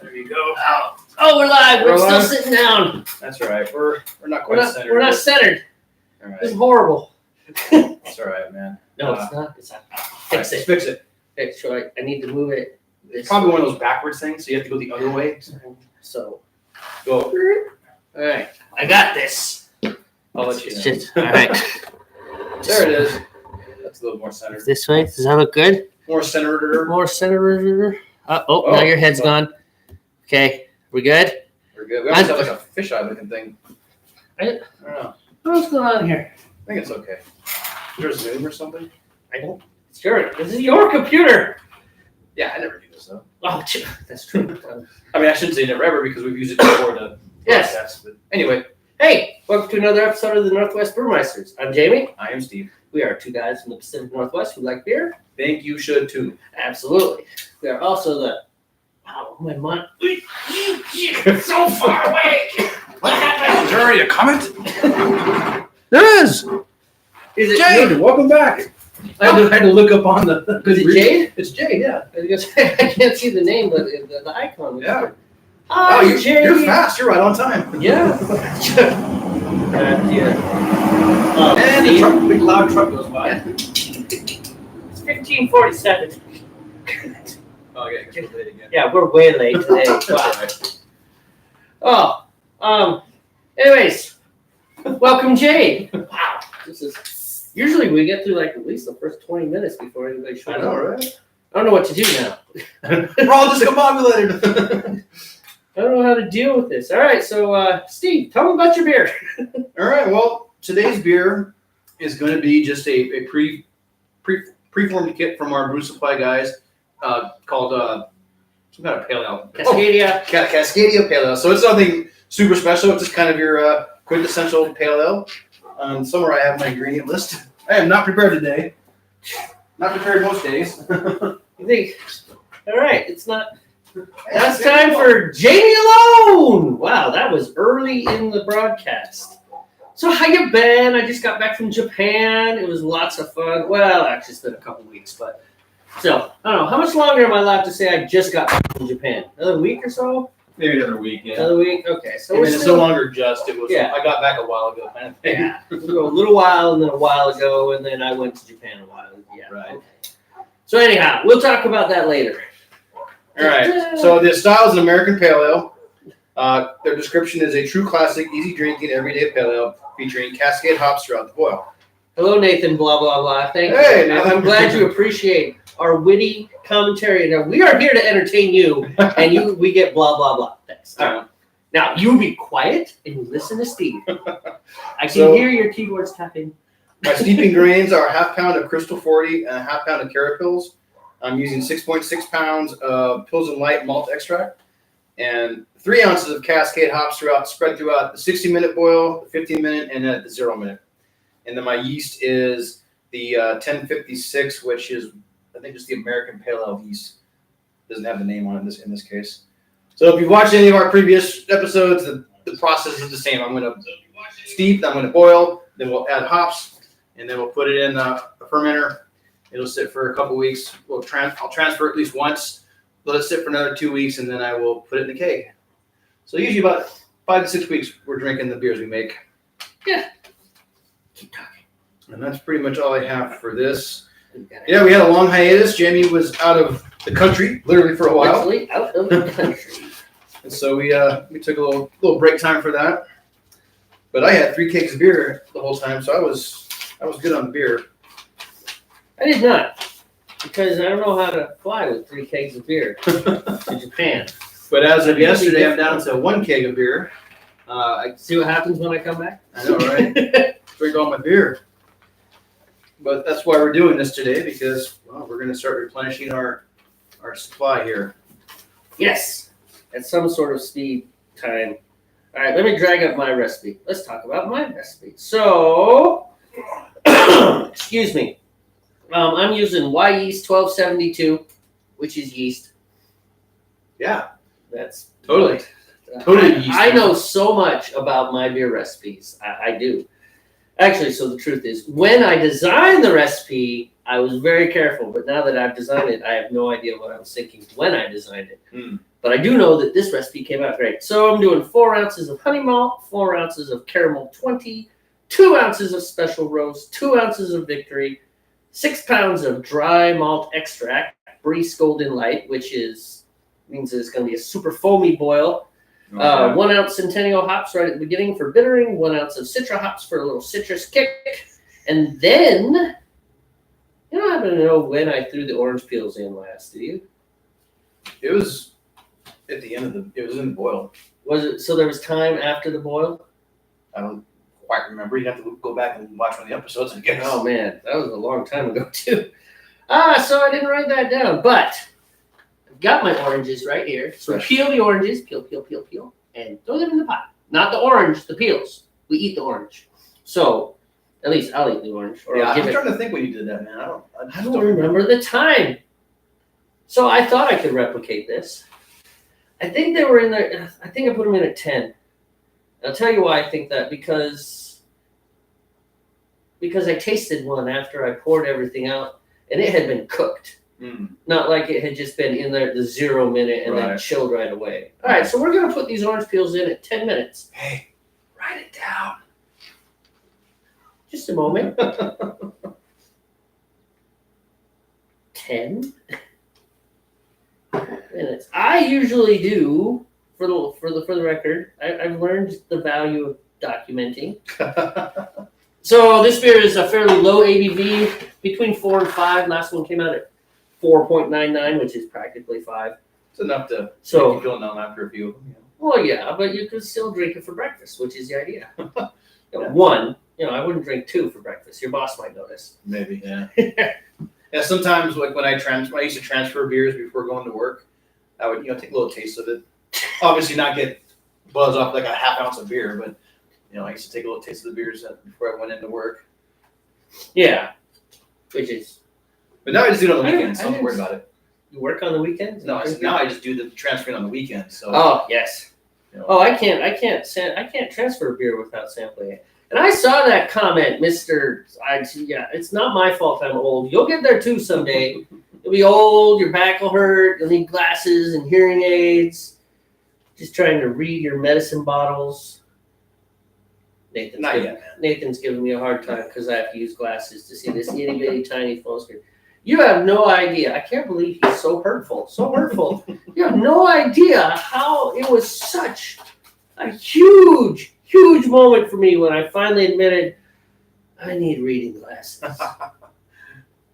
There you go. Oh, we're live. We're still sitting down. That's all right. We're not quite centered. We're not centered. All right. This is horrible. It's all right, man. No, it's not. It's not. Fix it. Fix it. So I need to move it. It's probably one of those backwards things, so you have to go the other way. So go. All right. I got this. I'll let you know. Shit. All right. There it is. That's a little more centered. This way. Does that look good? More centered. More centered. Now your head's gone. Okay. We good? We're good. We almost have like a fisheye looking thing. I don't know. What's going on here? I think it's okay. Is there a Zoom or something? Sure. This is your computer. Yeah, I never do this though. Oh, that's true. I mean, I shouldn't say never ever because we've used it before to Yes. podcast. But anyway, Hey, welcome to another episode of the Northwest Brewmeisters. I'm Jamey. I am Steve. We are two guys from the Pacific Northwest who like beer. Think you should too. Absolutely. We are also the. Wow, my mind. So far away. What happened? Is there already a comment? There is. Is it Jade, welcome back. I had to look up on the. Is it Jade? It's Jade, yeah. I can't see the name, but the icon. Yeah. Oh, Jade. You're fast. You're right on time. Yeah. And the truck, big loud truck goes by. It's 15:47. Oh yeah, it's late again. Yeah, we're way late today. Wow. Anyways, welcome, Jade. Wow. This is usually we get through like at least the first 20 minutes before anybody shows up. I know, right? I don't know what to do now. We're all discombobulated. I don't know how to deal with this. All right, so Steve, tell me about your beer. All right, well, today's beer is going to be just a preformed kit from our brew supply guys called some kind of pale ale. Cascadia. Cascadia pale ale. So it's nothing super special. It's just kind of your quintessential pale ale. Somewhere I have my ingredient list. I am not prepared today. Not prepared most days. You think? All right, it's not. Now it's time for Jamey Alone. Wow, that was early in the broadcast. So how you been? I just got back from Japan. It was lots of fun. Well, actually, it's been a couple weeks, but so I don't know. How much longer am I allowed to say I just got back from Japan? Another week or so? Maybe another week, yeah. Another week? Okay. So and it's no longer just. It was. Yeah. I got back a while ago. Kind of thing. Yeah. A little while, and then a while ago, and then I went to Japan a while. Yeah. Right. Okay. So anyhow, we'll talk about that later. All right. So the style is an American pale ale. Their description is a true classic, easy drinking, everyday pale ale featuring Cascade hops throughout the boil. Hello, Nathan. Blah blah blah. Thank Hey, you. Nathan. I'm glad you appreciate our witty commentary. Now we are here to entertain you, and we get blah blah blah. Thanks. All right. Now you be quiet and listen to Steve. I can hear your keyboards tapping. My steeping grains are a half pound of Crystal 40 and a half pound of Carapils. I'm using 6.6 pounds of Pilsen Light malt extract and 3 ounces of Cascade hops spread throughout the 60-minute boil, the 15-minute, and at the 0-minute. And then my yeast is the 1056, which is, I think, just the American Pale Ale yeast. Doesn't have the name on it in this case. So if you've watched any of our previous episodes, the process is the same. I'm going to steep, I'm going to boil, then we'll add hops, and then we'll put it in a fermenter. It'll sit for a couple weeks. I'll transfer at least once. Let it sit for another 2 weeks, and then I will put it in the keg. So usually about 5 to 6 weeks, we're drinking the beers we make. Yeah. Keep talking. And that's pretty much all I have for this. Yeah, we had a long hiatus. Jamey was out of the country, literally for a while. Literally out of the country. And so we took a little break time for that. But I had 3 kegs of beer the whole time, so I was good on beer. I did not, because I don't know how to fly with 3 kegs of beer to Japan. But as of yesterday, I'm down to 1 keg of beer. I see what happens when I come back. I know, right? Drink all my beer. But that's why we're doing this today, because we're going to start replenishing our supply here. Yes, at some sort of speed time. All right, let me drag up my recipe. Let's talk about my recipe. So, excuse me. I'm using Y yeast 1272, which is yeast. Yeah, that's totally yeast. Yeast. I know so much about my beer recipes. I do. Actually, so the truth is, when I designed the recipe, I was very careful. But now that I've designed it, I have no idea what I was thinking when I designed it. But I do know that this recipe came out great. So I'm doing 4 ounces of honey malt, 4 ounces of caramel 20, 2 ounces of special roast, 2 ounces of victory, 6 pounds of dry malt extract, Brice Golden Light, which means that it's going to be a super foamy boil. 1 ounce Centennial hops right at the beginning for bittering, 1 ounce of Citra hops for a little citrus kick. And then, you don't happen to know when I threw the orange peels in last, do you? It was at the end it was in the boil. Was it, so there was time after the boil? I don't quite remember. You'd have to go back and watch one of the episodes, I guess. Oh man, that was a long time ago too. So I didn't write that down, but I've got my oranges right here. So peel the oranges, peel, and throw them in the pot. Not the orange, the peels. We eat the orange. So at least I'll eat the orange. Or I'm trying to think when you did that, man. I don't remember the time. So I thought I could replicate this. I think they were in there. I think I put them in at 10. I'll tell you why I think that, because I tasted one after I poured everything out, and it had been cooked. Not like it had just been in there at the 0 minute and then chilled right away. All right, so we're going to put these orange peels in at 10 minutes. Hey, write it down. Just a moment. 10 minutes. I usually do, for the record, I've learned the value of documenting. So this beer is a fairly low ABV, between 4 and 5. Last one came out at 4.99, which is practically 5. It's enough to make you feel numb after a few. Well, yeah, but you could still drink it for breakfast, which is the idea. One, I wouldn't drink 2 for breakfast. Your boss might notice. Maybe, yeah. Yeah, sometimes like when I used to transfer beers before going to work. I would, take a little taste of it. Obviously, not get buzzed off like a half ounce of beer, but I used to take a little taste of the beers before I went into work. Yeah, which is. But now I just do it on the weekends, so don't worry about it. You work on the weekends? No, now I just do the transferring on the weekends. So. Oh yes. I can't transfer a beer without sampling it. And I saw that comment, Mr. It's not my fault I'm old. You'll get there too someday. You'll be old, your back will hurt, you'll need glasses and hearing aids. Just trying to read your medicine bottles. Nathan's giving me a hard time because I have to use glasses to see this itty bitty tiny phone screen. You have no idea. I can't believe he's so hurtful. So hurtful. You have no idea how it was such a huge, huge moment for me when I finally admitted I need reading glasses.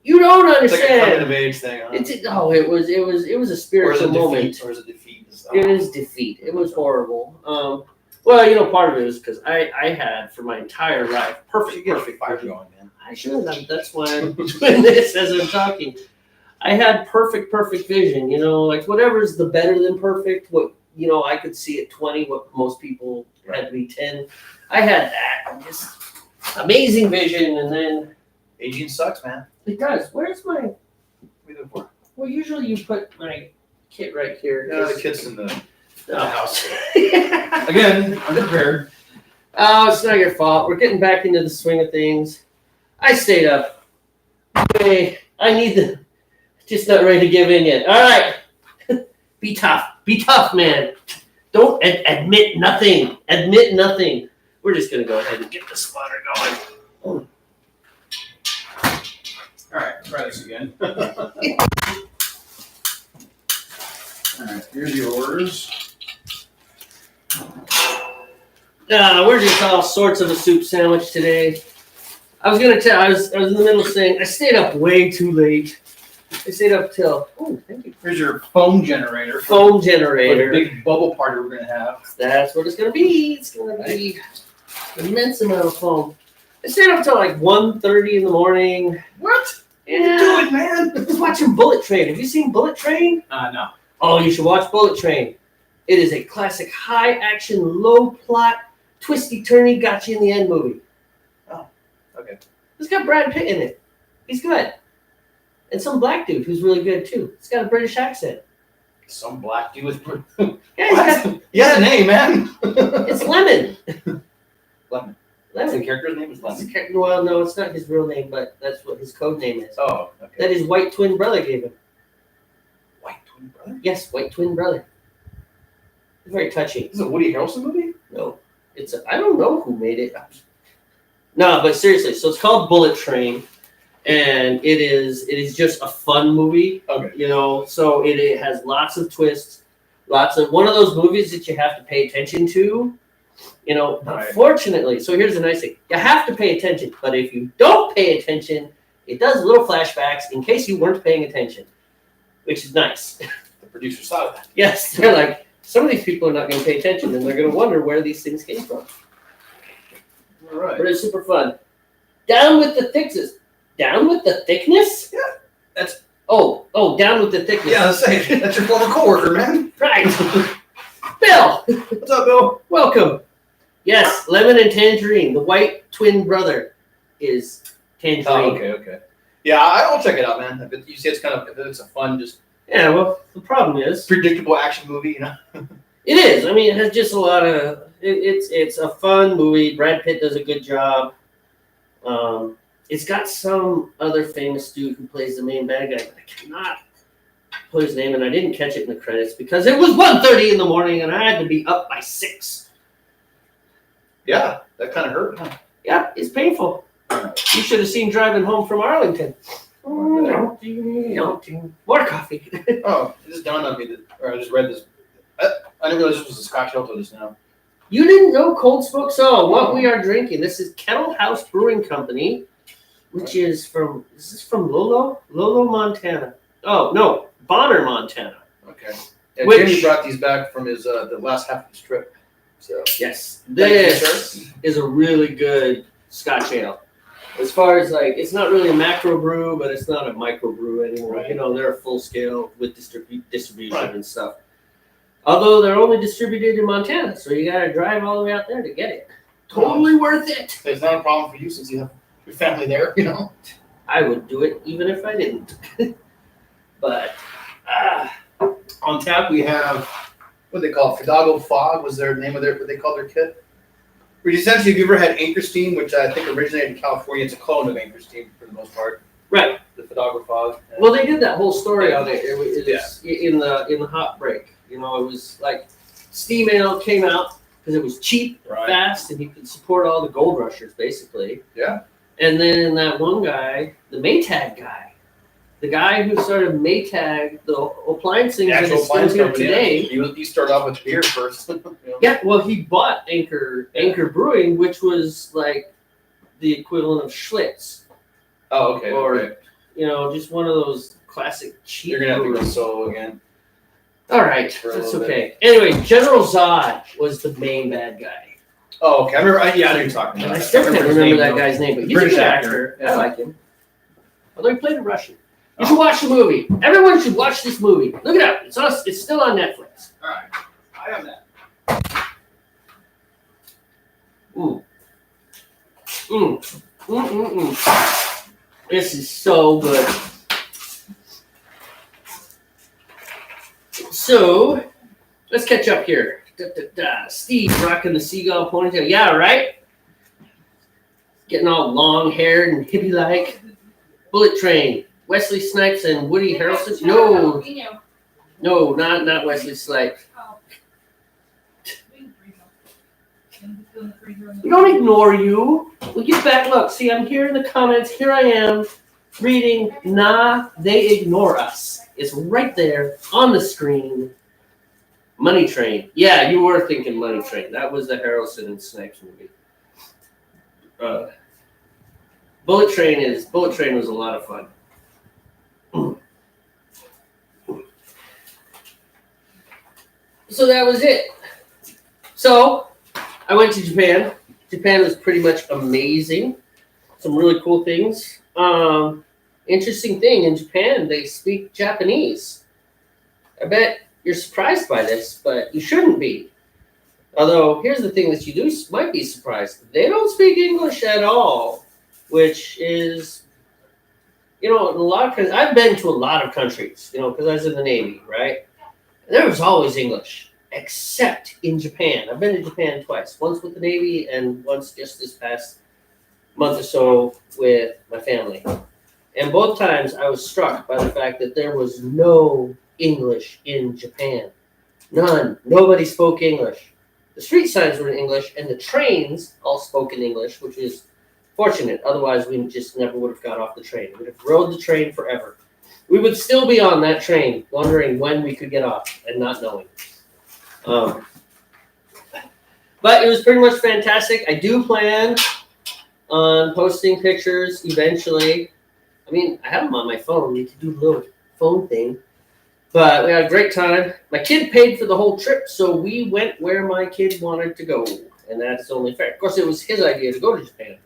You don't understand. It's like a coming of age thing, huh? It was a spiritual moment. Or is it defeat? It is defeat. It was horrible. Well, part of it was because I had for my entire life perfect fire going, man. I should have. That's why I'm doing this as I'm talking. I had perfect vision. Like whatever's the better than perfect. What I could see at 20. What most people had to be 10. I had that. Just amazing vision, and then aging sucks, man. It does. Where's my? For? Well, usually you put my kit right here. No, the kit's in the house. Again, unprepared. Oh, it's not your fault. We're getting back into the swing of things. I stayed up. Okay, just not ready to give in yet. All right. Be tough. Be tough, man. Don't admit nothing. Admit nothing. We're just going to go ahead and get the spotter going. All right, try this again. All right, here's your orders. We're just all sorts of a soup sandwich today. I was gonna tell. I was in the middle of saying I stayed up way too late. I stayed up till. Oh, thank you. Here's your foam generator. Foam generator. The big bubble party we're gonna have. That's what it's gonna be. It's gonna be an immense amount of foam. I stayed up till like 1:30 in the morning. What? Yeah. What are you doing, man? I was watching Bullet Train. Have you seen Bullet Train? No. Oh, you should watch Bullet Train. It is a classic high action, low plot, twisty turny, got you in the end movie. Oh, okay. It's got Brad Pitt in it. He's good. And some black dude who's really good too. He's got a British accent. Some black dude with. Yeah, he has a name, man. It's Lemon. Lemon. That's the character's name is Lemon? Well, no, it's not his real name, but that's what his code name is. Oh, okay. That his white twin brother gave him. White twin brother? Yes, white twin brother. Very touching. Is it a Woody Harrelson movie? No, I don't know who made it. No, but seriously, so it's called Bullet Train, and it is just a fun movie. Okay. You know, so it has lots of twists, one of those movies that you have to pay attention to. You know, unfortunately, so here's the nice thing. You have to pay attention, but if you don't pay attention, it does little flashbacks in case you weren't paying attention, which is nice. The producer saw that. Yes, they're like, some of these people are not going to pay attention, and they're going to wonder where these things came from. All right. But it's super fun. Down with the thickness. Down with the thickness? Yeah, that's... Oh, down with the thickness. Yeah, that's your former coworker, man. Right. Bill. What's up, Bill? Welcome. Yes, lemon and tangerine. The white twin brother is tangerine. Oh, okay. Yeah, I'll check it out, man. If you say it's a fun, just Yeah, well, the problem is predictable action movie, you know. it is. I mean, it has just a lot of. It's a fun movie. Brad Pitt does a good job. It's got some other famous dude who plays the main bad guy, but I cannot put his name, and I didn't catch it in the credits because it was 1:30 in the morning, and I had to be up by 6. Yeah, that kind of hurt. Huh? Yeah, it's painful. You should have seen driving home from Arlington. More coffee. Oh, it just dawned on me I just read this. I didn't realize this was a Scotch Alto just now. You didn't know Cold Smoke? So what we are drinking, this is Kettle House Brewing Company, which is from Lolo, Montana. Oh, no, Bonner, Montana. Okay. Yeah, Which- Jamey brought these back from his the last half of his trip. So Yes, Thank you, this is a really good Scotch ale. As far as it's not really a macro brew, but it's not a micro brew anymore. Right. You know, they're a full scale with distribution Right. and stuff. Although they're only distributed in Montana, so you got to drive all the way out there to get it. Totally worth it. it's not a problem for you since you have your family there, you know. I would do it even if I didn't. But On tap we have what they call Fidalgo Fog was their name of what they called their kit. Which essentially, if you ever had Anchor Steam, which I think originated in California, it's a clone of Anchor Steam for the most part. right. The Fidalgo Fog. Well, they did that whole story on it. It was in the hot break. You know, it was like steam ale came out because it was cheap, fast, and you could support all the gold rushers basically. Yeah. And then that one guy, the Maytag guy, the guy who started Maytag, the appliance things that is still here today. Yeah. He started off with beer first. You know? Yeah, well, he bought Anchor Brewing, which was like the equivalent of Schlitz. Oh, okay. Or, you know, just one of those classic cheap You're gonna have to go brewers. solo again. All right, For a that's little okay. Anyway, General Zod was the main bad guy. Oh, okay. I remember. I know you're talking And about. I still can't his remember name, that though. guy's name, but he's British a good actor. actor. Yeah. I like him. Although he played a Russian. You should watch the movie. Everyone should watch this movie. Look it up. It's still on Netflix. All right. I am that. This is so good. So, let's catch up here. Steve rocking the seagull ponytail. Yeah, right? Getting all long-haired and hippie-like. Bullet Train. Wesley Snipes and Woody Harrelson. No, not Wesley Snipes. We don't ignore you. We get back. Look, see, I'm here in the comments. Here I am reading. Nah, they ignore us. It's right there on the screen. Money Train. Yeah, you were thinking Money Train. That was the Harrelson and Snipes movie. Bullet Train was a lot of fun. So that was it. So I went to Japan. Japan was pretty much amazing. Some really cool things. Interesting thing, in Japan, they speak Japanese. I bet you're surprised by this, but you shouldn't be. Although, here's the thing that you might be surprised. They don't speak English at all, which is, in a lot of countries. I've been to a lot of countries, because I was in the Navy, right? And there was always English. except in Japan. I've been to Japan twice, once with the Navy and once just this past month or so with my family. And both times I was struck by the fact that there was no English in Japan. None. Nobody spoke English. The street signs were in English, and the trains all spoke in English, which is fortunate. Otherwise, we just never would have got off the train. We'd have rode the train forever. We would still be on that train, wondering when we could get off and not knowing. But it was pretty much fantastic. I do plan on posting pictures eventually. I mean, I have them on my phone. You can do the little phone thing. But we had a great time. My kid paid for the whole trip, so we went where my kid wanted to go. And that's only fair. Of course, it was his idea to go to Japan.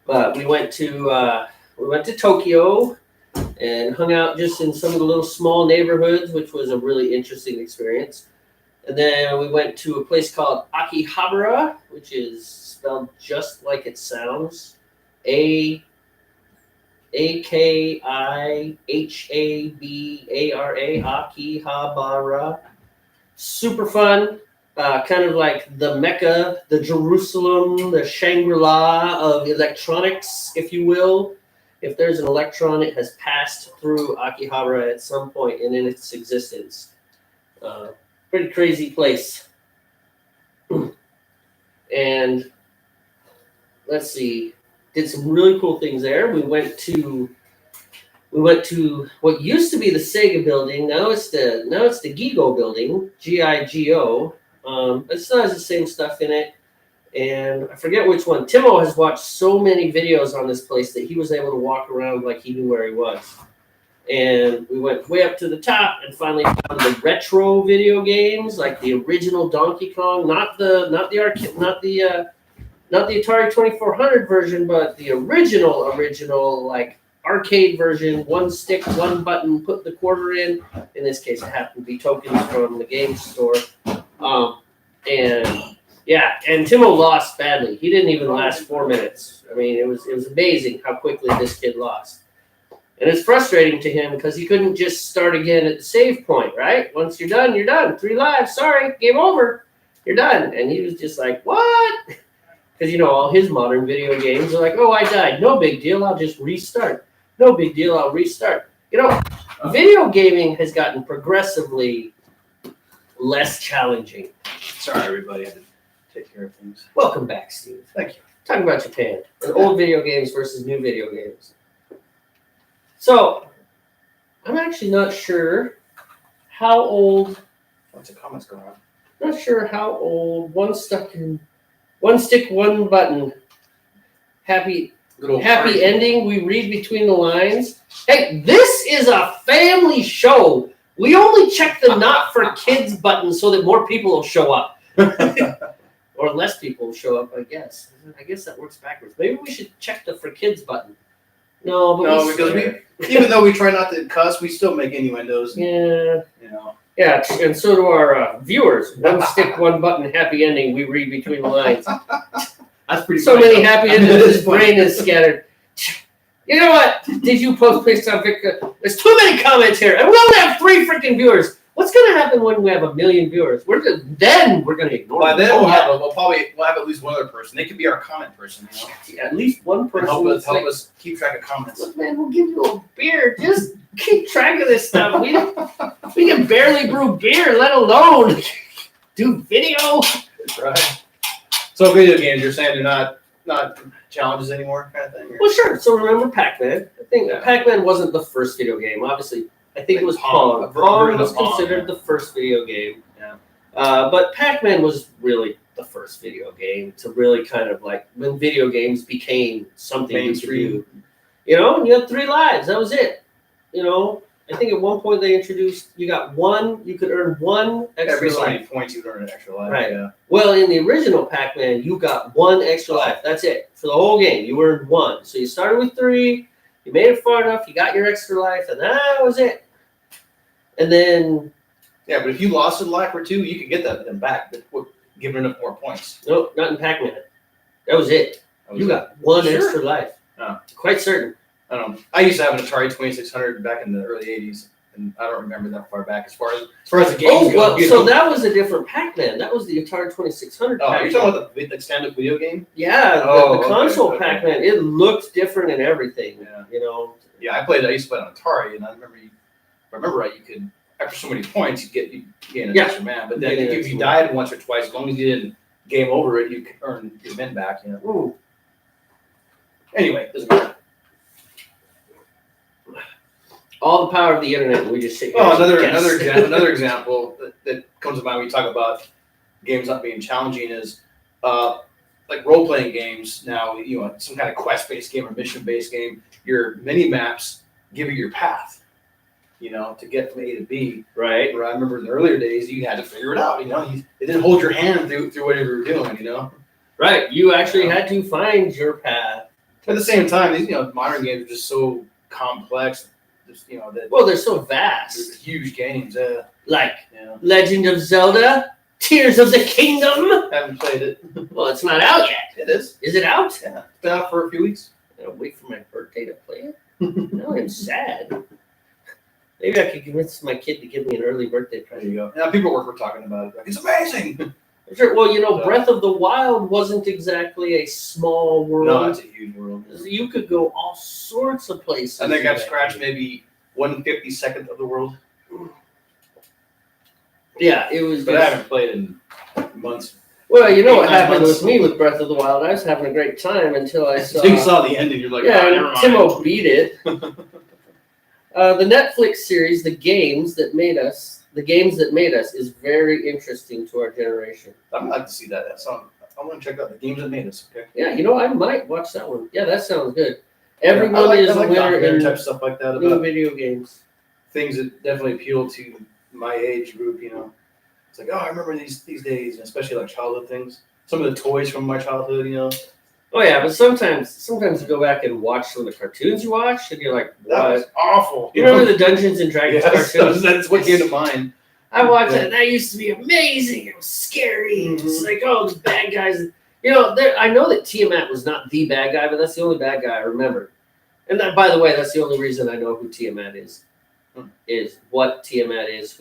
But we went to Tokyo and hung out just in some of the little small neighborhoods, which was a really interesting experience. And then we went to a place called Akihabara, which is spelled just like it sounds. Akihabara, Akihabara. Super fun. Kind of like the Mecca, the Jerusalem, the Shangri-La of electronics, if you will. If there's an electron, it has passed through Akihabara at some point in its existence. Pretty crazy place. And let's see, did some really cool things there. We went to what used to be the Sega building. Now it's the Gigo building, Gigo. It still has the same stuff in it. And I forget which one. Timo has watched so many videos on this place that he was able to walk around like he knew where he was. And we went way up to the top and finally found the retro video games, like the original Donkey Kong, not the Atari 2400 version, but the original like arcade version, one stick, one button, put the quarter in. In this case, it happened to be tokens from the game store. And Timo lost badly. He didn't even last 4 minutes. I mean, it was amazing how quickly this kid lost. And it's frustrating to him because he couldn't just start again at the save point, right? Once you're done, you're done. 3 lives, sorry, game over. You're done. And he was just like, what? Because, all his modern video games are like, oh, I died. No big deal, I'll just restart. No big deal, I'll restart. Video gaming has gotten progressively less challenging. Sorry, everybody. I had to take care of things. Welcome back, Steve. Thank you. Talking about Japan and old video games versus new video games. So, I'm actually not sure how old. Lots of comments going on. Not sure how old one stick, one button. Happy ending. We read between the lines. Hey, this is a family show. We only check the not for kids button so that more people will show up. Or less people will show up, I guess. I guess that works backwards. Maybe we should check the for kids button. No, because even though we try not to cuss, we still make innuendos. Yeah. Yeah, and so do our viewers. One stick, one button, happy ending. We read between the lines. That's pretty. So many happy endings. His brain is scattered. You know what? Did you post based on Victor? There's too many comments here, and we only have 3 freaking viewers. What's going to happen when we have 1 million viewers? Then we're going to ignore them. Then we'll have at least one other person. They could be our comment person. Yeah, at least one person. Help us keep track of comments. Look, man, we'll give you a beer. Just keep track of this stuff. We can barely brew beer, let alone do video. Right. So video games, you're saying they're not challenges anymore, kind of thing? Well, sure. So remember Pac-Man? I think Pac-Man wasn't the first video game. Obviously, I think it was Pong. Pong was considered the first video game. Yeah. But Pac-Man was really the first video game to really kind of like when video games became something you could do. And you had 3 lives. That was it. I think at one point they introduced you could earn 1 extra every so life. many points you would earn an extra life. Right. Yeah. Well, in the original Pac-Man, you got 1 extra life. That's it. For the whole game, you earned 1. So you started with 3, you made it far enough, you got your extra life, and that was it. And then... Yeah, but if you lost a life or 2, you could get them back, but given enough more points. Nope, not in Pac-Man. That was it. You got 1 extra life. Oh. Quite certain. I don't know. I used to have an Atari 2600 back in the early 80s. and I don't remember that far back as far as the games go. Well, so that was a different Pac-Man. That was the Atari 2600. Oh, you're talking about the stand-up video game? Yeah, the console okay. Pac-Man. It looked different and everything. Yeah. You know. Yeah, I used to play on Atari, and I remember, if I remember right, you could, after so many points, you gain an extra man. But then if you died once or twice, as long as you didn't game over it, you could earn your men back. You know. Ooh. Anyway, doesn't matter. All the power of the internet, and we just sit here. Oh, another example that comes to mind when you talk about games not being challenging is like role-playing games now, some kind of quest-based game or mission-based game, your mini-maps give you your path, to get from A to B. Right. Where I remember in the earlier days, you had to figure it out, it didn't hold your hand through whatever you were doing, Right. You actually had to find your path. At the same time, these, modern games are just so complex, well, they're so vast. They're huge games. Like Legend of Zelda, Tears of the Kingdom. Haven't played it. Well, it's not out yet. It is. Is it out? Yeah. It's been out for a few weeks. I'll wait for my birthday to play it. Now I'm sad. Maybe I could convince my kid to give me an early birthday present. There you go. Now people were talking about it. Like, it's amazing. Sure. Well, Breath of the Wild wasn't exactly a small world. No, it's a huge world. You could go all sorts of places. I think I've scratched maybe 1/52nd of the world. Yeah, it was. But I haven't played in months. Well, you know what happened with me with Breath of the Wild? I was having a great time until I saw. You saw the ending. You're like, never mind. Timo beat it. The Netflix series, The Games That Made Us, is very interesting to our generation. I'd like to see that. I want to check out The Games That Made Us. Okay. Yeah, I might watch that one. Yeah, that sounds good. Everyone is a winner in type stuff like that new video games. Things that definitely appeal to my age group. It's like, I remember these days, especially like childhood things. Some of the toys from my childhood. Oh yeah, but sometimes you go back and watch some of the cartoons you watched, and you're like, "What? That was awful." You remember the Dungeons and Dragons cartoons? That's what came to mind. I watched that. That used to be amazing. It was scary. Mm-hmm. It's like, the bad guys. I know that Tiamat was not the bad guy, but that's the only bad guy I remember. And that, by the way, that's the only reason I know who Tiamat is. Is what Tiamat is.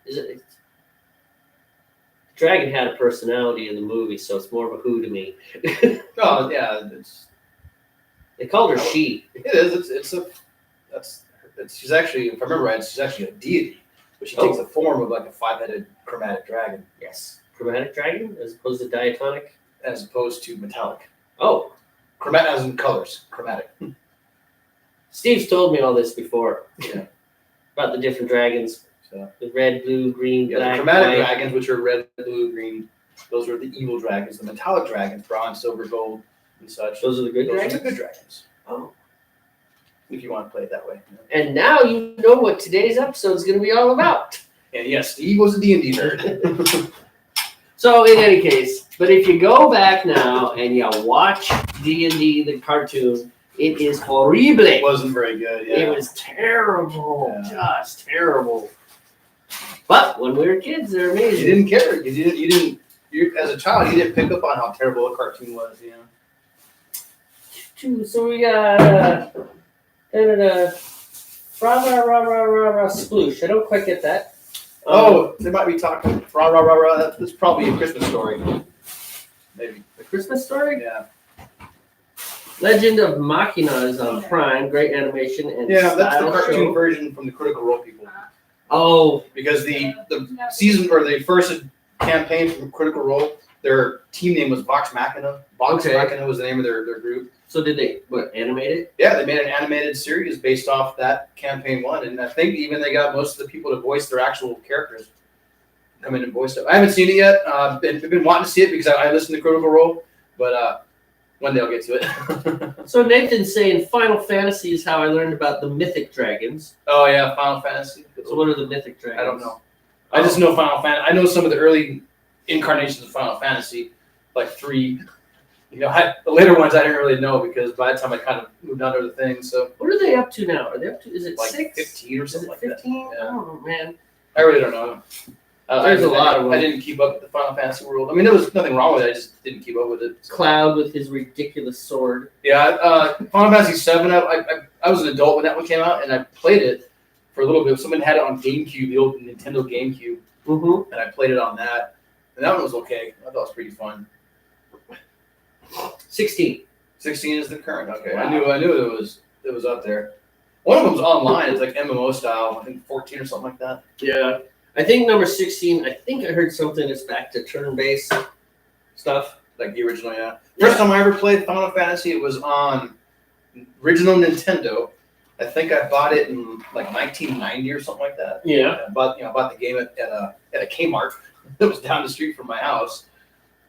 Is it? Dragon had a personality in the movie, so it's more of a who to me. Oh yeah, they called her she. It is. She's actually, if I remember right, she's actually a deity, but she takes the form of like a 5-headed chromatic dragon. Yes, chromatic dragon as opposed to diatonic, as opposed to metallic. Oh, chromatic as in colors, chromatic. Steve's told me all this before. Yeah, about the different dragons. The red, blue, green, black, the chromatic white. dragons, which are red, blue, green, those are the evil dragons. The metallic dragons, bronze, silver, gold, and such. Those are the good dragons? Those are the good dragons. Oh. If you want to play it that way. And now you know what today's episode is going to be all about. And yes, Steve was a D&D nerd. So in any case, but if you go back now and you watch D&D, the cartoon, it is horrible. It wasn't very good, yeah. It was terrible. Yeah. Just terrible. But when we were kids, they're amazing. You didn't care. You as a child, you didn't pick up on how terrible a cartoon was, So we got sploosh. I don't quite get that. They might be talking rah rah rah rah. That's probably a Christmas story. Maybe a Christmas story. Yeah. Legend of Machina is on Prime. Great animation and that's the cartoon show. version from the Critical Role people. Oh, because the season or the first campaign from Critical Role, their team name was Vox Machina. Vox Machina was the name of their group. So did they animate it? Yeah, they made an animated series based off that campaign one, and I think even they got most of the people to voice their actual characters come in and voice it. I haven't seen it yet. I've been wanting to see it because I listened to Critical Role, but one day I'll get to it. So Nathan's saying Final Fantasy is how I learned about the mythic dragons. Oh yeah, Final Fantasy. So what are the mythic dragons? I don't know. I just know Final Fantasy. I know some of the early incarnations of Final Fantasy, like 3. The later ones I didn't really know because by the time I kind of moved on to other things. So what are they up to now? Are they up to? Is it like 6? 15 or something like 15? that? Yeah. I don't know, man. I really don't know. There's a lot of them. I didn't keep up with the Final Fantasy world. I mean, there was nothing wrong with it. I just didn't keep up with it. So. Cloud with his ridiculous sword. Yeah, Final Fantasy 7. I was an adult when that one came out, and I played it. for a little bit. Someone had it on GameCube, the old Nintendo GameCube, and I played it on that. And that one was okay. I thought it was pretty fun. 16. 16 is the current. Okay, Wow. I knew it was up there. One of them's online. It's like MMO style. I think 14 or something like that. Yeah. I think number 16, I think I heard something that's back to turn-based stuff. Like the original, yeah. First time I ever played Final Fantasy, it was on original Nintendo. I think I bought it in like 1990 or something like that. Yeah. I bought the game at a Kmart that was down the street from my house,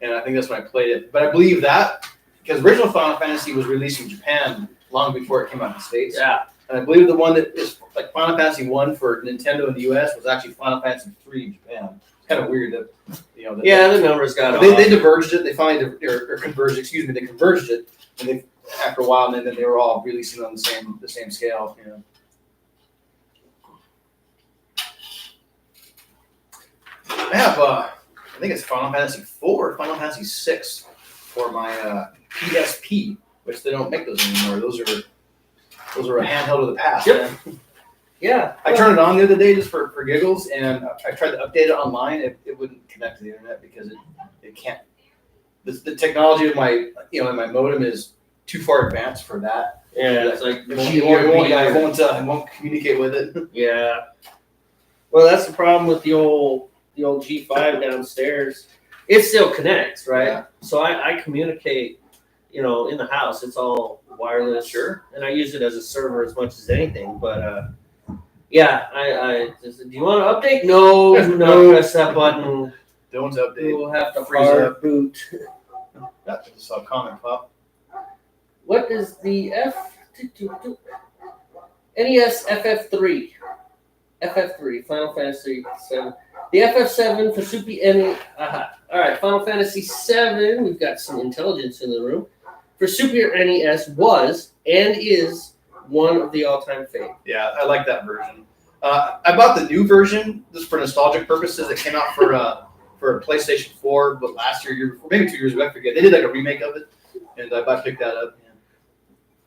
and I think that's when I played it. But I believe that because original Final Fantasy was released in Japan long before it came out in the States. Yeah. And I believe the one that is like Final Fantasy 1 for Nintendo in the US was actually Final Fantasy 3 in Japan. It's kind of weird that The numbers got they diverged it. They finally or converged. Excuse me. They converged it, and they after a while, and then they were all releasing on the same scale. You know. I have I think it's Final Fantasy 4 or Final Fantasy 6 for my PSP, which they don't make those anymore. Those are a handheld of the past. Yep. Man. Yeah. I turned it on the other day just for giggles, and I tried to update it online. It wouldn't connect to the internet because it can't. The technology of my my modem is too far advanced for that. Yeah, it's like I won't communicate with it. Yeah. Well, that's the problem with the old G5 downstairs. It still connects, right? Yeah. So I communicate, in the house. It's all wireless. Sure. And I use it as a server as much as anything. But yeah, I just, do you want to update? No, do not press that button. Don't update. We'll have to Freeze hard up. boot. That's just a comment pop. What is the NES FF3? FF3, Final Fantasy 7. The FF7 for Super NES. All right, Final Fantasy 7. We've got some intelligence in the room. For Super NES was and is one of the all-time faves. Yeah, I like that version. I bought the new version just for nostalgic purposes. It came out for PlayStation 4, but last year before, maybe 2 years ago, I forget. They did like a remake of it, and I picked that up. Yeah.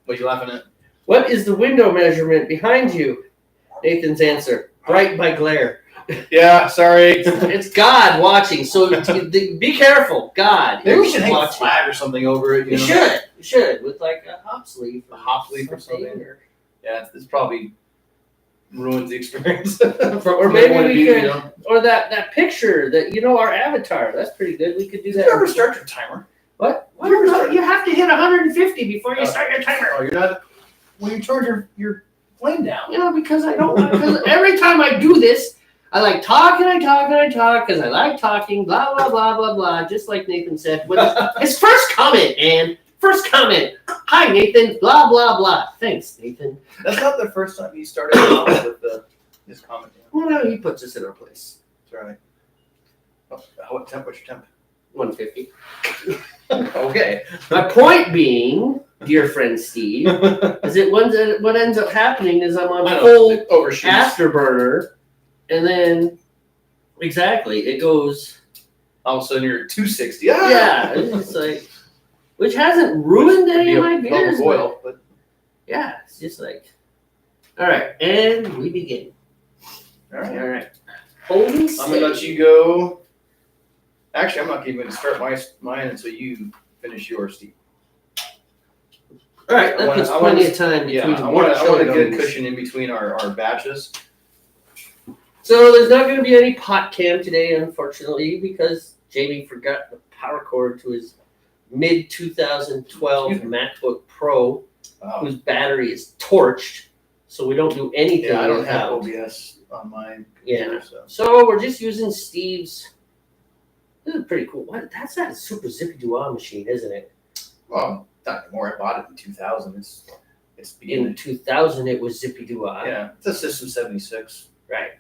What are you laughing at? What is the window measurement behind you? Nathan's answer: bright by glare. Yeah, sorry. It's God watching, so be careful. God. Maybe we should hang a watching. flag or something over it. You should, with like a hop sleeve. A hop sleeve or something. Or, Yeah, it's probably ruins the experience. or maybe we could, or that picture that our avatar. That's pretty good. We could do Did that. you ever start your timer? What? You have to hit 150 before you start your timer. Oh, you're not. When you turn your flame down. Yeah, because I don't. Because every time I do this, I like talk and I talk and I talk because I like talking. Blah blah blah blah blah. Just like Nathan said. His first comment, man. First comment. Hi, Nathan. Blah blah blah. Thanks, Nathan. That's not the first time you started off with this comment. Well, no, he puts us in our place. That's right. Oh, what's your temp? 150. Okay. My point being, dear friend Steve, is that what ends up happening is I'm on full overshoots. afterburner, and then it goes. All of a sudden you're at 260. Yeah, it's like, which hasn't ruined any of my beers. But yeah, it's just like, all right, and we begin. All right. Holy I'm gonna let you go. Actually, I'm not even going to start mine until you finish yours, Steve. All right, that puts plenty of time between. I want a good cushion in between our batches. So there's not going to be any pot cam today, unfortunately, because Jamey forgot the power cord to his mid-2012 MacBook Pro, whose battery is torched, so we don't do anything. Yeah, I don't have OBS on mine. Yeah, so we're just using Steve's. This is pretty cool. That's that super zippy doo machine, isn't it? Well, not anymore. I bought it in 2000. It's in 2000. It was zippy doo. Yeah, it's a System 76. Right.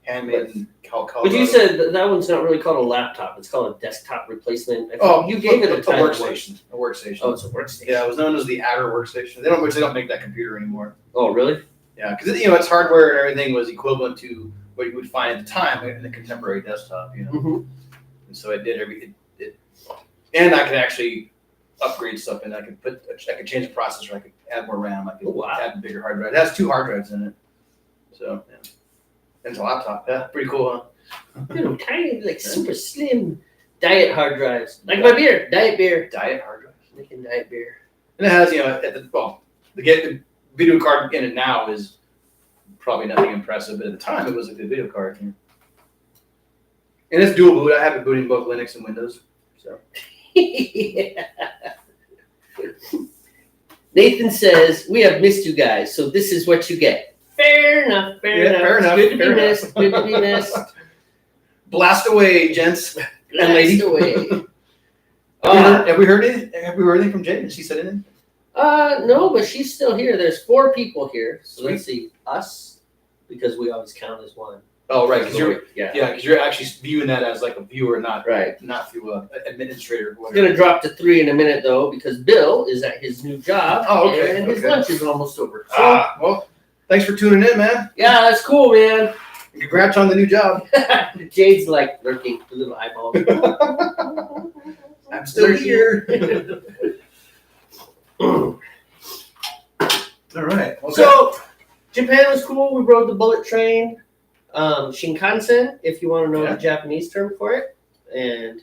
Handmade in Colorado. But you said that one's not really called a laptop. It's called a desktop replacement. You gave it a workstation. A workstation. Oh, it's a workstation. Yeah, it was known as the Adder workstation. They don't make that computer anymore. Oh, really? Yeah, because its hardware and everything was equivalent to what you would find at the time in a contemporary desktop. Mm-hmm. And so it did everything. And I could actually upgrade stuff, and I could change the processor. I could add more RAM. I could add a bigger hard drive. It has 2 hard drives in it. So, yeah. And it's a laptop. Yeah, pretty cool, huh? Tiny, like super slim diet hard drives. Like my beer, diet beer. Diet hard drive. Making diet beer. And it has, the video card in it now is probably nothing impressive, but at the time it was a good video card. Yeah. And it's dual boot. I have it booting both Linux and Windows. So. Yeah. Nathan says, we have missed you guys, so this is what you get. Fair enough. Fair enough. Good to be missed. Good to be missed. Blast away, gents and lady. Away. Have we heard anything from Jamey? Has she said anything? No, but she's still here. There's 4 people here. So let's see. Us, because we always count as one. Oh, right. Because because you're actually viewing that as like a viewer, not through an administrator. It's going to drop to 3 in a minute, though, because Bill is at his new job. Oh, okay. And his lunch is almost over. So, well, thanks for tuning in, man. Yeah, that's cool, man. Congrats on the new job. Jade's like lurking, the little eyeball. I'm still here. All right. Okay. So, Japan was cool. We rode the bullet train. Shinkansen, if you want to know the Japanese term for it. And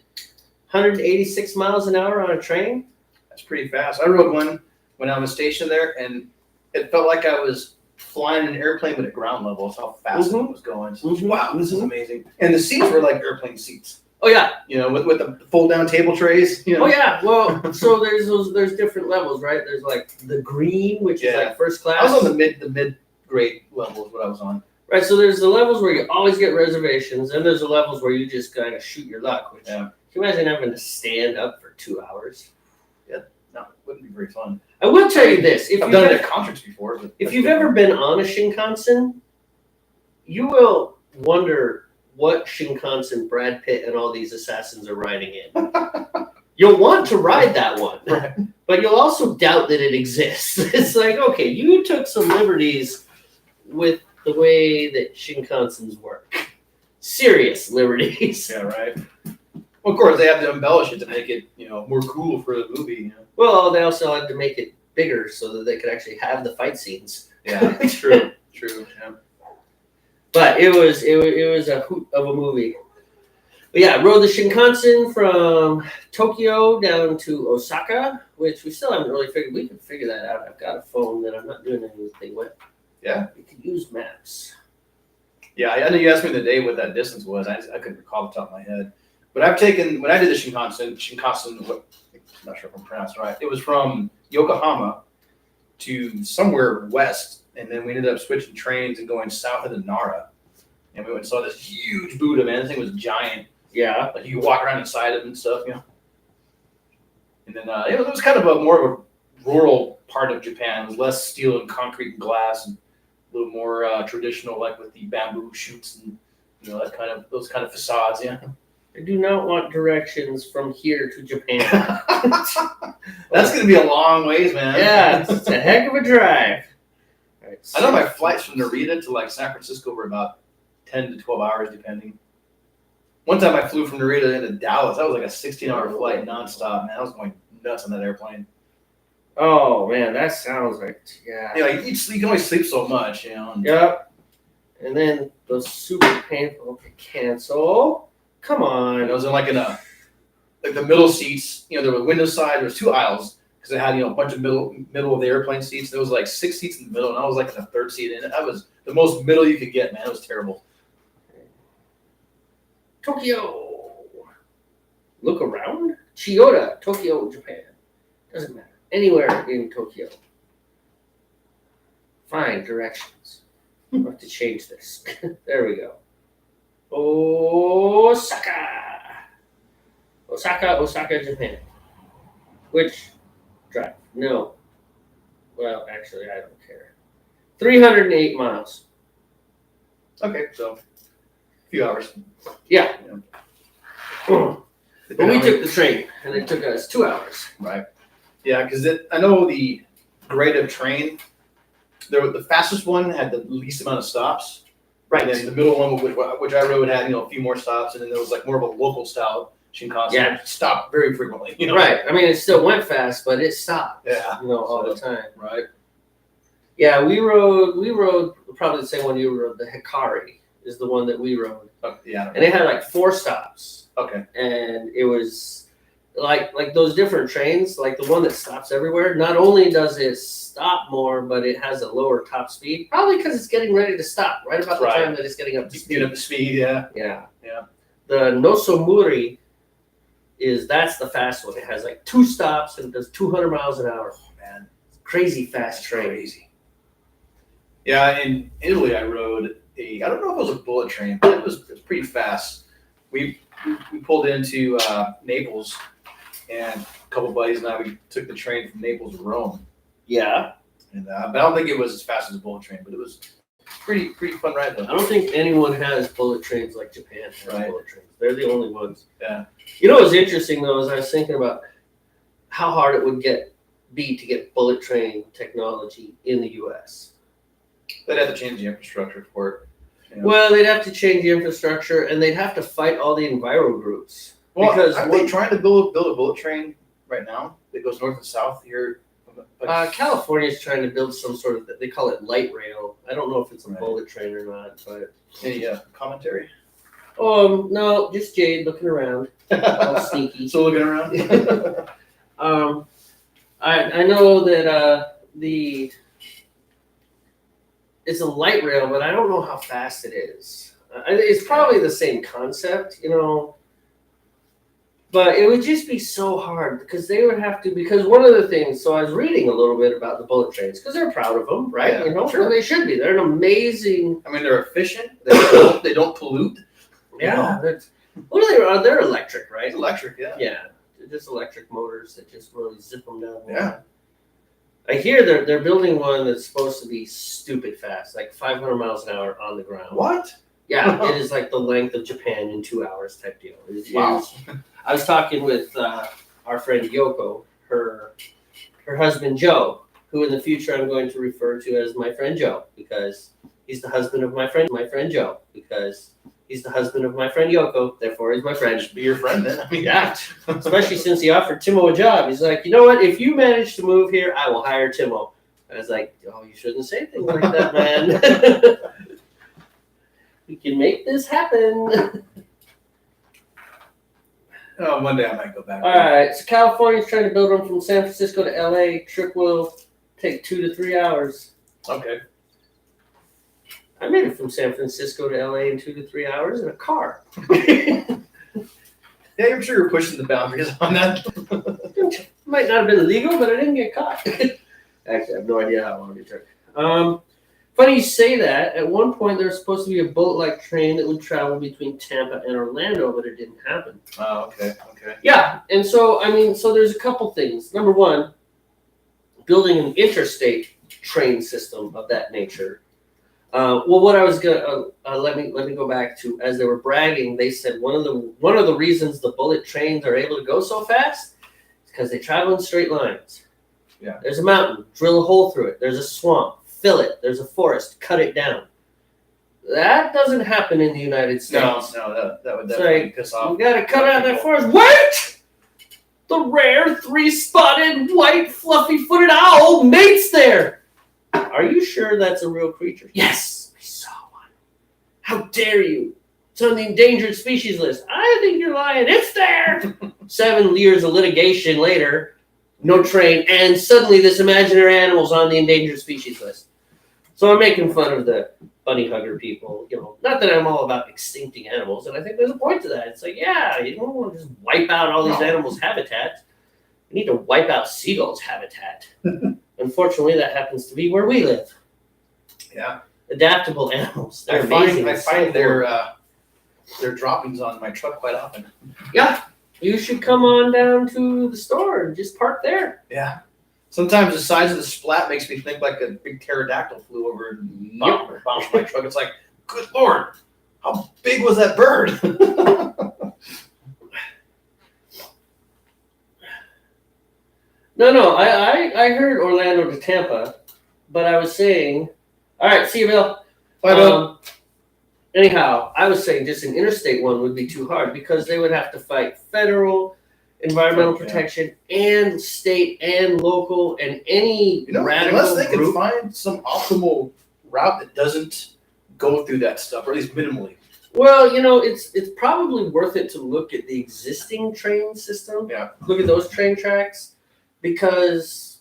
186 miles an hour on a train. That's pretty fast. I rode one when I was stationed there, and it felt like I was flying an airplane but at ground level. That's how fast it was going. So, wow, this is amazing. And the seats were like airplane seats. Oh yeah, with the fold down table trays. Oh yeah, well, so there's different levels, right? There's like the green, which is like first class. I was on the mid grade level is what I was on. Right, so there's the levels where you always get reservations, and there's the levels where you just kind of shoot your luck. Which can you imagine having to stand up for 2 hours? Yeah, no, it wouldn't be very fun. I will tell you this: I've done it at concerts before. But if you've ever been on a Shinkansen, you will wonder what Shinkansen Brad Pitt and all these assassins are riding in. You'll want to ride that one, but you'll also doubt that it exists. It's like, okay, you took some liberties with the way that Shinkansens work. Serious liberties. Yeah, right. Well, of course, they have to embellish it to make it, more cool for the movie. Well, they also had to make it bigger so that they could actually have the fight scenes. Yeah, true. Yeah. But it was a hoot of a movie. But yeah, rode the Shinkansen from Tokyo down to Osaka, which we still haven't really figured. We can figure that out. I've got a phone that I'm not doing anything with. Yeah. We could use maps. Yeah, I know you asked me the day what that distance was. I couldn't recall the top of my head. But when I did the Shinkansen, I'm not sure if I'm pronouncing it right. It was from Yokohama to somewhere west. And then we ended up switching trains and going south into Nara. And we went and saw this huge Buddha, man. This thing was giant. Yeah. Like you could walk around inside of it and stuff, And then it was kind of more of a rural part of Japan. It was less steel and concrete and glass and a little more traditional, like with the bamboo shoots and, those kind of facades, I do not want directions from here to Japan. That's going to be a long ways, man. Yeah, it's a heck of a drive. I know my flights from Narita to San Francisco were about 10 to 12 hours, depending. One time I flew from Narita into Dallas. That was like a 16-hour flight nonstop, man. I was going nuts on that airplane. Oh, man, that sounds like, you can only sleep so much, Yep. And then those super painful to cancel. Come on. And I was in the middle seats. There was window side. There was 2 aisles. Because it had, a bunch of middle of the airplane seats. There was 6 seats in the middle, and I was in the 3rd seat. And that was the most middle you could get, man. It was terrible. Tokyo. Look around. Chiyoda, Tokyo, Japan. Doesn't matter. Anywhere in Tokyo. Find directions. I have to change this. There we go. Osaka, Japan. Which drive? No. Well, actually, I don't care. 308 miles. Okay, so a few hours. Yeah. But we took the train, and it took us 2 hours. Right. Yeah, because I know the grade of train, the fastest one had the least amount of stops. Right. And then the middle one, which I rode, had a few more stops, and then there was more of a local style Shinkansen. Yeah. It stopped very frequently. Right. I mean, it still went fast, but it stopped. Yeah. All the time. Right. Yeah, we rode probably the same one you rode. The Hikari is the one that we rode. Oh, yeah. And it had like 4 stops. Okay. And it was like those different trains, like the one that stops everywhere. Not only does it stop more, but it has a lower top speed. Probably because it's getting ready to stop right about the time that it's getting up to speed. Get up to speed, yeah. Yeah. Yeah. The Nosomuri that's the fast one. It has like 2 stops and it does 200 miles an hour. Oh, man. Crazy fast train. Crazy. Yeah, in Italy, I rode I don't know if it was a bullet train, but it was pretty fast. We pulled into Naples, and a couple buddies and I, we took the train from Naples to Rome. Yeah. And but I don't think it was as fast as a bullet train, but it was pretty fun ride though. I don't think anyone has bullet trains like Japan has bullet trains. They're the only ones. Yeah. You know what's interesting though is I was thinking about how hard it would be to get bullet train technology in the U.S. They'd have to change the infrastructure for it. You know? Well, they'd have to change the infrastructure, and they'd have to fight all the enviro groups. Well, because are they trying to build a bullet train right now that goes north and south here? California's trying to build some sort of, they call it light rail. I don't know if it's a Right. bullet train or not, but. Any commentary? No, just Jade looking around, all sneaky. Still looking around? I know that it's a light rail, but I don't know how fast it is. It's probably the same concept, you know. But it would just be so hard because they would have to, because one of the things, so I was reading a little bit about the bullet trains because they're proud of them, right? Yeah, you know, sure. They should be. They're an amazing. I mean, they're efficient. They don't pollute. Yeah. What are they? They're electric, right? It's electric, yeah. Yeah. They're just electric motors that just really zip them down. Yeah. I hear they're building one that's supposed to be stupid fast, like 500 miles an hour on the ground. What? Yeah, it is like the length of Japan in 2 hours type deal. Wow. I was talking with our friend Yoko, her husband Joe, who in the future I'm going to refer to as my friend Joe because he's the husband of my friend Joe because he's the husband of my friend Yoko, therefore he's my friend. Just be your friend then. I mean, Yeah, especially since he offered Timo a job. He's like, you know what? If you manage to move here, I will hire Timo. I was like, oh, you shouldn't say things like that, man. We can make this happen. Oh, one day I might go back. All right, so California's trying to build them from San Francisco to LA. Trip will take 2 to 3 hours. Okay. I made it from San Francisco to LA in 2 to 3 hours in a car. Yeah, I'm sure you're pushing the boundaries on that. Might not have been illegal, but I didn't get caught. Actually, I have no idea how long it took. Funny you say that. At one point, there was supposed to be a boat-like train that would travel between Tampa and Orlando, but it didn't happen. Oh, okay. Yeah, and so, so there's a couple things. Number one, building an interstate train system of that nature. What I was gonna let me go back to, as they were bragging, they said one of the reasons the bullet trains are able to go so fast is because they travel in straight lines. Yeah. There's a mountain, drill a hole through it. There's a swamp, fill it. There's a forest, cut it down. That doesn't happen in the United States. No, that would definitely piss off. You gotta cut out that forest. Wait! The rare 3-spotted white fluffy-footed owl mates there. Are you sure that's a real creature? Yes, I saw one. How dare you? It's on the endangered species list. I think you're lying. It's there. 7 years of litigation later, no train, and suddenly this imaginary animal's on the endangered species list. So I'm making fun of the bunny hugger people. You know, not that I'm all about extincting animals, and I think there's a point to that. It's like, yeah, you don't want to just wipe out all these animals' habitats. You need to wipe out seagulls' habitat. Unfortunately, that happens to be where we live. Yeah. Adaptable animals. I find their droppings on my truck quite often. Yeah. You should come on down to the store and just park there. Yeah. Sometimes the size of the splat makes me think like a big pterodactyl flew over and bounced my truck. It's like, good Lord, how big was that bird? No, I heard Orlando to Tampa, but I was saying, all right, see you, Bill. Bye, Bill. Anyhow, I was saying just an interstate one would be too hard because they would have to fight federal environmental protection, and state and local, and any radical unless they group. can find some optimal route that doesn't go through that stuff, or at least minimally. Well, it's probably worth it to look at the existing train system. Yeah. Look at those train tracks, because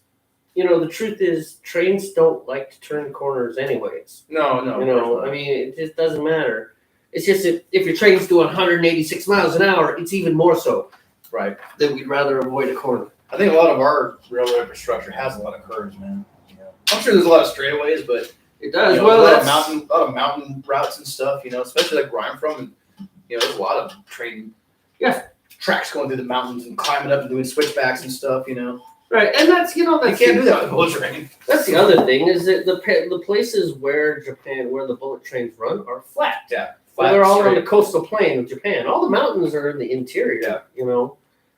the truth is trains don't like to turn corners anyways. No. I mean, it just doesn't matter. It's just if your train's doing 186 miles an hour, it's even more so. Right. Then we'd rather avoid a corner. I think a lot of our railroad infrastructure has a lot of curves, man. I'm sure there's a lot of straightaways, but it does. a lot of mountain routes and stuff. Especially like where I'm from, and there's a lot of train tracks going through the mountains and climbing up and doing switchbacks and stuff. Right, and that's you can't do that with a bullet train. That's the other thing, is that the places where the bullet trains run are flat. Yeah. They're all on the coastal plain of Japan. All the mountains are in the interior.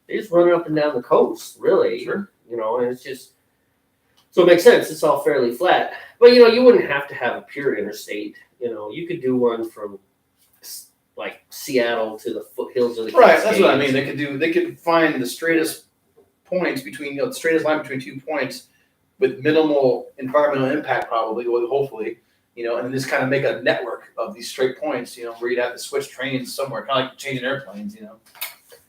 They just run up and down the coast, really. Sure. And it's just so it makes sense. It's all fairly flat, but you wouldn't have to have a pure interstate. You could do one from like Seattle to the foothills of the right. Cascades. That's what I mean. They could find the straightest points between the straightest line between 2 points with minimal environmental impact, probably, or hopefully, and then just kind of make a network of these straight points, where you'd have to switch trains somewhere, kind of like changing airplanes,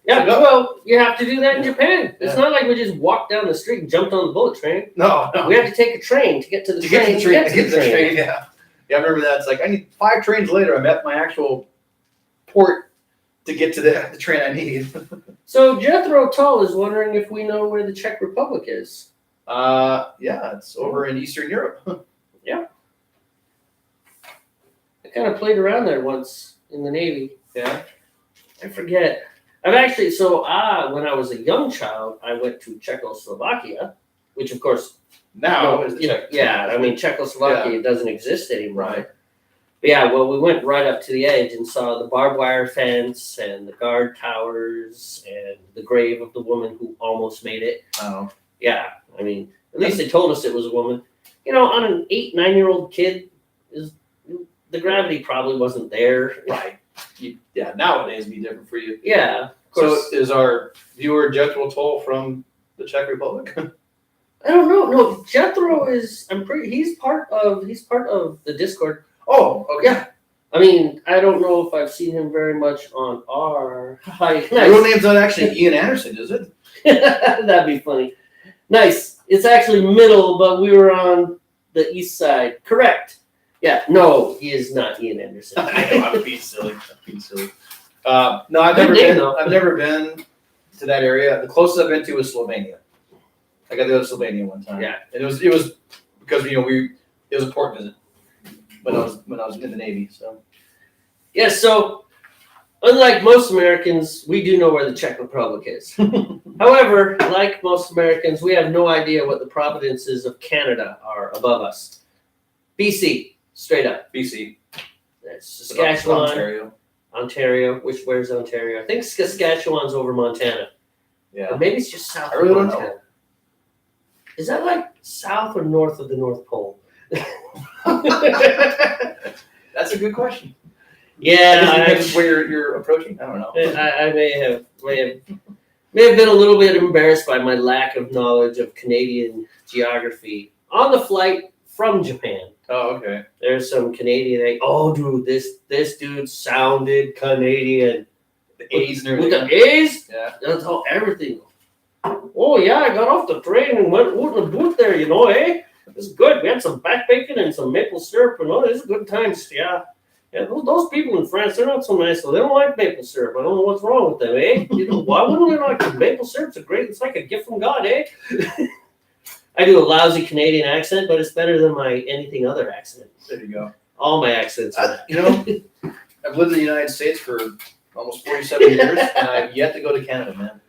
Yeah, well, you have to do that in Japan. It's not like we just walked down the street and jumped on the bullet train. No. We have to take a train to get to the train. To get to the train. Yeah, I remember that. It's like I need 5 trains later. I'm at my actual port to get to the train I need. So Jethro Tull is wondering if we know where the Czech Republic is. Yeah, it's over in Eastern Europe. Yeah. I kind of played around there once in the Navy. Yeah. I forget. When I was a young child, I went to Czechoslovakia, which of course now is the Czech. Yeah, I mean Czechoslovakia doesn't exist anymore. Right. But yeah, well, we went right up to the edge and saw the barbed wire fence and the guard towers and the grave of the woman who almost made it. Oh. Yeah, I mean, at least they told us it was a woman. On an 8-9-year-old kid, the gravity probably wasn't there. Right. Nowadays it'd be different for you. Yeah. So is our viewer Jethro Tull from the Czech Republic? I don't know. No, Jethro is. He's part of the Discord. Oh, okay. Yeah. I mean, I don't know if I've seen him very much on our. Nice. Your real name's not actually Ian Anderson, is it? That'd be funny. Nice. It's actually middle, but we were on the east side. Correct. Yeah. No, he is not Ian Anderson. I know. I'm being silly. No, I've never been to that area. The closest I've been to was Slovenia. I got to go to Slovenia one time. Yeah. And it was because it was a port visit when I was in the Navy. So. Yeah. So, unlike most Americans, we do know where the Czech Republic is. However, like most Americans, we have no idea what the provinces of Canada are above us. BC, straight up. BC. That's Saskatchewan. Ontario. Where's Ontario? I think Saskatchewan's over Montana. Yeah. Or maybe it's just south I really of don't Montana. know. Is that like south or north of the North Pole? That's a good question. Yeah. Where you're approaching? I don't know. I may have been a little bit embarrassed by my lack of knowledge of Canadian geography on the flight from Japan. Oh, okay. There's some Canadian. Dude, this dude sounded Canadian. The A's and with everything. the A's. Yeah. That's all. Everything. Oh yeah, I got off the train and went out in the booth there. Eh? It's good. We had some back bacon and some maple syrup, and it's good times. Yeah. Yeah, those people in France, they're not so nice. So they don't like maple syrup. I don't know what's wrong with them, eh? Why wouldn't they like it? Maple syrup's it's like a gift from God, eh? I do a lousy Canadian accent, but it's better than my anything other accent. There you go. All my accents. I've lived in the United States for almost 47 years, and I've yet to go to Canada, man.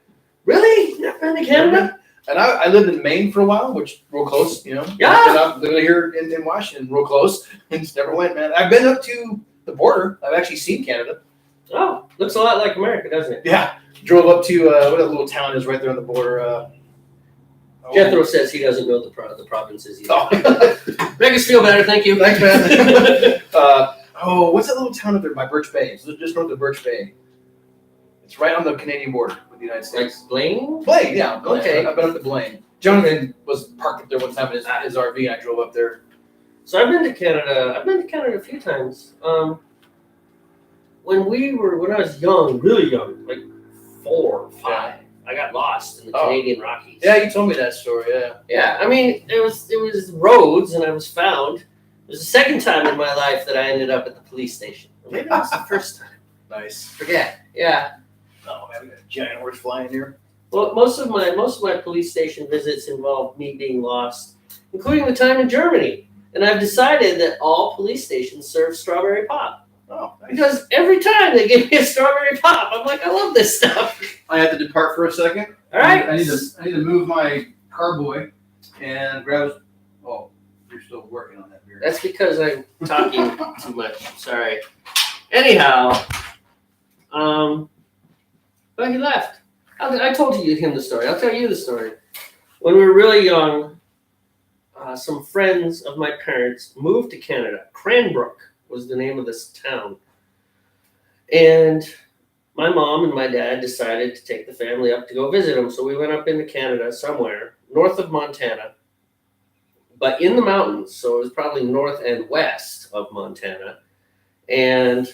Really? You've been to Canada? And I lived in Maine for a while, which real close, Yeah. I'm living here in Washington, real close, and just never went, man. I've been up to the border. I've actually seen Canada. Oh, looks a lot like America, doesn't it? Yeah. Drove up to what that little town is right there on the border. Jethro says he doesn't know the provinces either. Oh. Make us feel better, thank you. Thanks, man. What's that little town up there by Birch Bay? It's just north of Birch Bay. It's right on the Canadian border. with the United Like States. Blaine? Blaine, yeah. Blaine. Okay. I've been up to Blaine. Jonathan was parked up there one time in his RV, and I drove up there. So I've been to Canada. I've been to Canada a few times. When I was young, really young, like 4 or 5, I got lost in the Canadian Rockies. Yeah, you told me that story. Yeah. Yeah, I mean, it was roads, and I was found. It was the second time in my life that I ended up at the police station. Or maybe it was the first time. Nice. Forget. Yeah. Oh man, we got a giant horse flying here. Well, most of my police station visits involved me being lost, including the time in Germany. And I've decided that all police stations serve strawberry pop. Oh, nice. Because every time they give me a strawberry pop, I'm like, I love this stuff. I have to depart for a second. All right. I need to move my carboy and grab. Oh, you're still working on that beer. That's because I'm talking too much. Sorry. Anyhow, but he left. I told him the story. I'll tell you the story. When we were really young, some friends of my parents moved to Canada. Cranbrook was the name of this town. And my mom and my dad decided to take the family up to go visit them. So we went up into Canada somewhere, north of Montana, but in the mountains. So it was probably north and west of Montana. And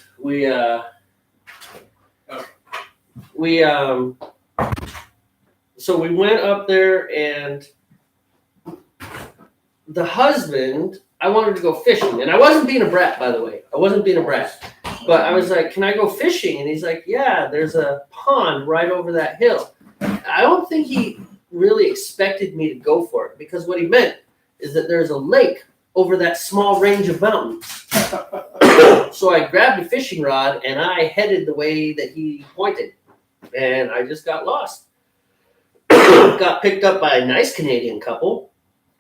so we went up there, and the husband, I wanted to go fishing. And I wasn't being a brat, by the way. I wasn't being a brat. But I was like, can I go fishing? And he's like, yeah, there's a pond right over that hill. I don't think he really expected me to go for it, because what he meant is that there's a lake over that small range of mountains. So I grabbed a fishing rod and I headed the way that he pointed. And I just got lost. Got picked up by a nice Canadian couple.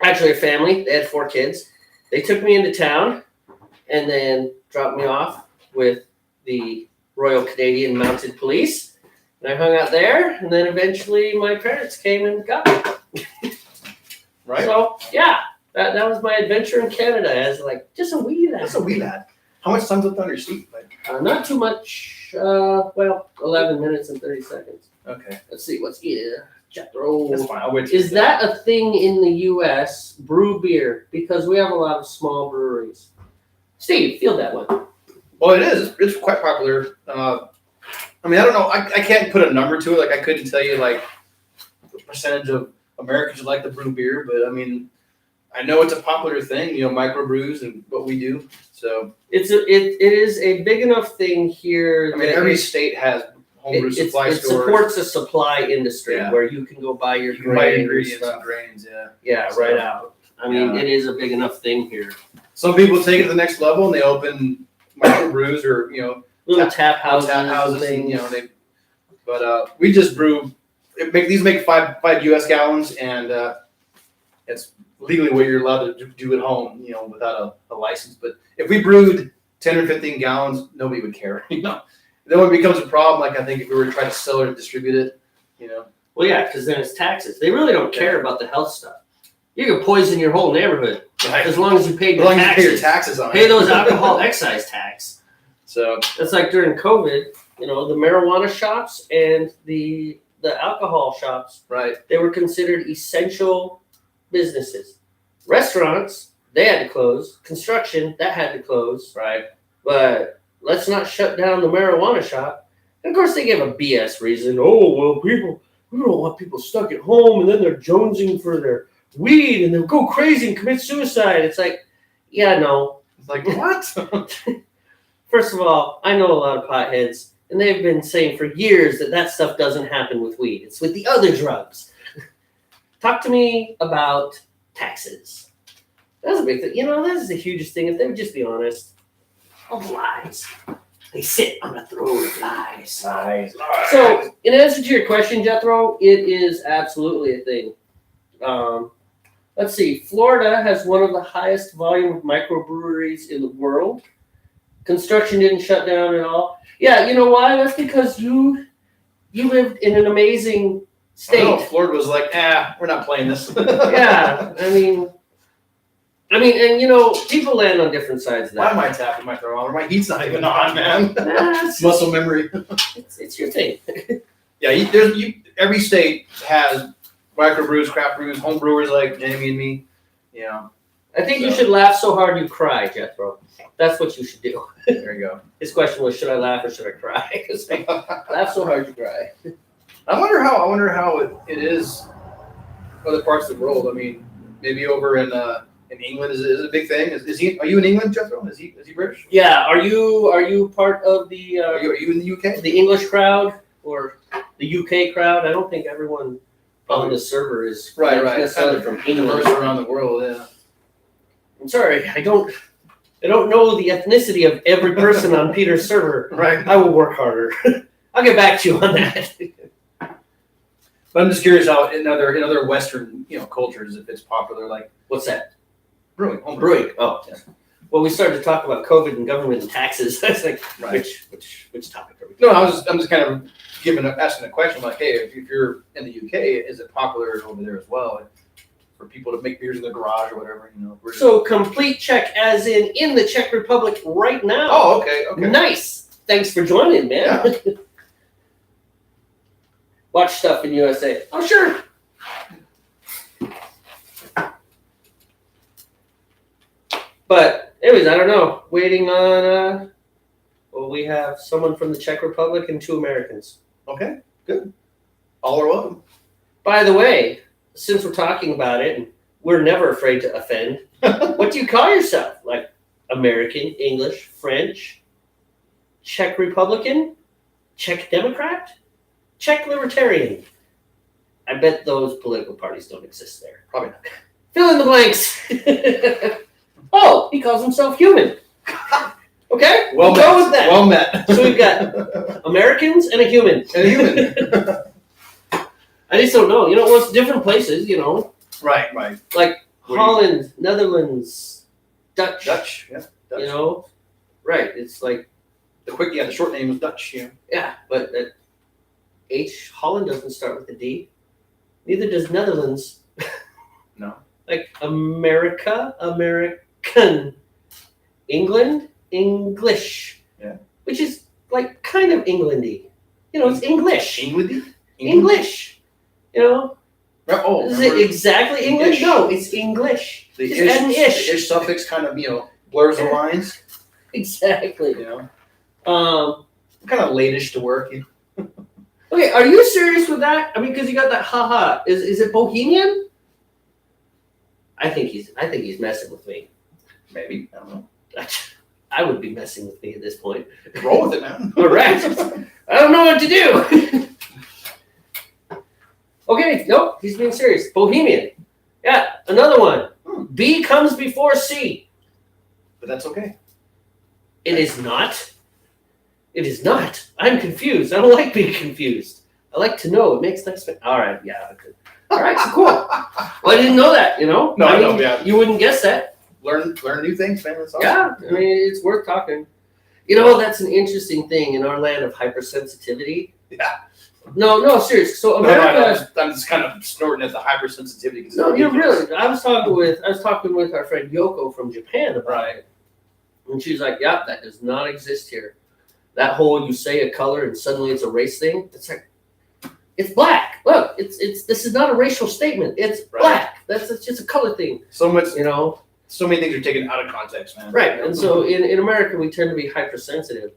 Actually, a family. They had 4 kids. They took me into town and then dropped me off with the Royal Canadian Mounted Police. And I hung out there, and then eventually my parents came and got me. Right. So, yeah, that was my adventure in Canada as like just a wee lad. That's a wee lad. How much time's left on your seat? Not too much. 11 minutes and 30 seconds. Okay. Let's see what's here. Jethro. That's fine. I'll wait. Is that a thing in the U.S., brew beer? Because we have a lot of small breweries. Steve, feel that one. Well, it is. It's quite popular. I mean, I don't know. I can't put a number to it. Like, I couldn't tell you, like, the percentage of Americans who like to brew beer. But, I mean, I know it's a popular thing, microbrews and what we do. So it is a big enough thing here. I mean, every state has homebrew supply it stores. Supports a supply industry where you can go buy your ingredients and grains. Yeah, right out. I mean, it is a big enough thing here. Some people take it to the next level and they open microbrews or little tap houses and but we just brew. These make 5 U.S. gallons, and it's legally what you're allowed to do at home, without a license. But if we brewed 10 or 15 gallons, nobody would care. Then when it becomes a problem, like I think if we were to try to sell it or distribute it, Well, yeah, because then it's taxes. They really don't care about the health stuff. You can poison your whole neighborhood as long as you pay your taxes. Pay your taxes on it. Pay those alcohol excise tax. So it's like during COVID, the marijuana shops and the alcohol shops, right? They were considered essential businesses. Restaurants, they had to close. Construction, that had to close. Right. But let's not shut down the marijuana shop. And of course, they gave a BS reason. Oh, well, we don't want people stuck at home and then they're jonesing for their weed and they'll go crazy and commit suicide. It's like, yeah, no. It's like, what? First of all, I know a lot of potheads, and they've been saying for years that stuff doesn't happen with weed. It's with the other drugs. Talk to me about taxes. That's a big thing. This is the hugest thing. If they would just be honest. All the lies. They sit on a throne of lies. Lies. So, in answer to your question, Jethro, it is absolutely a thing. Let's see. Florida has one of the highest volume of microbreweries in the world. Construction didn't shut down at all. Yeah, you know why? That's because you lived in an amazing state. I know, Florida was like, we're not playing this. Yeah, I mean, and people land on different sides of that. Why am I tapping my thermometer? My heat's not even on, man. Muscle memory. It's your thing. every state has microbrews, craft brews, home brewers like Jamey and me. You know. I think you should laugh so hard you cry, Jethro. That's what you should do. There you go. His question was, should I laugh or should I cry? Laugh so hard you cry. I wonder how it is other parts of the world. I mean, maybe over in England is it a big thing? Is he? Are you in England, Jethro? Is he British? Yeah. Are you part of the? Are you in the UK? The English crowd or the UK crowd? I don't think everyone on the server is right. necessarily from England. Around the world, yeah. I'm sorry, I don't know the ethnicity of every person on Peter's server. Right. I will work harder. I'll get back to you on that. But I'm just curious how in other Western cultures if it's popular. Like what's that? Brewing. Brewing. Oh, yeah. Well, we started to talk about COVID and government and taxes. That's like right. which topic are we? No, I'm just kind of asking a question. Like, hey, if you're in the UK, is it popular over there as well? For people to make beers in the garage or whatever, So complete Czech, as in the Czech Republic right now. Oh, okay. Nice. Thanks for joining, man. Yeah. Watch stuff in USA. Oh, sure. But anyways, I don't know. Waiting on. We have someone from the Czech Republic and 2 Americans. Okay, good. All are welcome. By the way, since we're talking about it, and we're never afraid to offend, what do you call yourself? Like American, English, French, Czech Republican, Czech Democrat, Czech Libertarian? I bet those political parties don't exist there. Probably not. Fill in the blanks. Oh, he calls himself human. Okay, we'll go with that. Well met. So we've got Americans and a human. I just don't know. What's different places, Right. Like Holland, Netherlands, Dutch. Dutch. Right. It's like the short name is Dutch, Yeah, but Holland doesn't start with a D. Neither does Netherlands. No. Like America, American. England, English. Yeah. Which is like kind of Englandy. It's English. Englandy? English. Oh, is it exactly English? No, it's English. The ish. ish suffix kind of blurs the lines. Exactly. Kind of late-ish to work. Okay, are you serious with that? I mean, because you got that haha. Is it Bohemian? I think he's messing with me. Maybe. I don't know. I would be messing with me at this point. Roll with it, man. All right. I don't know what to do. Okay, nope, he's being serious. Bohemian. Yeah, another one. B comes before C. But that's okay. It is not. It is not. I'm confused. I don't like being confused. I like to know. It makes nice. All right, yeah. Okay. All right, so cool. Well, I didn't know that, No, I know, yeah. You wouldn't guess that. Learn new things, man. That's awesome. Yeah, I mean, it's worth talking. That's an interesting thing in our land of hypersensitivity. Yeah. No, seriously. So America. I'm just kind of snorting at the hypersensitivity. No, you're really. I was talking with our friend Yoko from Japan about it, and she's like, "Yeah, that does not exist here. That whole you say a color and suddenly it's a race thing. It's like, it's black. Look, it's this is not a racial statement. It's black. It's just a color thing. So much, So many things are taken out of context, man. Right, and so in America we tend to be hypersensitive.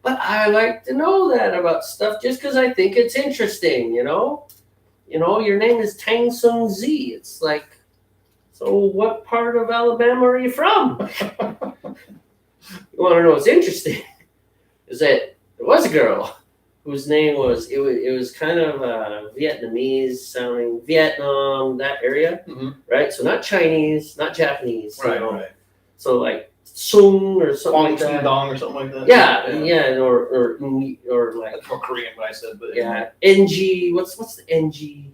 But I like to know that about stuff just because I think it's interesting, your name is Tang Sung Z. It's like, so what part of Alabama are you from? You want to know what's interesting? Is that there was a girl whose name was kind of Vietnamese sounding, Vietnam, that area, right? So not Chinese, not Japanese. Right. So like Sung or something like that. Dong or something like that. Yeah, or like. That's more Korean, what I said, but yeah. NG. What's the NG?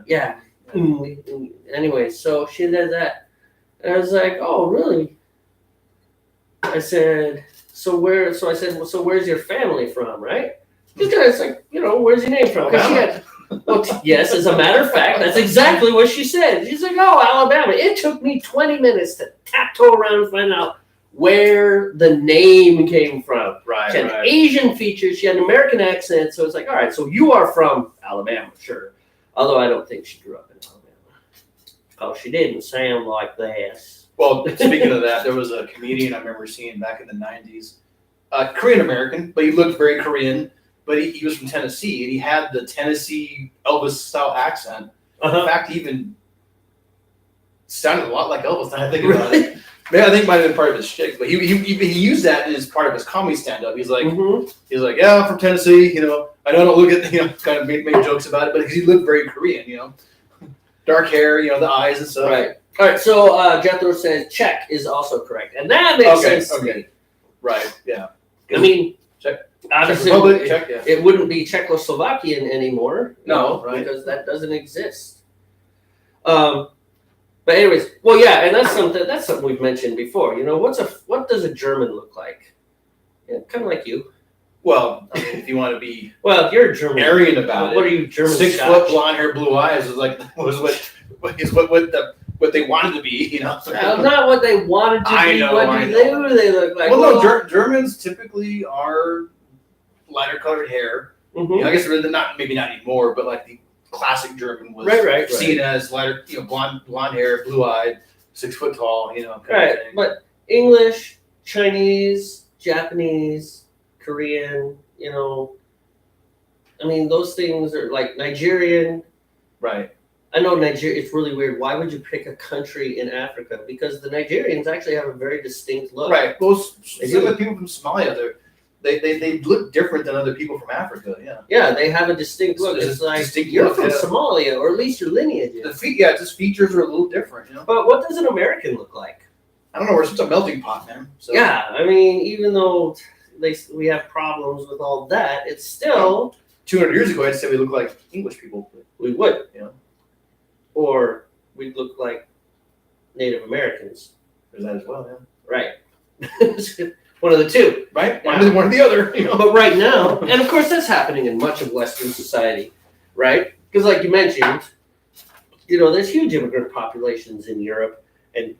Yeah. Anyway, so she did that, and I was like, oh, really? I said, so where's your family from, right? It's like, where's your name from? Because she had. Well, yes, as a matter of fact, that's exactly what she said. She's like, oh, Alabama. It took me 20 minutes to tiptoe around and find out where the name came from. Right. She had Asian features. She had an American accent. So it's like, all right, so you are from Alabama, sure. Although I don't think she grew up in Alabama. Oh, she didn't sound like this. Well, speaking of that, there was a comedian I remember seeing back in the 90s, Korean American, but he looked very Korean, but he was from Tennessee, and he had the Tennessee Elvis-style accent. In fact, he even sounded a lot like Elvis now I think about it. Maybe I think it might have been part of his shtick, but he used that as part of his comedy stand-up. He's like, yeah, I'm from Tennessee, I know I don't look at, kind of make jokes about it, but he looked very Korean, dark hair, the eyes and stuff. Right. All right, so Jethro says Czech is also correct, and that makes sense to me. Right, yeah. I mean, obviously, it wouldn't be Czechoslovakian anymore. No, right. Because that doesn't exist. But anyways, well, yeah, and that's something we've mentioned before. What does a German look like? Yeah, kind of like you. Well, I mean, if you want to be you're a German. Aryan about it. What are you, German? 6 foot, blonde hair, blue eyes is like what they wanted to be, Not what they wanted to be. I know. What do they look like? Well, no, Germans typically are lighter colored hair. I guess they're maybe not anymore, but like the classic German was seen as lighter, blonde hair, blue eyed, 6 foot tall, kind of thing. But English, Chinese, Japanese, Korean, I mean, those things are like Nigerian. Right. I know Nigeria, it's really weird. Why would you pick a country in Africa? Because the Nigerians actually have a very distinct look. Right. Well, some of the people from Somalia, they look different than other people from Africa, yeah. Yeah, they have a distinct look. It's like, you're from Somalia, or at least your lineage is. Just features are a little different, But what does an American look like? I don't know, we're such a melting pot, man. So. Yeah, I mean, even though we have problems with all that, it's still... 200 years ago, I'd say we look like English people. We would, Or we'd look like Native Americans. There's that as well, yeah. Right. One of the two. Right? One or the other. But right now, and of course that's happening in much of Western society, right? Because like you mentioned, there's huge immigrant populations in Europe and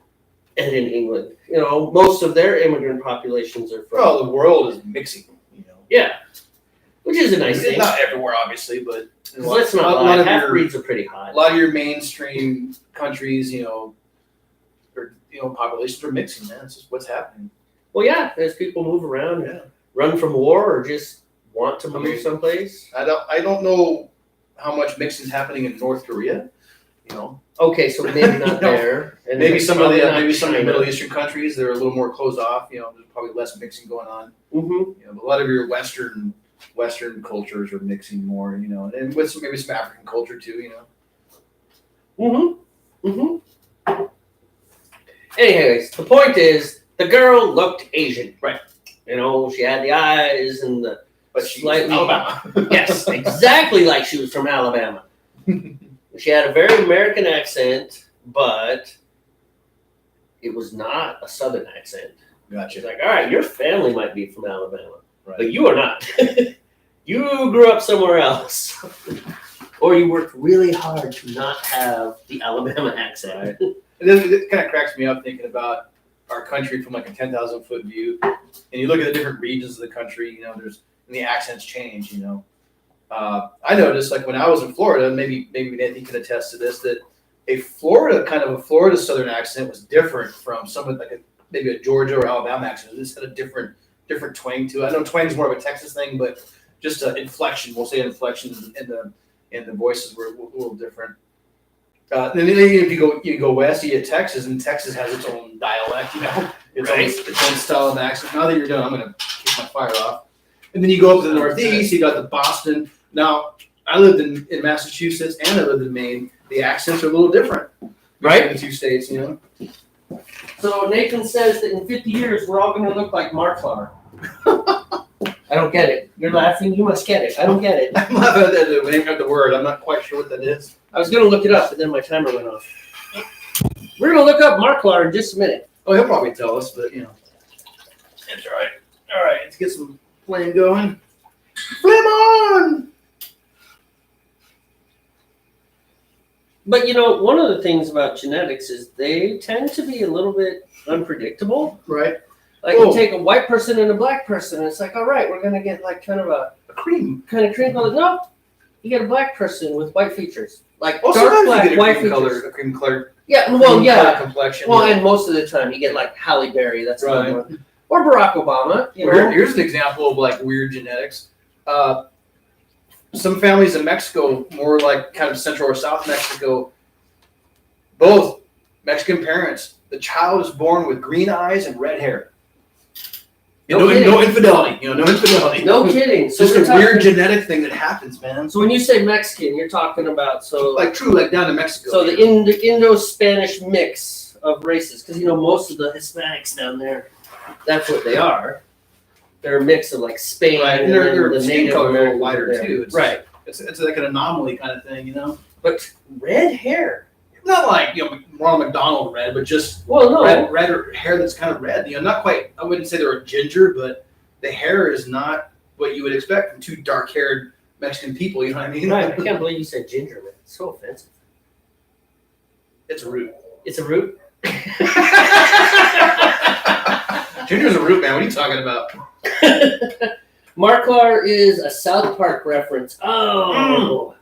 in England. Most of their immigrant populations are from... Well, the world is mixing, Yeah. Which is a nice thing. Not everywhere, obviously, but... Let's not lie. Half-breeds are pretty hot. A lot of your mainstream countries, populations are mixing, man. It's just what's happening. Well, yeah, as people move around, run from war, or just want to move someplace. I don't know how much mixing is happening in North Korea. Okay, so maybe not there. And maybe some of the Middle Eastern countries, they're a little more closed off. There's probably less mixing going on. But a lot of your Western cultures are mixing more. And with maybe some African culture too. Anyways, the point is, the girl looked Asian. Right. She had the eyes and the slightly... Alabama. Yes, exactly like she was from Alabama. She had a very American accent, but it was not a Southern accent. Gotcha. It's like, all right, your family might be from Alabama, right, but you are not. You grew up somewhere else. Or you worked really hard to not have the Alabama accent. Right. And then it kind of cracks me up thinking about our country from like a 10,000-foot view, and you look at the different regions of the country. And the accents change. I noticed, like when I was in Florida, maybe Nathan can attest to this, that a Florida Southern accent was different from someone like maybe a Georgia or Alabama accent. It just had a different twang to it. I know twang is more of a Texas thing, but just inflection. We'll say inflection in the voices were a little different. Then if you go west, you get Texas, and Texas has its own dialect, its own style of accent. Now that you're done, I'm gonna keep my fire off. And then you go up to the Northeast, you got the Boston. Now, I lived in Massachusetts and I lived in Maine. The accents are a little different, right? The two states, So Nathan says that in 50 years we're all going to look like Marklar. I don't get it. You're laughing. You must get it. I don't get it. I'm laughing at that when I got the word. I'm not quite sure what that is. I was going to look it up, but then my timer went off. We're going to look up Marklar in just a minute. Oh, he'll probably tell us, but That's all right. All right, let's get some flame going. Flame on! But one of the things about genetics is they tend to be a little bit unpredictable. Right. Like you take a white person and a black person, and it's like, all right, we're gonna get like kind of a cream. color. No, you get a black person with white features, like Also, dark black, white cream features. color, a cream color. Yeah, well, yeah. Complexion. Well, and most of the time you get like Halle Berry. That's right. another one. Or Barack Obama. You know? Here's an example of like weird genetics. Some families in Mexico, more like kind of Central or South Mexico, both Mexican parents. The child is born with green eyes and red hair. No infidelity. No infidelity. No kidding. It's just a weird genetic thing that happens, man. So when you say Mexican, you're talking about like down in Mexico. So the Indo-Spanish mix of races, because most of the Hispanics down there, that's what they are. They're a mix of like Spain and their the skin Native color American lighter too. It's like an anomaly kind of thing, But red hair. Not like Ronald McDonald red, but just red or hair that's kind of red. Not quite. I wouldn't say they're a ginger, but the hair is not what you would expect from two dark-haired Mexican people. You know what I mean? Right. I can't believe you said ginger, man. It's so offensive. It's a root. It's a root. Ginger's a root, man. What are you talking about? Marklar is a South Park reference. Oh.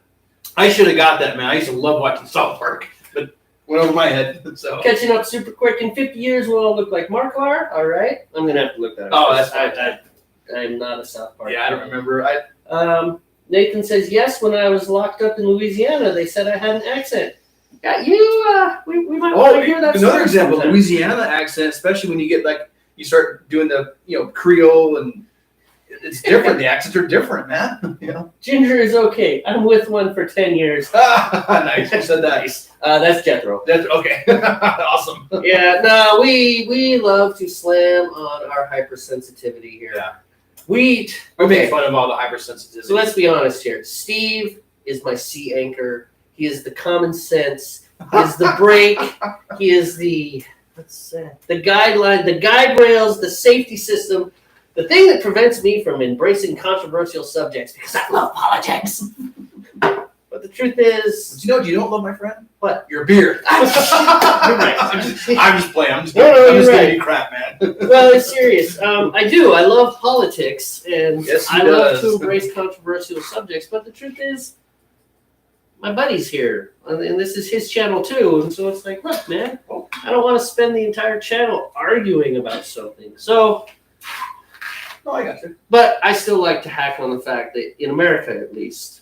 I should have got that, man. I used to love watching South Park, but went over my head. So catching up super quick. In 50 years, we'll all look like Marklar. All right. I'm going to have to look that up. Oh, that's I'm not a South Park. Yeah, I don't remember. Nathan says, yes, when I was locked up in Louisiana, they said I had an accent. Yeah, we might want to hear that. Another example, Louisiana accent, especially when you get you start doing the Creole, and it's different. The accents are different, man. Ginger is okay. I'm with one for 10 years. Nice. You said that. That's Jethro. That's okay. Awesome. Yeah, no, we love to slam on our hypersensitivity here. Yeah. We make fun of all the hypersensitivity. So let's be honest here. Steve is my sea anchor. He is the common sense. He is the brake. He is the guideline, the guide rails, the safety system, the thing that prevents me from embracing controversial subjects because I love politics. But the truth is, you know what you don't love, my friend? What? Your beer. You're right. I'm just playing. I'm just giving you crap, man. Well, it's serious. I do. I love politics, and I love to embrace controversial subjects. But the truth is, my buddy's here, and this is his channel too. And so it's like, look, man, I don't want to spend the entire channel arguing about something. So, no, I got you. But I still like to hack on the fact that in America, at least,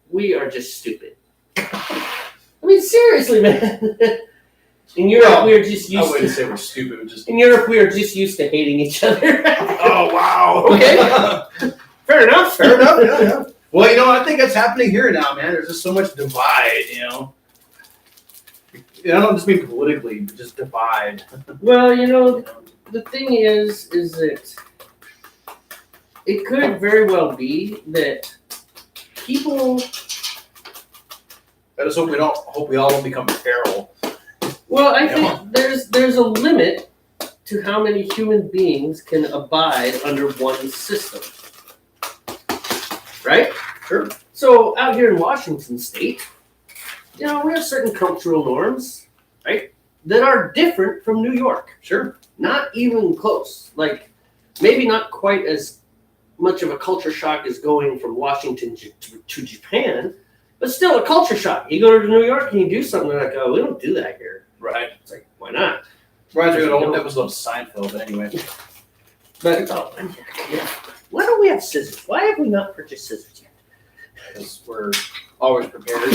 we are just stupid. I mean, seriously, man. In Europe, we are just used to... I wouldn't say we're stupid. In Europe, we are just used to hating each other. Oh, wow. Okay. Fair enough. Yeah. Well, I think that's happening here now, man. There's just so much divide, I don't just mean politically, but just divide. Well, the thing is that it could very well be that people... I just hope we all don't become feral. Well, I think there's a limit to how many human beings can abide under one system. Right? Sure. So out here in Washington State, we have certain cultural norms, right, that are different from New York. Sure. Not even close. Like, maybe not quite as much of a culture shock as going from Washington to Japan, but still a culture shock. You go to New York and you do something like, oh, we don't do that here. Right. It's like, why not? Reminds me of an old episode of Seinfeld, but anyway. But, yeah. Why don't we have scissors? Why have we not purchased scissors yet? Because we're always prepared.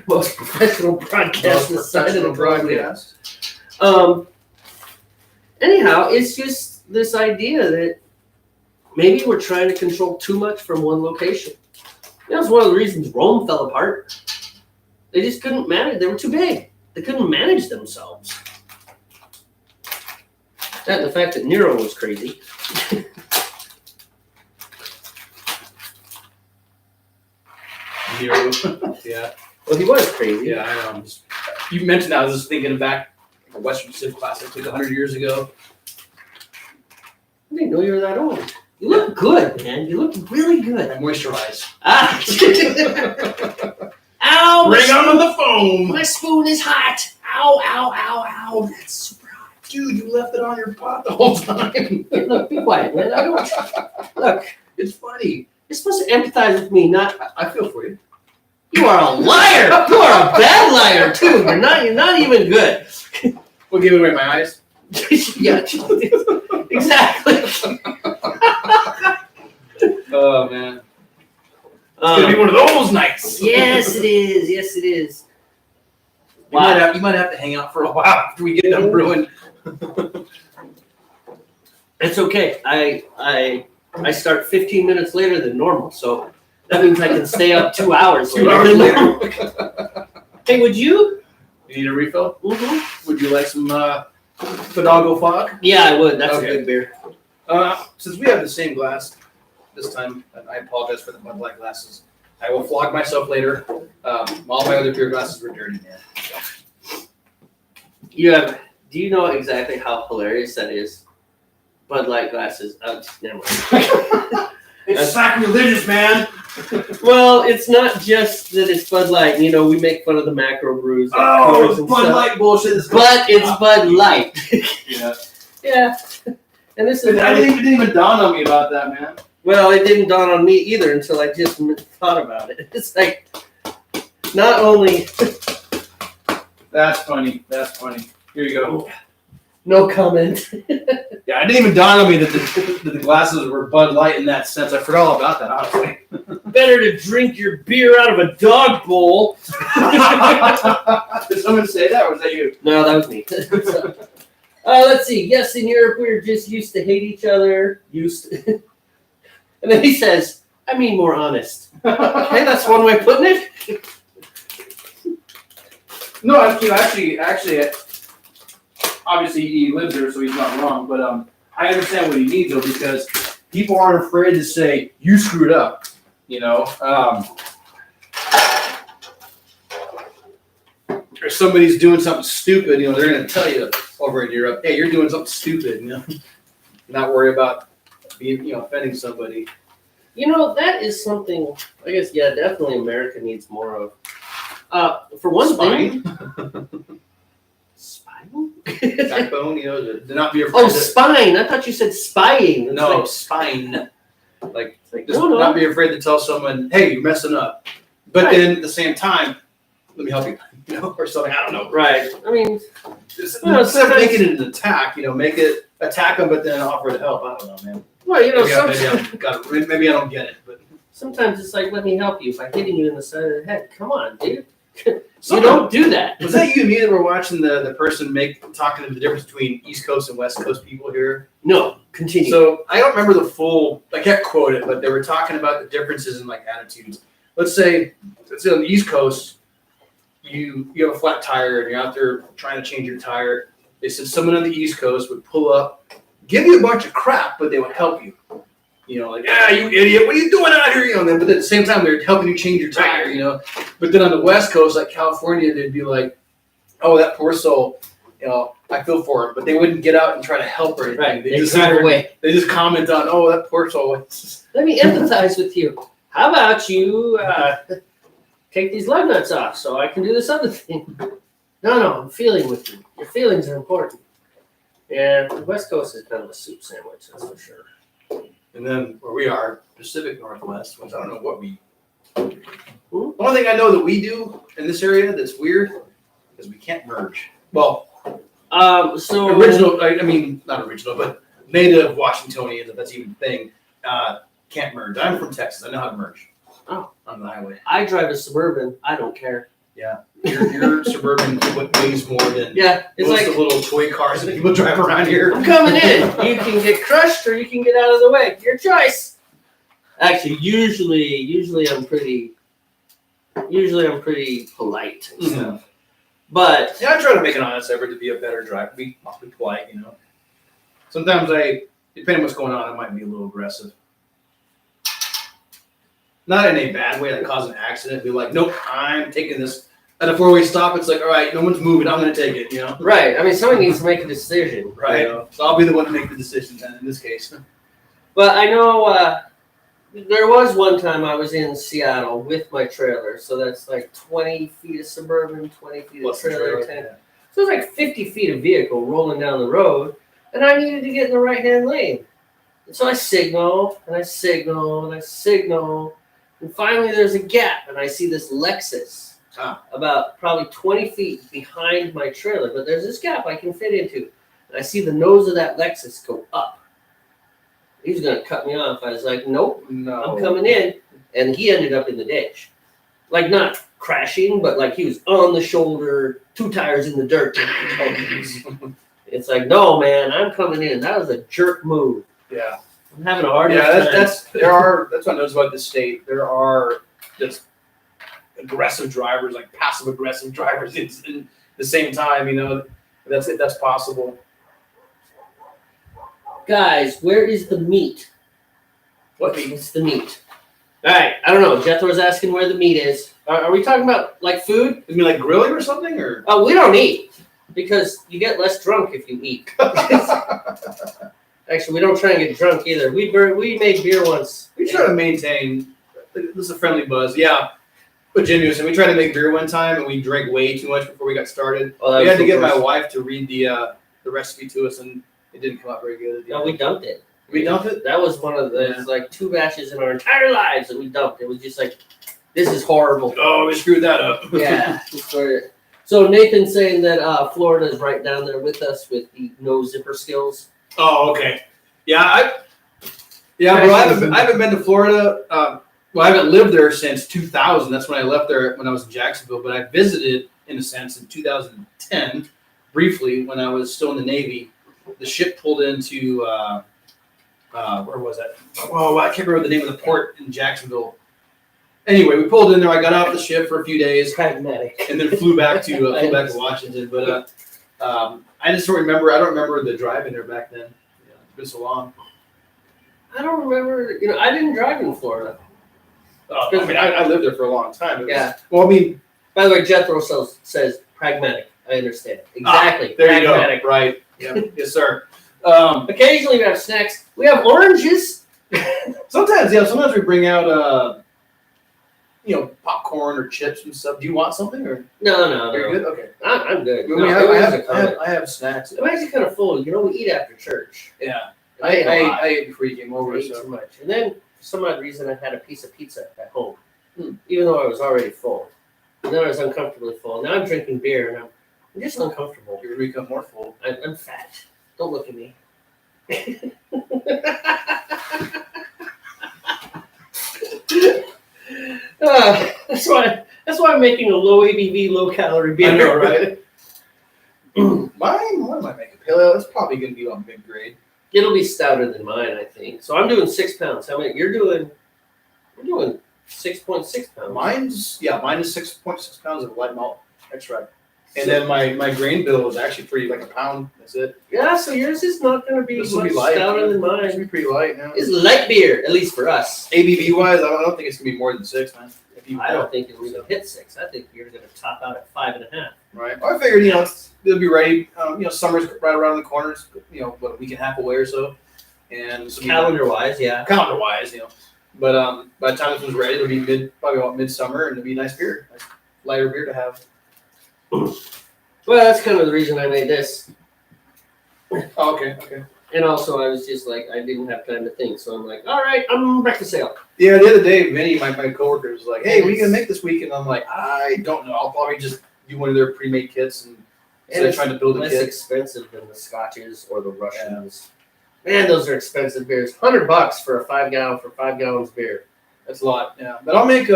Most professional broadcast this side of the broadcast. Anyhow, it's just this idea that maybe we're trying to control too much from one location. That's one of the reasons Rome fell apart. They just couldn't manage. They were too big. They couldn't manage themselves. That and the fact that Nero was crazy. Nero. Yeah. Well, he was crazy. Yeah, I know. You mentioned that. I was just thinking back a Western Civ classic like 100 years ago. I didn't know you were that old. You look good, man. You look really good. I moisturize. Ah! Ow! Bring on the foam. My spoon is hot. Ow, ow, ow, ow. That's super hot. Dude, you left it on your pot the whole time. Look, be quiet, man. I don't. Look, It's funny. you're supposed to empathize with me, not. I feel for you. You are a liar. You are a bad liar too. You're not. You're not even good. We'll give away my eyes. Yeah, exactly. Oh man, it's gonna be one of those nights. Yes, it is. Yes, it is. You might have to hang out for a while after we get done brewing. It's okay. I start 15 minutes later than normal, so that means I can stay up 2 hours. 2 hours later. Hey, would you? You need a refill? Mm-hmm. Would you like some Fidalgo Fog? Yeah, I would. That's Okay. a good beer. Since we have the same glass this time, and I apologize for the Bud Light glasses. I will flog myself later. All my other beer glasses were dirty, man. Do you know exactly how hilarious that is? Bud Light glasses. Never mind. It's sacrilegious, man. Well, it's not just that it's Bud Light. You know, we make fun of the macro brews. Oh, Bud Light bullshit. But it's Bud Light. Yeah. Yeah. And this is. It didn't even dawn on me about that, man. Well, it didn't dawn on me either until I just thought about it. It's like, not only. That's funny. That's funny. Here you go. No comment. Yeah, it didn't even dawn on me that the glasses were Bud Light in that sense. I forgot all about that, honestly. Better to drink your beer out of a dog bowl. Did someone say that, or was that you? No, that was me. Let's see. Yes, in Europe we're just used to hate each other. And then he says, I mean more honest. Okay, that's one way of putting it. No, actually, obviously he lives there, so he's not wrong. But I understand what he means, though, because people aren't afraid to say you screwed up. You know, or somebody's doing something stupid. You know, they're going to tell you over in Europe, "Hey, you're doing something stupid." You know, not worry about being, offending somebody. You know, that is something. I guess, yeah, definitely America needs more of. For one thing. Backbone, to not be afraid. Oh, spine! I thought you said spying. It's No, like, spine. Like just no. not be afraid to tell someone, "Hey, you're messing up," but Right. then at the same time, let me help you, or something. I don't know. right. I mean, Instead of making it an attack, make it attack them, but then offer to help. I don't know, man. well, Maybe I don't get it, but sometimes it's like, let me help you by hitting you in the side of the head. Come on, dude. You don't do that. Was that you and me that were watching the person talking to the difference between East Coast and West Coast people here? No, continue. So I don't remember the full. I can't quote it, but they were talking about the differences in attitudes. Let's say on the East Coast, you have a flat tire and you're out there trying to change your tire. They said someone on the East Coast would pull up, give you a bunch of crap, but they would help you. Like, "Yeah, you idiot, what are you doing out here?" But at the same time, they're helping you change your tire, But then on the West Coast, like California, they'd be like, "Oh, that poor soul, I feel for him." But they wouldn't get out and try to help or anything. Right, they just drive away. They just comment on, "Oh, that poor soul." Let me empathize with you. How about you take these lug nuts off so I can do this other thing? No, I'm feeling with you. Your feelings are important. Yeah, the West Coast is kind of a soup sandwich, that's for sure. And then where we are, Pacific Northwest, which I don't know what we. The only thing I know that we do in this area that's weird is we can't merge. Well, so original. Not original, but native Washingtonians, if that's even a thing, can't merge. I'm from Texas. I know how to merge. Oh. On the highway. I drive a Suburban. I don't care. Yeah, your Suburban weighs more than it's most like of the little toy cars that people drive around here. I'm coming in. You can get crushed or you can get out of the way. Your choice. Actually, usually I'm pretty polite. Mm-hmm. But I try to make an honest effort to be a better driver, be polite. Sometimes depending on what's going on, I might be a little aggressive. Not in a bad way that cause an accident. Be like, "Nope, I'm taking this." At a four-way stop, it's like, "All right, no one's moving. I'm going to take it." Right. I mean, somebody needs to make a decision. Right. So I'll be the one to make the decision then in this case. But I know there was one time I was in Seattle with my trailer. So that's like 20 feet of Suburban, 20 feet of trailer. 10. So it's like 50 feet of vehicle rolling down the road. and I needed to get in the right-hand lane. And so I signal, and I signal, and I signal, and finally there's a gap, and I see this Lexus about probably 20 feet behind my trailer, but there's this gap I can fit into. And I see the nose of that Lexus go up. He was going to cut me off. I was like, nope, I'm coming in. And he ended up in the ditch. Like, not crashing, but like he was on the shoulder, 2 tires in the dirt. It's like, no, man, I'm coming in. That was a jerk move. Yeah. I'm having a hard time. That's what I noticed about this state. There are just aggressive drivers, like passive aggressive drivers in the same time, you know. That's possible. Guys, where is the meat? What meat? It's the meat. All right, I don't know. Jethro's asking where the meat is. Are we talking about like food? You mean like grilling or something, or? Oh, we don't eat because you get less drunk if you eat. Actually, we don't try and get drunk either. We made beer once. We try to maintain. This is a friendly buzz, yeah. But genuinely, we tried to make beer one time and we drank way too much before we got started. Oh, we had to get my wife to read the recipe to us, and it didn't come out very good. No, we dumped it. We dumped it? That was one of the like 2 batches in our entire lives that we dumped. It was just like, this is horrible. Oh, we screwed that up. Yeah. So Nathan's saying that Florida is right down there with us with the no zipper skills. Oh, okay. Yeah, bro. I haven't been to Florida. Well, I haven't lived there since 2000. That's when I left there when I was in Jacksonville. But I visited, in a sense, in 2010, briefly when I was still in the Navy. The ship pulled into where was that? Oh, I can't remember the name of the port in Jacksonville. Anyway, we pulled in there. I got off the ship for a few days, Pragmatic, and then flew back to Washington. But I just don't remember. I don't remember the drive in there back then. Yeah, it's been so long. I don't remember. I didn't drive in Florida. I mean, I lived there for a long time. Yeah. Well, I mean, by the way, Jethro says pragmatic. I understand exactly. There pragmatic. You go. Right. Yeah. Yes, sir. Occasionally we have snacks. We have oranges. Sometimes we bring out popcorn or chips and stuff. Do you want something or? No. You're good. Okay. I'm good. I have snacks. I'm actually kind of full. We eat after church. Yeah. I ate before you came over. I ate too much, and then for some odd reason I had a piece of pizza at home, even though I was already full. And then I was uncomfortably full. Now I'm drinking beer, and I'm just uncomfortable. You're going to become more full. I'm fat. Don't look at me. That's why I'm making a low ABV, low calorie beer. I know, right? What am I making? Pale ale. It's probably going to be on mid-grade. It'll be stouter than mine, I think. So I'm doing 6 pounds. How many? You're doing 6.6 pounds. Mine is 6.6 pounds of light malt extract. And then my grain bill is actually pretty, like a pound. That's it. Yeah, so yours is not going to be much stouter than mine. It's be pretty light now. It's light beer, at least for us. ABV wise, I don't think it's going to be more than 6, man. I don't think it'll even hit 6. I think you're going to top out at 5.5. Right. Well, I figured, it'll be ready. Summer's right around the corners. What, a week and a half away or so. And so calendar-wise, yeah. Calendar-wise, But by the time this was ready, it'll be probably about midsummer, and it'll be a nice beer, nice lighter beer to have. Well, that's kind of the reason I made this. Oh, okay. And also, I was just like, I didn't have time to think, so I'm like, all right, I'm back to sale. Yeah, the other day, Vinny, my coworker, was like, "Hey, what are you gonna make this week?" And I'm like, "I don't know. I'll probably just do one of their pre-made kits and instead of trying to build a less kit." Expensive than the Scotches or the Russians. Yeah. Man, those are expensive beers. $100 for a 5 gallons beer. That's a lot. Yeah, but I'll make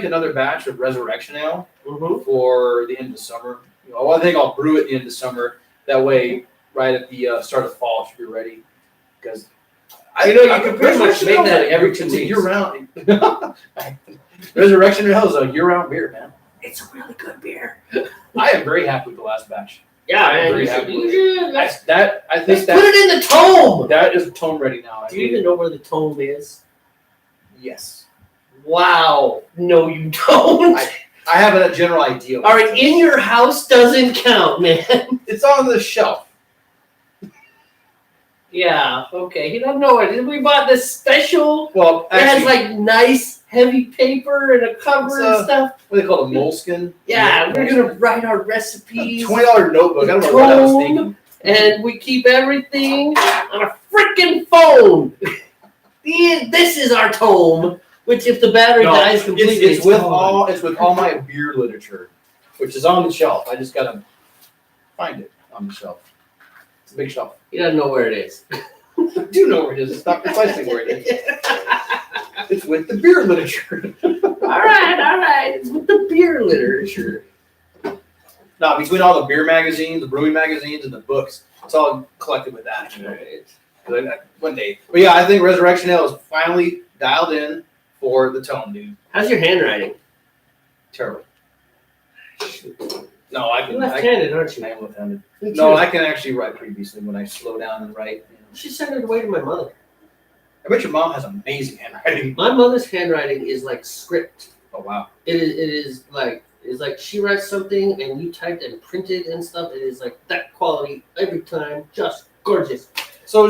another batch of Resurrection Ale for the end of summer. I think I'll brew it at the end of summer. That way, right at the start of fall, it should be ready. Because you can pretty much make that every 2 weeks. Year round. Resurrection Ale is a year-round beer, man. It's a really good beer. I am very happy with the last batch. Yeah, I'm very happy with it. I think put it in the tome. That is tome ready now. Do you even know where the tome is? Yes. Wow. No, you don't. I have a general idea. All right, in your house doesn't count, man. It's on the shelf. Yeah, okay. He doesn't know it. We bought this special. Well, actually, it has like nice heavy paper and a cover and stuff. What do they call it? A moleskin? Yeah, we're going to write our recipes. $20 notebook. I don't know what I was thinking. and we keep everything on a freaking phone. This is our tome. Which, if the battery dies completely, it's with all my beer literature, which is on the shelf. I just gotta find it on the shelf. It's a big shelf. You gotta know where it is. I do know where it is. It's not precisely where it is. It's with the beer literature. All right. It's with the beer literature. No, between all the beer magazines, the brewing magazines, and the books, it's all collected with that. Right. One day. But yeah, I think Resurrection Ale is finally dialed in for the tone, dude. How's your handwriting? Terrible. No, I can. You're left-handed, aren't you? I am left-handed. No, I can actually write pretty decently when I slow down and write. You should send it away to my mother. I bet your mom has amazing handwriting. My mother's handwriting is like script. Oh wow. It is like she writes something and you typed and printed and stuff. It is like that quality every time, just gorgeous. So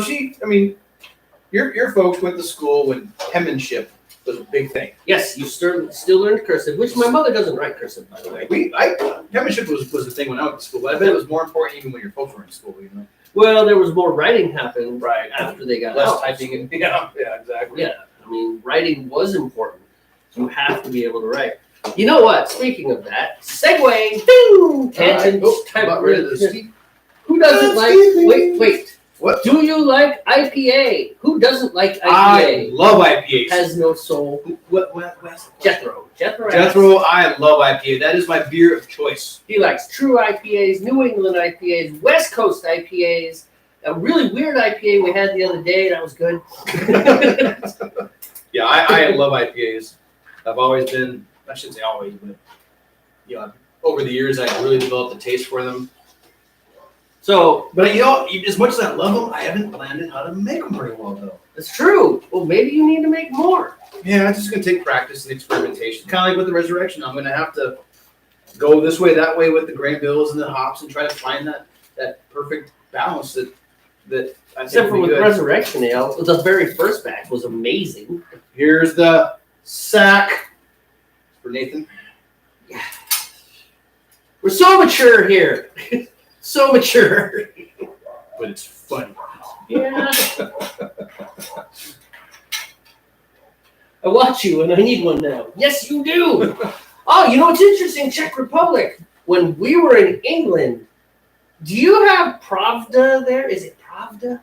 your folks went to school when penmanship was a big thing. Yes, you still learned cursive, which my mother doesn't write cursive, by the way. Penmanship was a thing when I went to school, but I bet it was more important even when your folks were in school, you know. Well, there was more writing happened after they got less out. typing and yeah, exactly. Yeah, I mean, writing was important. You have to be able to write. You know what? Speaking of that, segue, ding, tangent. Got rid of this. Who doesn't like? Wait. What? Do you like IPA? Who doesn't like IPA? I love IPAs. Has no soul. What? Jethro. I love IPA. That is my beer of choice. He likes true IPAs, New England IPAs, West Coast IPAs. A really weird IPA we had the other day. That was good. Yeah, I love IPAs. I've always been. I shouldn't say always, but over the years I've really developed a taste for them. So, but as much as I love them, I haven't landed how to make them very well, though. It's true. Well, maybe you need to make more. Yeah, it's just going to take practice and experimentation. Kind of like with the Resurrection. I'm going to have to go this way, that way with the grain bills and the hops and try to find that perfect balance that I think Except for with good. Resurrection Ale, the very first batch was amazing. Here's the sack for Nathan. Yeah. We're so mature here. So mature. But it's funny. Yeah. I watch you and I need one now. Yes, you do. Oh, you know what's interesting? Czech Republic. When we were in England, do you have Pravda there? Is it Pravda?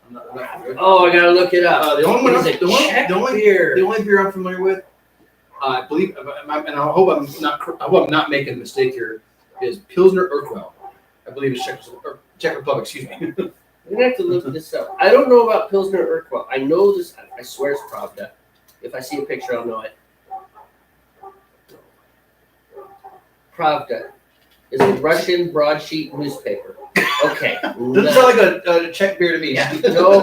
I'm not familiar. Oh, I gotta look it up. The only beer. The only beer I'm familiar with, I believe, and I hope I'm not making a mistake here, is Pilsner Urquell. I believe it's Czech Republic. Excuse me. We're gonna have to look this up. I don't know about Pilsner Urquell. I know this. I swear it's Pravda. If I see a picture, I'll know it. Pravda is a Russian broadsheet newspaper. Okay. Doesn't sound like a Czech beer to me. Yeah. No,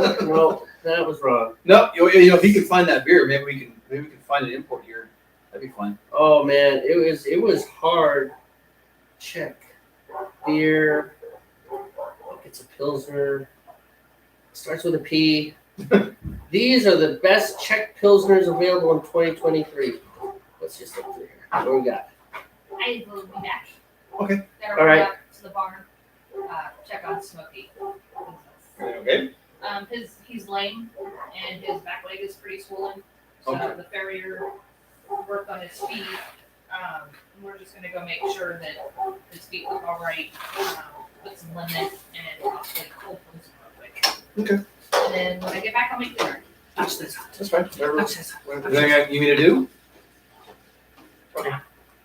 that was wrong. No, if you can find that beer, maybe we can find an import here. That'd be fun. Oh man, it was hard. Czech beer. Look, it's a Pilsner. Starts with a P. These are the best Czech Pilsners available in 2023. Let's just look through here. What do we got? I will be back. Okay. They're All right. up to the barn. Check on Smokey. Okay. He's lame and his back leg is pretty swollen. So Okay. the farrier worked on his feet. We're just gonna go make sure that his feet look all right. Put some lemon and possibly cold ones real quick. Okay. And then when I get back, I'll make dinner. Touch this. That's fine. Touch this. Anything you need to do? Okay.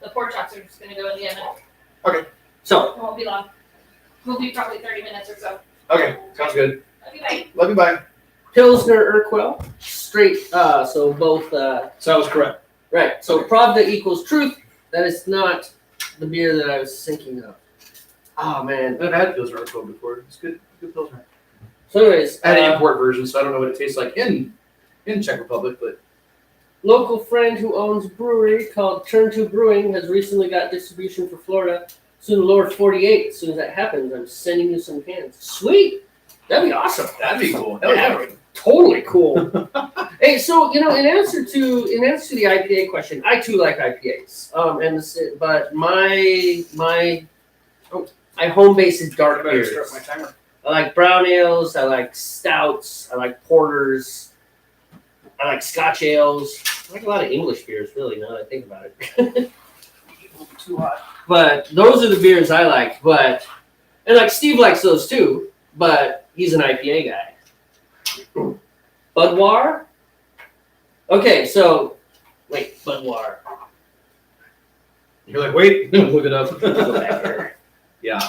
The pork chops are just gonna go in the oven. Okay. So, It won't be long. We'll be probably 30 minutes or so. Okay. Sounds good. Okay, bye. Love you. Bye. Pilsner Urquell, straight. So both. Sounds correct. Right. So Pravda equals truth. That is not the beer that I was thinking of. Oh man. I've had Pilsner Urquell before. It's good. Good Pilsner. So anyways, I had an import version, so I don't know what it tastes like in Czech Republic, but local friend who owns a brewery called Turn 2 Brewing has recently got distribution for Florida. Soon the lower 48. As soon as that happens, I'm sending you some cans. Sweet. That'd be awesome. that'd be cool. Hell yeah. Totally cool. Hey, so in answer to the IPA question, I too like IPAs. But my home base is dark I better beers. start my timer. I like brown ales. I like stouts. I like porters. I like Scotch ales. I like a lot of English beers, really, now that I think about it. Too hot. But those are the beers I like. And like Steve likes those too, but he's an IPA guy. Budweiser? Okay, so, wait, Budweiser. You're like, wait, look it up. Go back here. Yeah,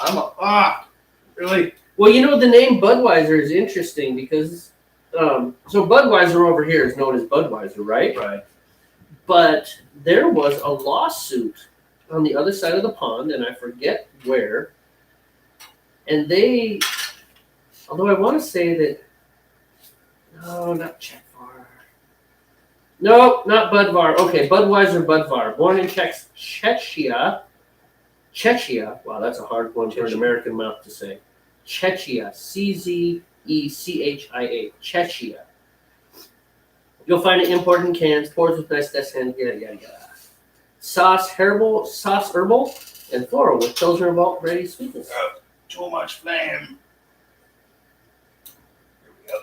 really? Well, you know, the name Budweiser is interesting because, so Budweiser over here is known as Budweiser, right? Right. But there was a lawsuit on the other side of the pond, and I forget where. And they, although I want to say that, no, not Czechvar. No, not Budvar. Okay, Budvar. Born in Czechia. Wow, that's a hard one for an American mouth to say. Czechia. Czechia. Czechia. You'll find it imported in cans, pours with nice decant, yada yada yada. Sauce herbal, and floral with Pilsner malt ready sweetness. Too much flame. Here we go.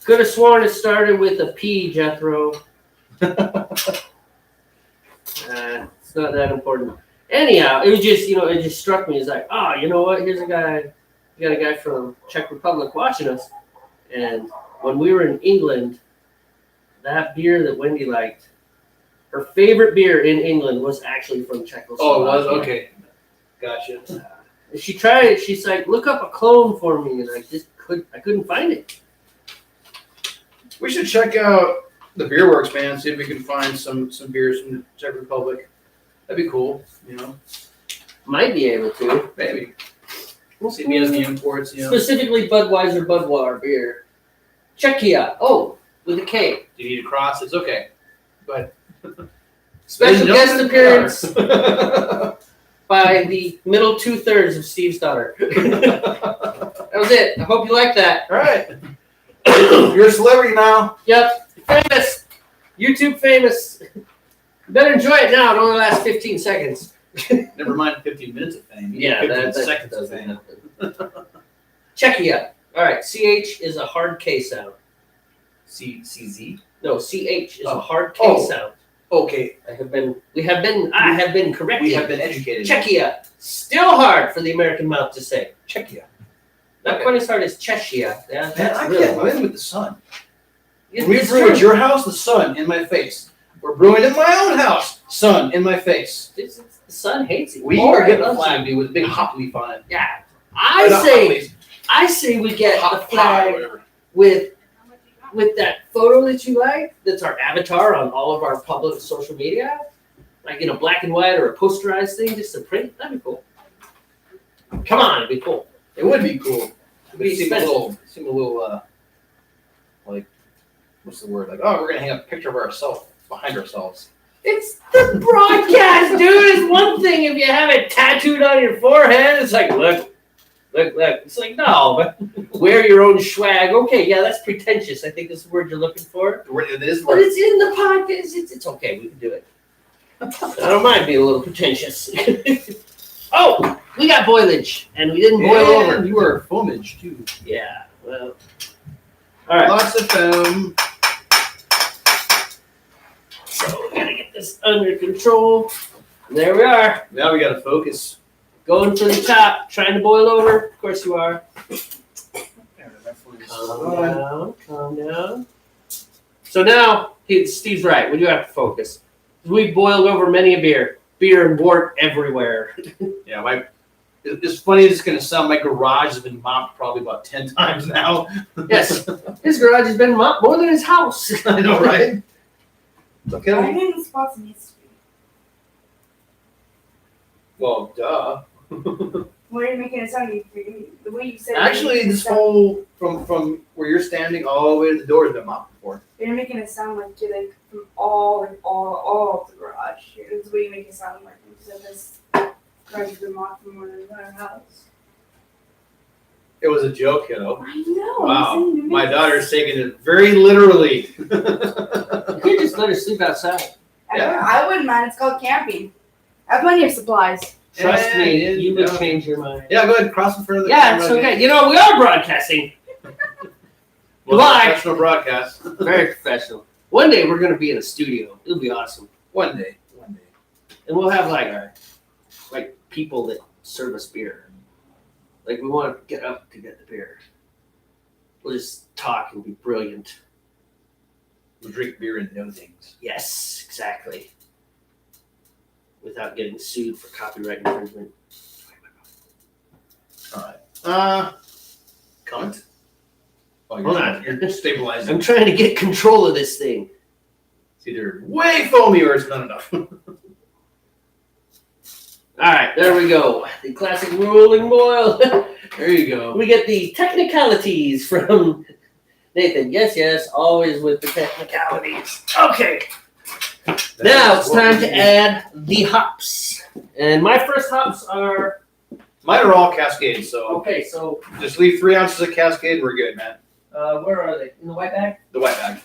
Could have sworn it started with a P, Jethro. It's not that important. Anyhow, it was just, it just struck me as like, you know what? Here's a guy, you got a guy from Czech Republic watching us. And when we were in England, that beer that Wendy liked, her favorite beer in England was actually from Czechoslovakia. Oh, it was? Okay. Gotcha. She tried it. She's like, look up a clone for me. And I couldn't find it. We should check out the Beer Works, man. See if we can find some beers from the Czech Republic. That'd be cool, Might be able to. Maybe. We'll see if he has the imports, Specifically Budweiser beer. Czechia. Oh, with a K. Do you need to cross? It's okay. Go ahead. Special guest appearance by the middle 2/3 of Steve's daughter. That was it. I hope you like that. All right. You're a celebrity now. Yep. Famous. YouTube famous. You better enjoy it now. It only lasts 15 seconds. Never mind 15 minutes of fame. Yeah, 15 that seconds of doesn't fame. happen. All right. CH is a hard K sound. CZ? No, CH is a hard K sound. Okay. I have been corrected. We have been educated. Czechia. Still hard for the American mouth to say. Czechia. Not quite as hard as Czechia. Yeah, Man, I can't win with the sun. It's We brew true. at your house, the sun in my face. We're brewing in my own house, sun in my face. The sun hates it. We Or are getting it a loves flag, you. dude, with a big hop leaf on it. Yeah. Or not hop leaf, I say we get hop a pie, flag whatever. with that photo that you like. That's our avatar on all of our public social media. Like in a black and white or a posterized thing just to print. That'd be cool. Come on, it'd be cool. It would be cool. It'd be Seem a expensive. little, like, what's the word? Like, oh, we're gonna hang up a picture of ourselves behind ourselves. It's the broadcast, dude. It's one thing if you have it tattooed on your forehead. It's like, look. It's like, no, but wear your own swag. Okay, yeah, that's pretentious. I think that's the word you're looking for. It is. But it's in the podcast. It's okay. We can do it. I don't mind being a little pretentious. Oh, we got boilage, and we didn't boil over. You were foamage, too. Yeah, well. All right. Lots of foam. So we got to get this under control. There we are. Now we gotta focus. Going for the top, trying to boil over. Of course you are. Calm down. So now, Steve's right. We do have to focus. We boiled over many a beer. Beer and wort everywhere. Yeah, it's funny as it's going to sound, my garage has been mopped probably about 10 times now. Yes. His garage has been mopped more than his house. I know, right? Okay. I'm in the spots in history. Well, duh. Why are you making it sound? The way you said it. Actually, this whole, from where you're standing all the way to the door has been mopped before. You're making it sound like you're like from all of the garage. It's the way you make it sound like you said this garage has been mopped from more than our house. It was a joke, I know. Wow. My daughter's taking it very literally. You can't just let her sleep outside. Yeah. I wouldn't mind. It's called camping. I have plenty of supplies. Trust And me, it- you would yeah. change your mind. Yeah, go ahead, cross in front of the Yeah, it's camera. okay. You know, we are broadcasting. Well, Goodbye. professional broadcast. Very professional. One day we're gonna be in a studio. It'll be awesome, One day. and we'll have like people that serve us beer. Like we want to get up to get the beer. We'll just talk and be brilliant. We'll drink beer and know things. Yes, exactly. Without getting sued for copyright infringement. Comment? Oh, Hold on. You're stabilizing. I'm trying to get control of this thing. It's either way foamy or it's not enough. All right, there we go. The classic rolling boil. There you go. We get the technicalities from Nathan. Yes, always with the technicalities. Okay, now it's time to add the hops. And my first hops are, Mine are all Cascade, so okay, so just leave 3 ounces of Cascade. We're good, man. where are they? In the white bag? The white bag.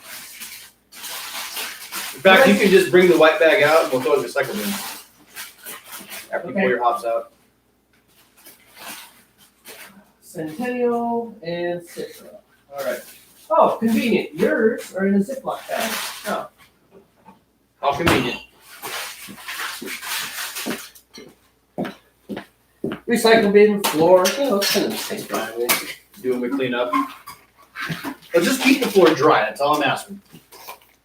In fact, you can just bring the white bag out and we'll throw it in the recycle bin after you Okay. pull your hops out. Centennial and Citra. All right. Oh, convenient. Yours are in a Ziploc bag. Oh. How convenient. Recycle bin, floor. You know, it's kind of the same thing. Do when we clean up. Let's just keep the floor dry. That's all I'm asking.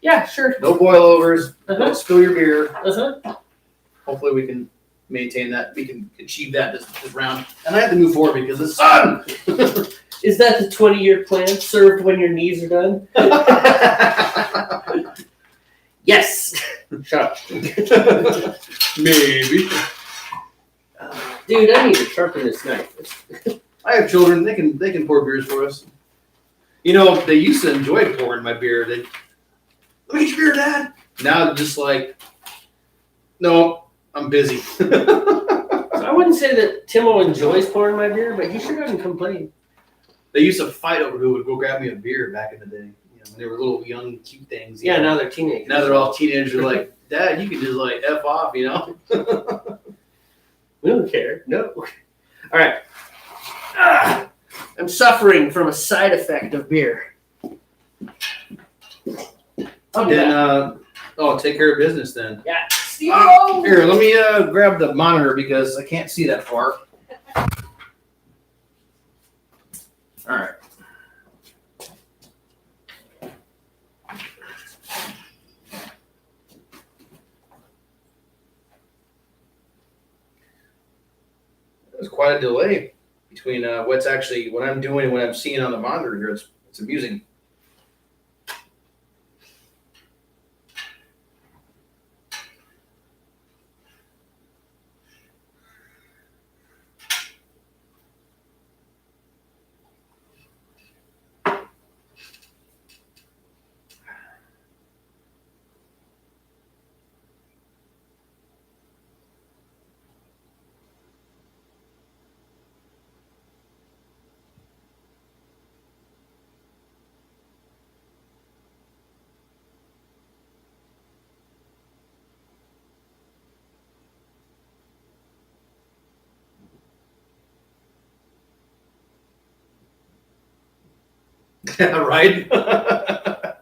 Yeah, sure. No boilovers. Uh-huh. Don't spill your beer. Uh-huh. Hopefully we can maintain that. We can achieve that this round. And I have to move forward because of the sun. Is that the 20-year plan? Served when your knees are done? Yes. Shut up. Maybe. Dude, I need to sharpen this knife. I have children. They can pour beers for us. You know, they used to enjoy pouring my beer. They, let me get your beer, Dad. Now they're just like, no, I'm busy. So I wouldn't say that Timo enjoys pouring my beer, but he sure doesn't complain. They used to fight over who would go grab me a beer back in the day. You know, when they were little young, cute things. Yeah, now they're teenagers. Now they're all teenagers. Like, Dad, you can just like F off, you know? We don't care. No. All right. I'm suffering from a side effect of beer. Then, take care of business then. Yeah. Here, let me grab the monitor because I can't see that far. All right. There's quite a delay between what I'm doing and what I'm seeing on the monitor here. It's amusing. Right? I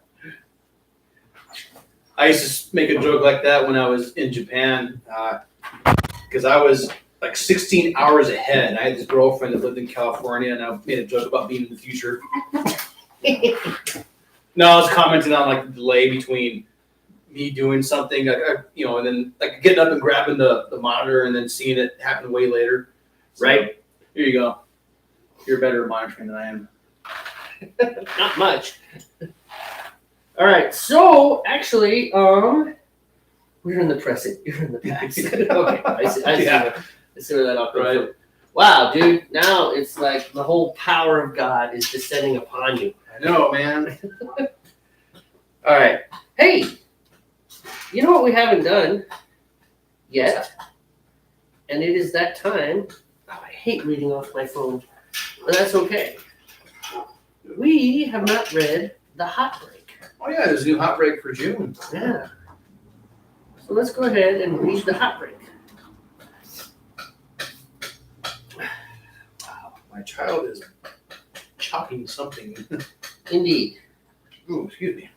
used to make a joke like that when I was in Japan because I was like 16 hours ahead. I had this girlfriend that lived in California, and I made a joke about being in the future. No, I was commenting on like the delay between me doing something, and then like getting up and grabbing the monitor and then seeing it happen way later. Right? So, here you go. You're better at monitoring than I am. Not much. All right. So actually, we're in the present. You're in the past. Okay. I see where that all comes from. Wow, dude. Now it's like the whole power of God is descending upon you. I know, man. All right. Hey, you know what we haven't done yet? And it is that time. Oh, I hate reading off my phone, but that's okay. We have not read the hot break. Oh yeah, there's a new hot break for June. Yeah. So let's go ahead and read the hot break. My child is chopping something. Indeed. Ooh, excuse me.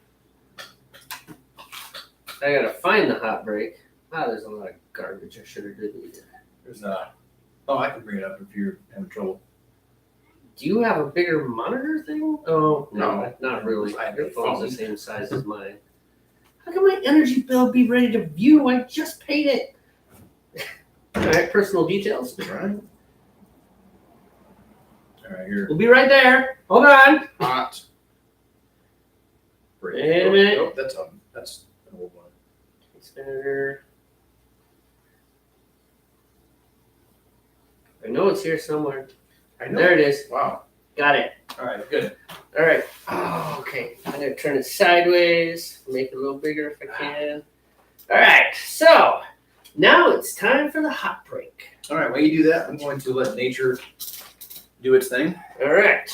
I gotta find the hot break. Ah, there's a lot of garbage I should have deleted. There's oh, I can bring it up if you're having trouble. Do you have a bigger monitor thing? Oh, no, not really. I have Your a phone's phone. the same size as mine. How can my energy bill be ready to view? I just paid it. All right, personal details. All right. All right, here. We'll be right there. Hold on. Hot. Break. Wait a minute. Oh, that's an old one. Senator. I know it's here somewhere. I know. There it is. Wow. Got it. All right, good. All right. Oh, okay. I'm going to turn it sideways, make it a little bigger if I can. All right. So now it's time for the hot break. All right, while you do that, I'm going to let nature do its thing. All right.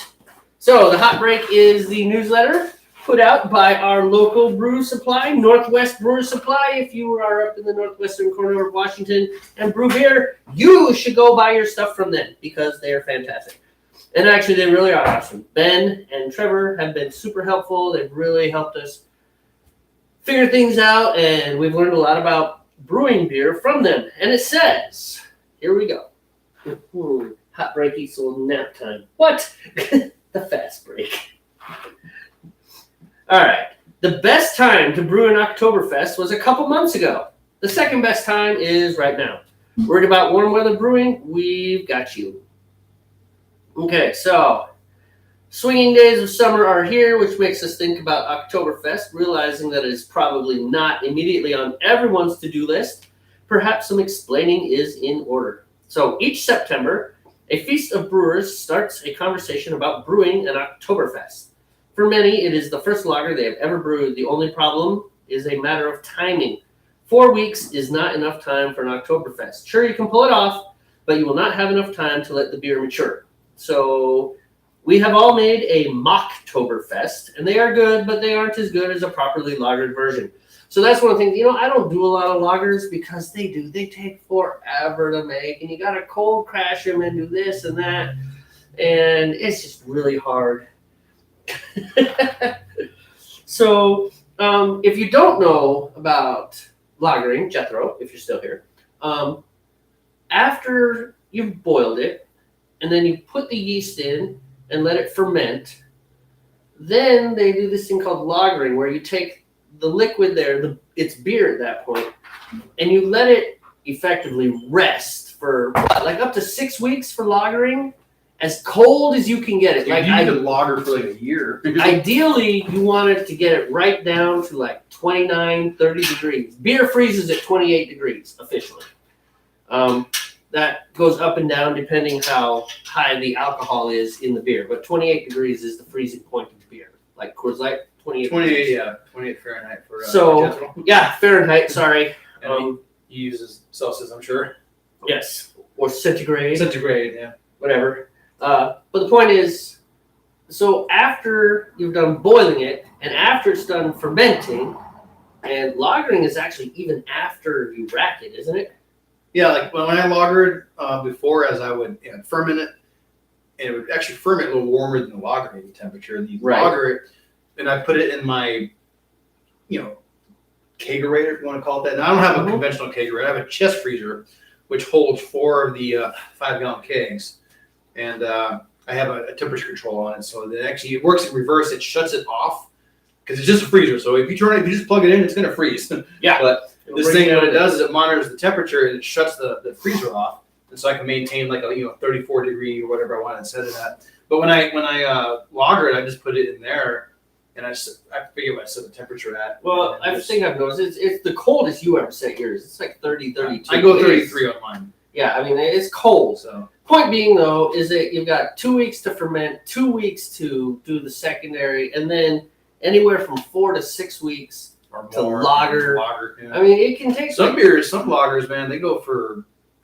So the hot break is the newsletter put out by our local brew supply, Northwest Brewers Supply. If you are up in the northwestern corner of Washington and brew beer, you should go buy your stuff from them because they are fantastic. And actually, they really are awesome. Ben and Trevor have been super helpful. They've really helped us figure things out, and we've learned a lot about brewing beer from them. And it says, here we go. Hot break equals nap time. What? The fast break. All right. The best time to brew an Oktoberfest was a couple months ago. The second best time is right now. Worried about warm weather brewing? We've got you. Okay, so swinging days of summer are here, which makes us think about Oktoberfest, realizing that it is probably not immediately on everyone's to-do list. Perhaps some explaining is in order. So each September, a feast of brewers starts a conversation about brewing an Oktoberfest. For many, it is the first lager they have ever brewed. The only problem is a matter of timing. 4 weeks is not enough time for an Oktoberfest. Sure, you can pull it off, but you will not have enough time to let the beer mature. So we have all made a Mocktoberfest, and they are good, but they aren't as good as a properly lagered version. So that's one thing. I don't do a lot of lagers because they take forever to make, and you got to cold crash them and do this and that, and it's just really hard. So if you don't know about lagering, Jethro, if you're still here, after you've boiled it and then you put the yeast in and let it ferment, then they do this thing called lagering where you take the liquid there, it's beer at that point, and you let it effectively rest for like up to 6 weeks for lagering. As cold as you can get it. Like you could lager for like a year. Ideally, you want it to get it right down to like 29, 30 degrees. Beer freezes at 28 degrees officially. That goes up and down depending how high the alcohol is in the beer. But 28 degrees is the freezing point of beer. Like Coors Light, 28 degrees. Yeah, 28 Fahrenheit for yeah, Fahrenheit, sorry. And he uses Celsius, I'm sure. Yes, or centigrade. Centigrade, yeah. Whatever. But the point is, so after you've done boiling it, and after it's done fermenting, and lagering is actually even after you rack it, isn't it? Yeah, like when I lagered before, as I would ferment it, and it would actually ferment a little warmer than the lagering temperature. And you lager it, and I put it in my, kegerator, if you want to call it that. And I don't have a conventional kegerator. I have a chest freezer, which holds 4 of the 5-gallon kegs. And I have a temperature control on it, so that actually it works in reverse. It shuts it off because it's just a freezer. So if you just plug it in, it's going to freeze. Yeah. But this thing, what it does is it monitors the temperature and it shuts the freezer off, and so I can maintain like a 34 degree or whatever I want to set it at. But when I lager it, I just put it in there, and I forget what I set the temperature at. Well, I think I've noticed it's the coldest you ever set yours. It's like 30, 32. I go 33 on mine. Yeah, I mean it's cold. So. Point being, though, is that you've got 2 weeks to ferment, 2 weeks to do the secondary, and then anywhere from 4 to 6 weeks to lager. Yeah. I mean, it can take some beers, some lagers, man. They go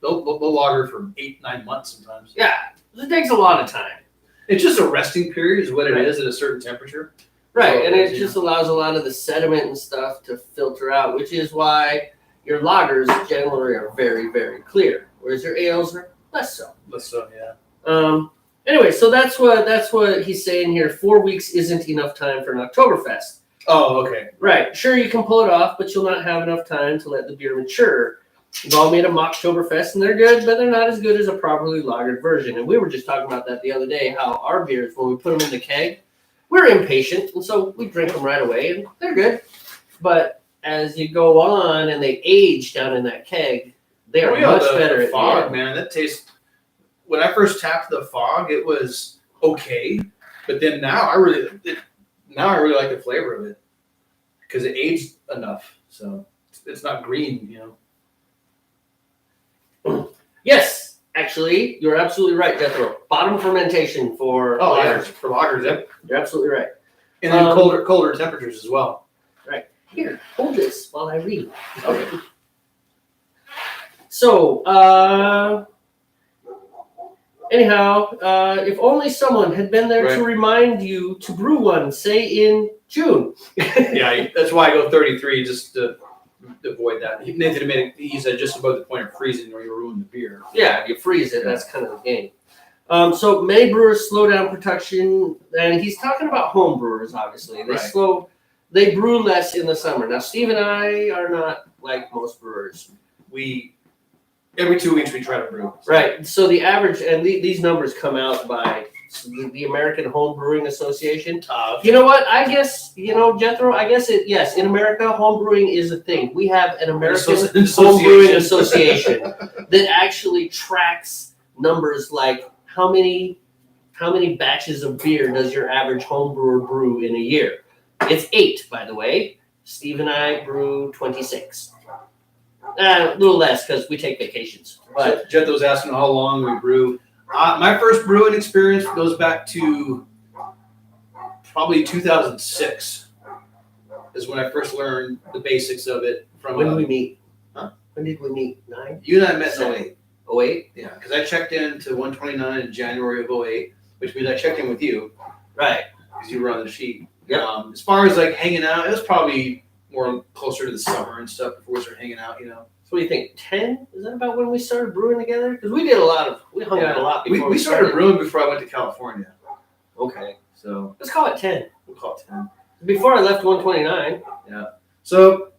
they'll lager for 8-9 months sometimes. Yeah, it takes a lot of time. It's just a resting period, is what it is at a certain temperature. Right, and it just allows a lot of the sediment and stuff to filter out, which is why your lagers generally are very, very clear, whereas your ales are less so. Less so, yeah. Anyway, so that's what he's saying here. 4 weeks isn't enough time for an Oktoberfest. Oh, okay. Right. Sure, you can pull it off, but you'll not have enough time to let the beer mature. We've all made a Mocktoberfest, and they're good, but they're not as good as a properly lagered version. And we were just talking about that the other day, how our beers, when we put them in the keg, we're impatient, and so we drink them right away, and they're good. But as you go on and they age down in that keg, they are much better the at fog, the end. man. That tastes. When I first tapped the fog, it was okay, but then now I really like the flavor of it because it aged enough, so it's not green, you know. Yes, actually, you're absolutely right, Jethro. Bottom fermentation for lagers. For lagers, yep. You're absolutely right. And then colder temperatures as well. Right. Here, hold this while I read. Okay. So, anyhow, if only someone had been there to remind you to brew one, say in June. Yeah, that's why I go 33, just to avoid that. Nathan made he said just above the point of freezing where you ruin the beer. Yeah, if you freeze it, that's kind of the game. So many brewers slow down production, and he's talking about home brewers, obviously. They brew less in the summer. Now, Steve and I are not like most brewers. Every 2 weeks we try to brew. Right. So the average, and these numbers come out by the American Home Brewing Association. You know what? I guess, Jethro, yes, in America, home brewing is a thing. We have an American Home Brewing Association that actually tracks numbers like how many batches of beer does your average home brewer brew in a year? It's 8, by the way. Steve and I brew 26. A little less because we take vacations. But Jet was asking how long we brew. My first brewing experience goes back to probably 2006. Is when I first learned the basics of it. From when did we meet? Huh? When did we meet? 9? You and I met in 08. 08? Yeah, because I checked in to 129 in January of 08, which means I checked in with you. Right. Because you were on the sheet. Yep. As far as like hanging out, it was probably more closer to the summer and stuff before we started hanging out, So what do you think? 10? Is that about when we started brewing together? Because we hung out a lot before we started brewing before I went to California. Okay. So let's call it 10. We'll call it 10. Before I left 129. Yeah. So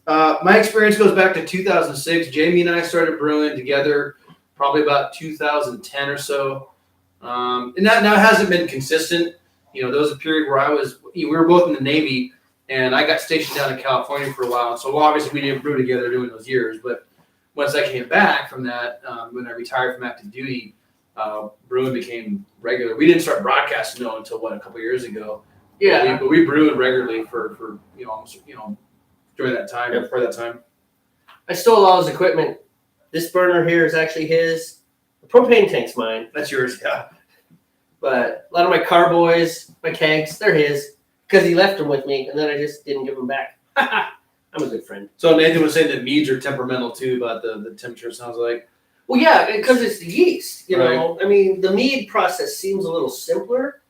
my experience goes back to 2006. Jamey and I started brewing together probably about 2010 or so. And that now hasn't been consistent. There was a period where we were both in the Navy, and I got stationed down in California for a while. So obviously we didn't brew together during those years. But once I came back from that, when I retired from active duty, brewing became regular. We didn't start broadcasting until a couple years ago. Yeah. But we brewed regularly for almost during that time. Before that time, I stole all his equipment. This burner here is actually his. The propane tank's mine. That's yours, yeah. But a lot of my carboys, my kegs, they're his. Because he left them with me, and then I just didn't give them back. I'm a good friend. So Nathan was saying that meads are temperamental too, about the temperature, it sounds like. Well, yeah, because it's the yeast, Right. I mean, the mead process seems a little simpler.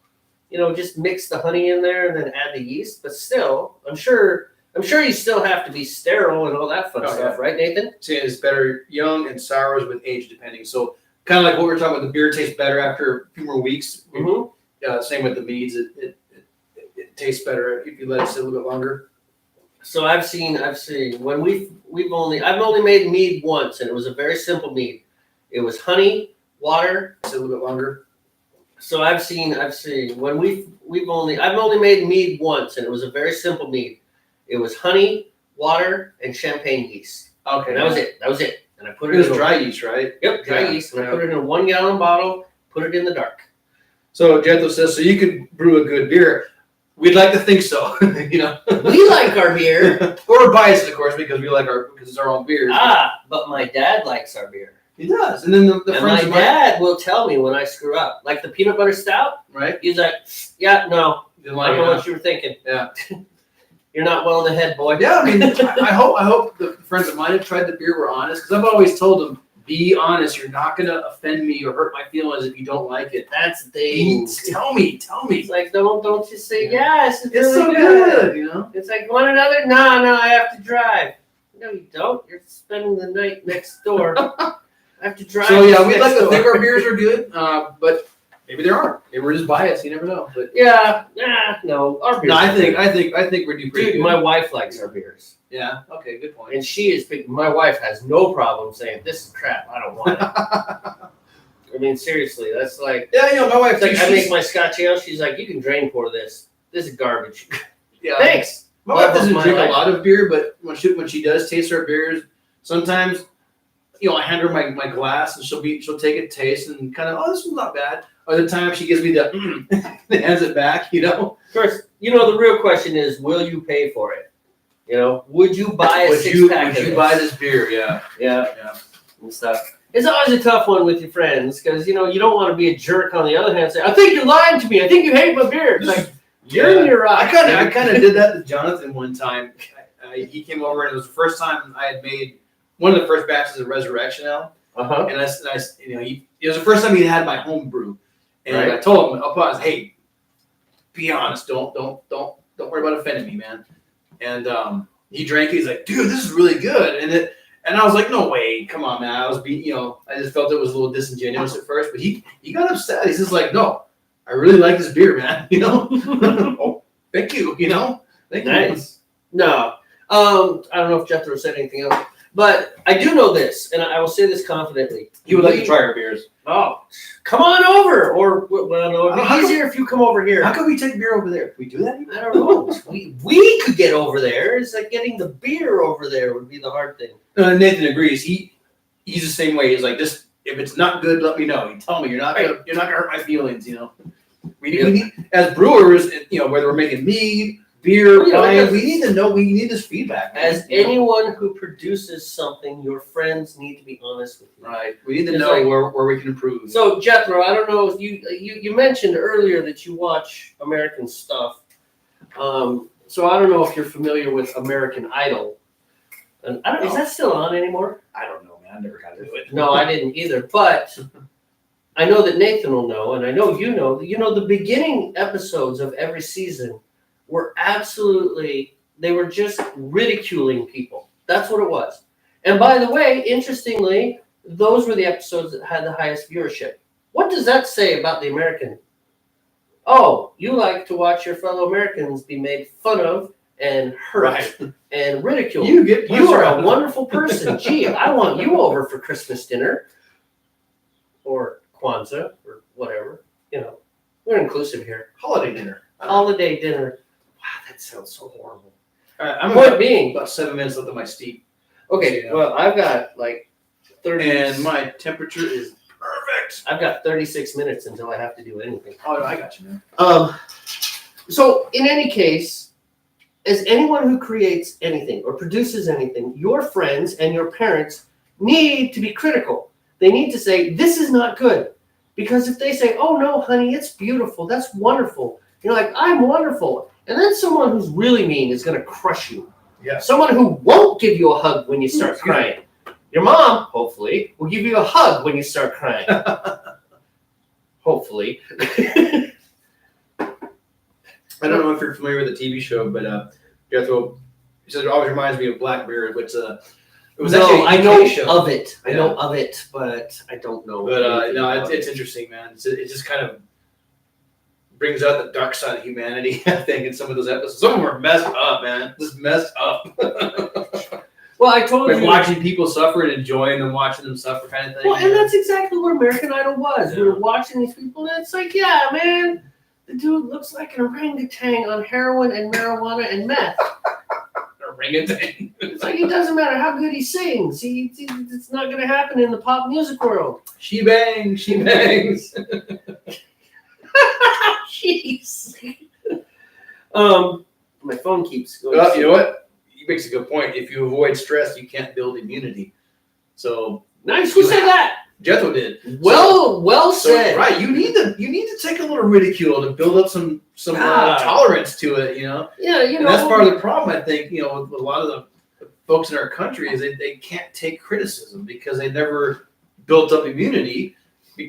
Just mix the honey in there and then add the yeast. But still, I'm sure you still have to be sterile and all that fun stuff, right, Nathan? See, it's better young and sours with age depending. So kind of like what we were talking about, the beer tastes better after a few more weeks. Mm-hmm. Same with the meads. It tastes better if you let it sit a little bit longer. So I've seen when I've only made mead once, and it was a very simple mead. It was honey, water, Sit a little bit longer. So I've seen when I've only made mead once, and it was a very simple mead. It was honey, water, and champagne yeast. Okay. And that was it. And I put it It was in dry yeast, right? Yep, dry yeast. And I put it in a 1 gallon bottle, put it in the dark. So Jethro says, so you could brew a good beer. We'd like to think so, We like our beer. We're biased, of course, because it's our own beer. But my dad likes our beer. He does. And then the and friends my dad will tell me when I screw up. Like the peanut butter stout, right? He's like, yeah, no. Didn't I like don't know it, what you were thinking. Yeah. You're not well in the head, boy. Yeah, I mean, I hope the friends of mine have tried the beer were honest, because I've always told them, be honest. You're not going to offend me or hurt my feelings if you don't like it. That's the thing. Tell me. It's like, don't just say, yes, it's It's really so good, It's like, want another? No, I have to drive. No, you don't. You're spending the night next door. I have to drive. So, yeah, we'd like to think our beers are good, but Maybe there aren't. Maybe we're just biased. You never know. But Yeah, no. Our beers. no, I are good. think we're doing pretty Dude, good. my wife likes our beers. Yeah. Okay. Good point. And she is, my wife has no problem saying, this is crap, I don't want it. I mean, seriously, that's like, Yeah, my wife. it's like I make my Scotch ale, she's like, you can drain pour this. This is garbage. Yeah. Thanks. My wife doesn't My drink life. a lot of beer, but when she does taste our beers, sometimes, I hand her my glass and she'll take a taste and kind of, oh, this one's not bad. Other times she gives me the and hands it back. Of course, the real question is, will you pay for it? Would you buy a Would six you pack? buy this beer? Yeah. Yeah. And stuff. It's always a tough one with your friends because you don't want to be a jerk. On the other hand, say, I think you're lying to me. I think you hate my beer. It's like you're in your I right. kind of did that to Jonathan one time. He came over and it was the first time I had made one of the first batches of Resurrection Ale. Uh-huh. And it was the first time he had my home brew. And Right. I told him, hey, be honest, don't worry about offending me, man. And he drank it. He's like, dude, this is really good. And I was like, no way, come on, man. I just felt it was a little disingenuous at first, but he got upset. He's just like, no, I really like this beer, man. Oh, thank you. Thank you. Nice. No. I don't know if Jethro said anything else, but I do know this, and I will say this confidently. You would like to try our beers. Oh, come on over, or well, no, it'd be easier if you come over here. How can we take beer over there? Can we do that? I don't know. we could get over there. It's like getting the beer over there would be the hard thing. Nathan agrees. He's the same way. He's like, just if it's not good, let me know. You tell me you're not gonna hurt my feelings. We need as brewers. Whether we're making mead, beer, wine, we need to know. We need this feedback. As anyone who produces something, your friends need to be honest with you. Right. We need to know where we can improve. So Jethro, I don't know if you mentioned earlier that you watch American stuff. So I don't know if you're familiar with American Idol. And is that still on anymore? I don't know, man. I never got into it. No, I didn't either. But I know that Nathan will know, and I know you know. The beginning episodes of every season were they were just ridiculing people. That's what it was. And by the way, interestingly, those were the episodes that had the highest viewership. What does that say about the American? Oh, you like to watch your fellow Americans be made fun of and hurt and ridiculed. You are a wonderful person. Gee, I want you over for Christmas dinner or Kwanzaa or whatever. We're inclusive here. Holiday dinner. Holiday dinner. Wow, that sounds so horrible. All right, I'm Point being, about 7 minutes left of my steep. okay, well, I've got like 30. And my temperature is perfect. I've got 36 minutes until I have to do anything. Oh, no, I got you, man. So in any case, as anyone who creates anything or produces anything, your friends and your parents need to be critical. They need to say, this is not good. Because if they say, oh no, honey, it's beautiful, that's wonderful. You're like, I'm wonderful. And then someone who's really mean is going to crush you. Yeah. Someone who won't give you a hug when you start crying. Your mom, hopefully, will give you a hug when you start crying. Hopefully. I don't know if you're familiar with the TV show, but Jethro, he said it always reminds me of Blackbeard, which it was actually I a know show. of it. I Yeah. know of it, but I don't know. But no, it's interesting, man. It just kind of brings out the dark side of humanity, I think, in some of those episodes. Some of them are messed up, man. Just messed up. Well, I told like you. watching people suffer and enjoying them watching them suffer kind of thing. Well, and that's exactly what American Idol was. Yeah. We were watching these people, and it's like, yeah, man, the dude looks like an orangutan on heroin and marijuana and meth. Orangutan. It's like, it doesn't matter how good he sings. It's not going to happen in the pop music world. She bangs. She bangs. Jeez. My phone keeps going. You know what? He makes a good point. If you avoid stress, you can't build immunity. So Nice. Who said that? Jethro did. Well said. Right. You need to take a little ridicule to build up some tolerance to it. Yeah, And that's part of the problem. I think with a lot of the folks in our country is they can't take criticism because they never built up immunity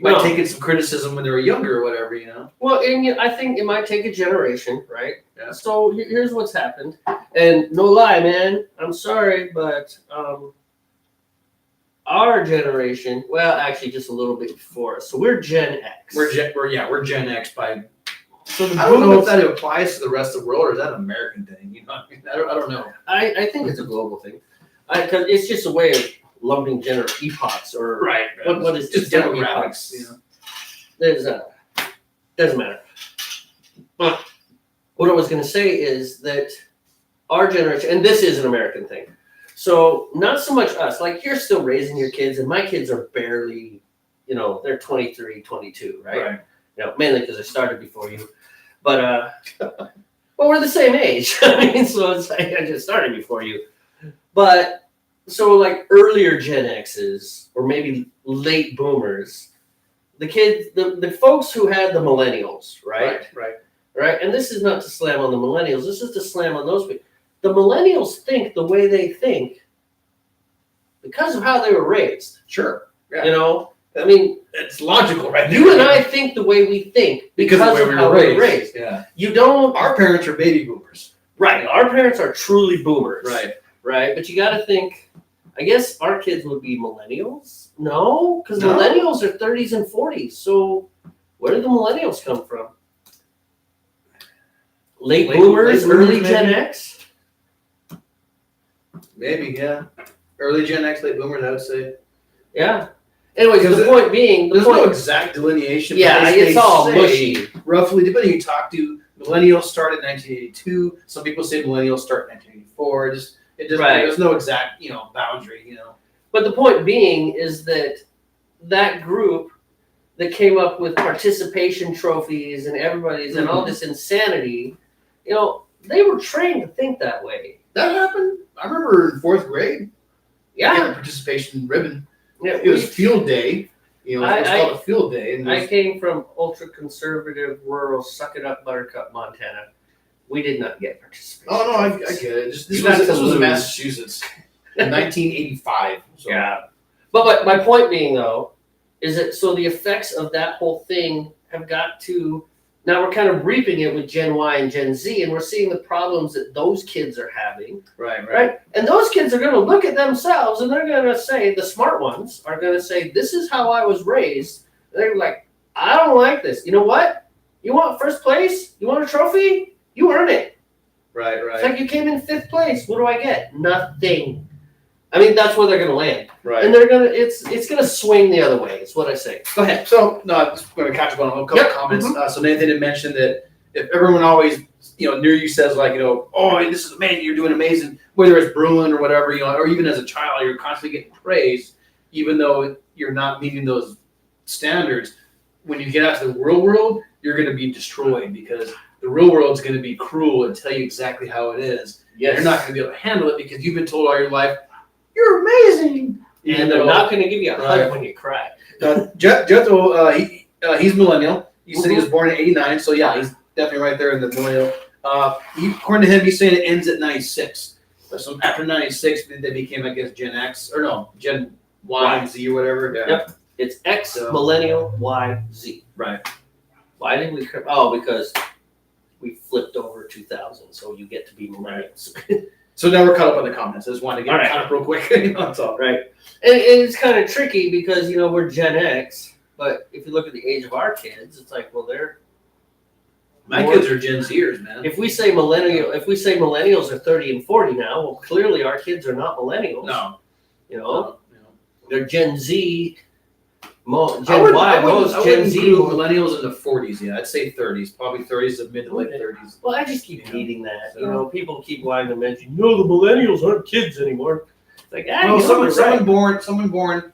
by taking some criticism when they were younger or whatever. Well, and I think it might take a generation, right? Yeah. So here's what's happened, and no lie, man, I'm sorry, but our generation, well, actually just a little bit before us. So we're Gen X. We're Gen X by. So the I don't know if boomers- that applies to the rest of the world or is that an American thing. You know, I don't know. I think it's a global thing. Because it's just a way of lumping epochs or Right. what is just general demographics? epochs. You know? There's doesn't matter. But what I was going to say is that our generation, and this is an American thing, so not so much us. Like you're still raising your kids, and my kids are barely, they're 23, 22, right? Mainly because I started before you, but well, we're the same age. I mean, so it's like I just started before you, but so like earlier Gen X's or maybe late boomers, the kids, the folks who had the millennials, right? Right. And this is not to slam on the millennials. This is to slam on those people. The millennials think the way they think because of how they were raised. Sure. Yeah. I mean, it's logical, right? you and I think the way we think because of the way how we were raised. Yeah. You don't. Our parents are baby boomers. Right. Our parents are truly boomers. Right. Right. But you got to think. I guess our kids would be millennials. No, because No. millennials are 30s and 40s. So where did the millennials come from? Late boomers, early maybe? Gen X. Maybe, yeah. Early Gen X, late boomers, I would say. Yeah. Anyways, Because the point being, There's no exact delineation. yeah, but it's all say, mushy. Roughly, depending who you talk to, millennials start in 1982. Some people say millennials start in 1984. Right. There's no exact, boundary, But the point being is that group that came up with participation trophies and everybody's and all this insanity, they were trained to think that way. That happened. I remember in 4th grade. Yeah. Getting a participation ribbon. Yeah, It was field day. It was I- called a field day. And I came from ultra conservative, rural, suck it up, Buttercup, Montana. We did not get participation. oh no, I trophies. get it. This You got was to in lose. Massachusetts in 1985. So. Yeah. But my point being though, is that so the effects of that whole thing have got to now we're kind of reaping it with Gen Y and Gen Z, and we're seeing the problems that those kids are having. Right? And those kids are going to look at themselves and they're going to say, the smart ones are going to say, this is how I was raised. And they're like, I don't like this. You know what? You want first place? You want a trophy? You earn it. Right. It's like you came in 5th place. What do I get? Nothing. I mean, that's where they're going to land. Right. And they're going to, it's going to swing the other way. Is what I say. Go ahead. So, no, I'm just going to catch up on a couple Yep. comments. So Nathan had mentioned that if everyone always, near you says like, oh, this is amazing, you're doing amazing, whether it's brewing or whatever, or even as a child, you're constantly getting praised, even though you're not meeting those standards. When you get out to the real world, you're going to be destroyed because the real world's going to be cruel and tell you exactly how it is. Yes. You're not going to be able to handle it because you've been told all your life, you're amazing. And they're not going to give you a hug when you cry. Jethro, he's millennial. He said he was born in '89, so yeah, he's definitely right there in the millennial. According to him, he's saying it ends at 96. So after 96, they became, I guess, Gen X, or no, Gen Y and Z or whatever. Yeah. Yep. It's X, millennial, Y, Z. Right. Why did we? Oh, because we flipped over 2000, so you get to be millennials. So now we're caught up on the comments. I just wanted to get All right. caught up real quick. That's all. Right. And it's kind of tricky because, we're Gen X, but if you look at the age of our kids, it's like, well, they're. My kids are Gen Zers, man. If we say millennials are 30 and 40 now, well, clearly our kids are not millennials. No. No. They're Gen Z. Gen I Y, most Gen wouldn't Z. include millennials in the 40s. Yeah, I'd say 30s, probably 30s to mid to late 30s. Well, I just keep needing that. People keep wanting to mention, the millennials aren't kids anymore. It's like, someone born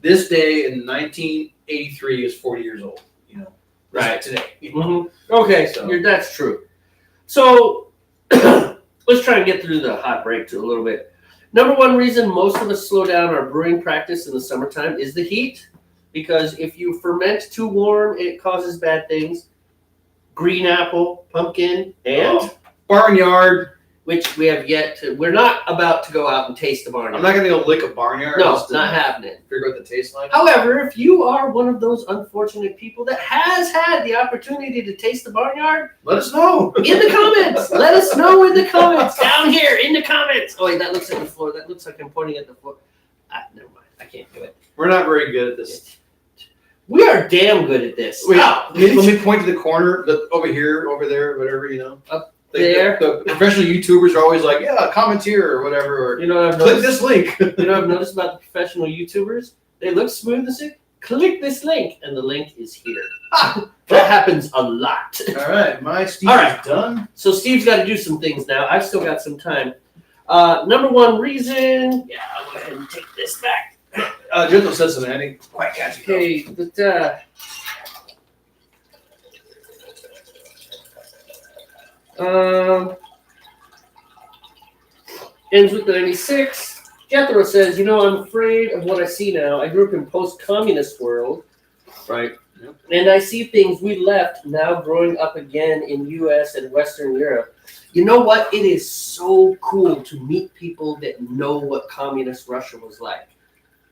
this day in 1983 is 40 years old. Right. Today. Mhm. Okay, So- that's true. So let's try and get through the hot break too a little bit. Number one reason most of us slow down our brewing practice in the summertime is the heat. Because if you ferment too warm, it causes bad things. Green apple, pumpkin, and Barnyard. which we have yet to. We're not about to go out and taste the barnyard. I'm not gonna go lick a barnyard. No, just to not happening. Figure out the taste like. However, if you are one of those unfortunate people that has had the opportunity to taste the barnyard, Let us know in the comments. Let us know in the comments down here in the comments. Oh wait, that looks like the floor. That looks like I'm pointing at the floor. Never mind. I can't do it. We're not very good at this. We are damn good at this. Wait, Oh, let me point to the corner, over here, over there, whatever, Up there. The professional YouTubers are always like, yeah, comment here or whatever, or You know what I've click noticed? this link. You know what I've noticed about the professional YouTubers? They look smooth as it. Click this link, and the link is here. That happens a lot. All right, my Steve All right. is done. So Steve's got to do some things now. I've still got some time. Number one reason. Yeah, I'll go ahead and take this back. Gentle says something. I didn't quite catch it. Okay, but ends with 96. Jethro says, I'm afraid of what I see now. I grew up in post-communist world, Right. and I see things we left now growing up again in U.S. and Western Europe. You know what? It is so cool to meet people that know what communist Russia was like.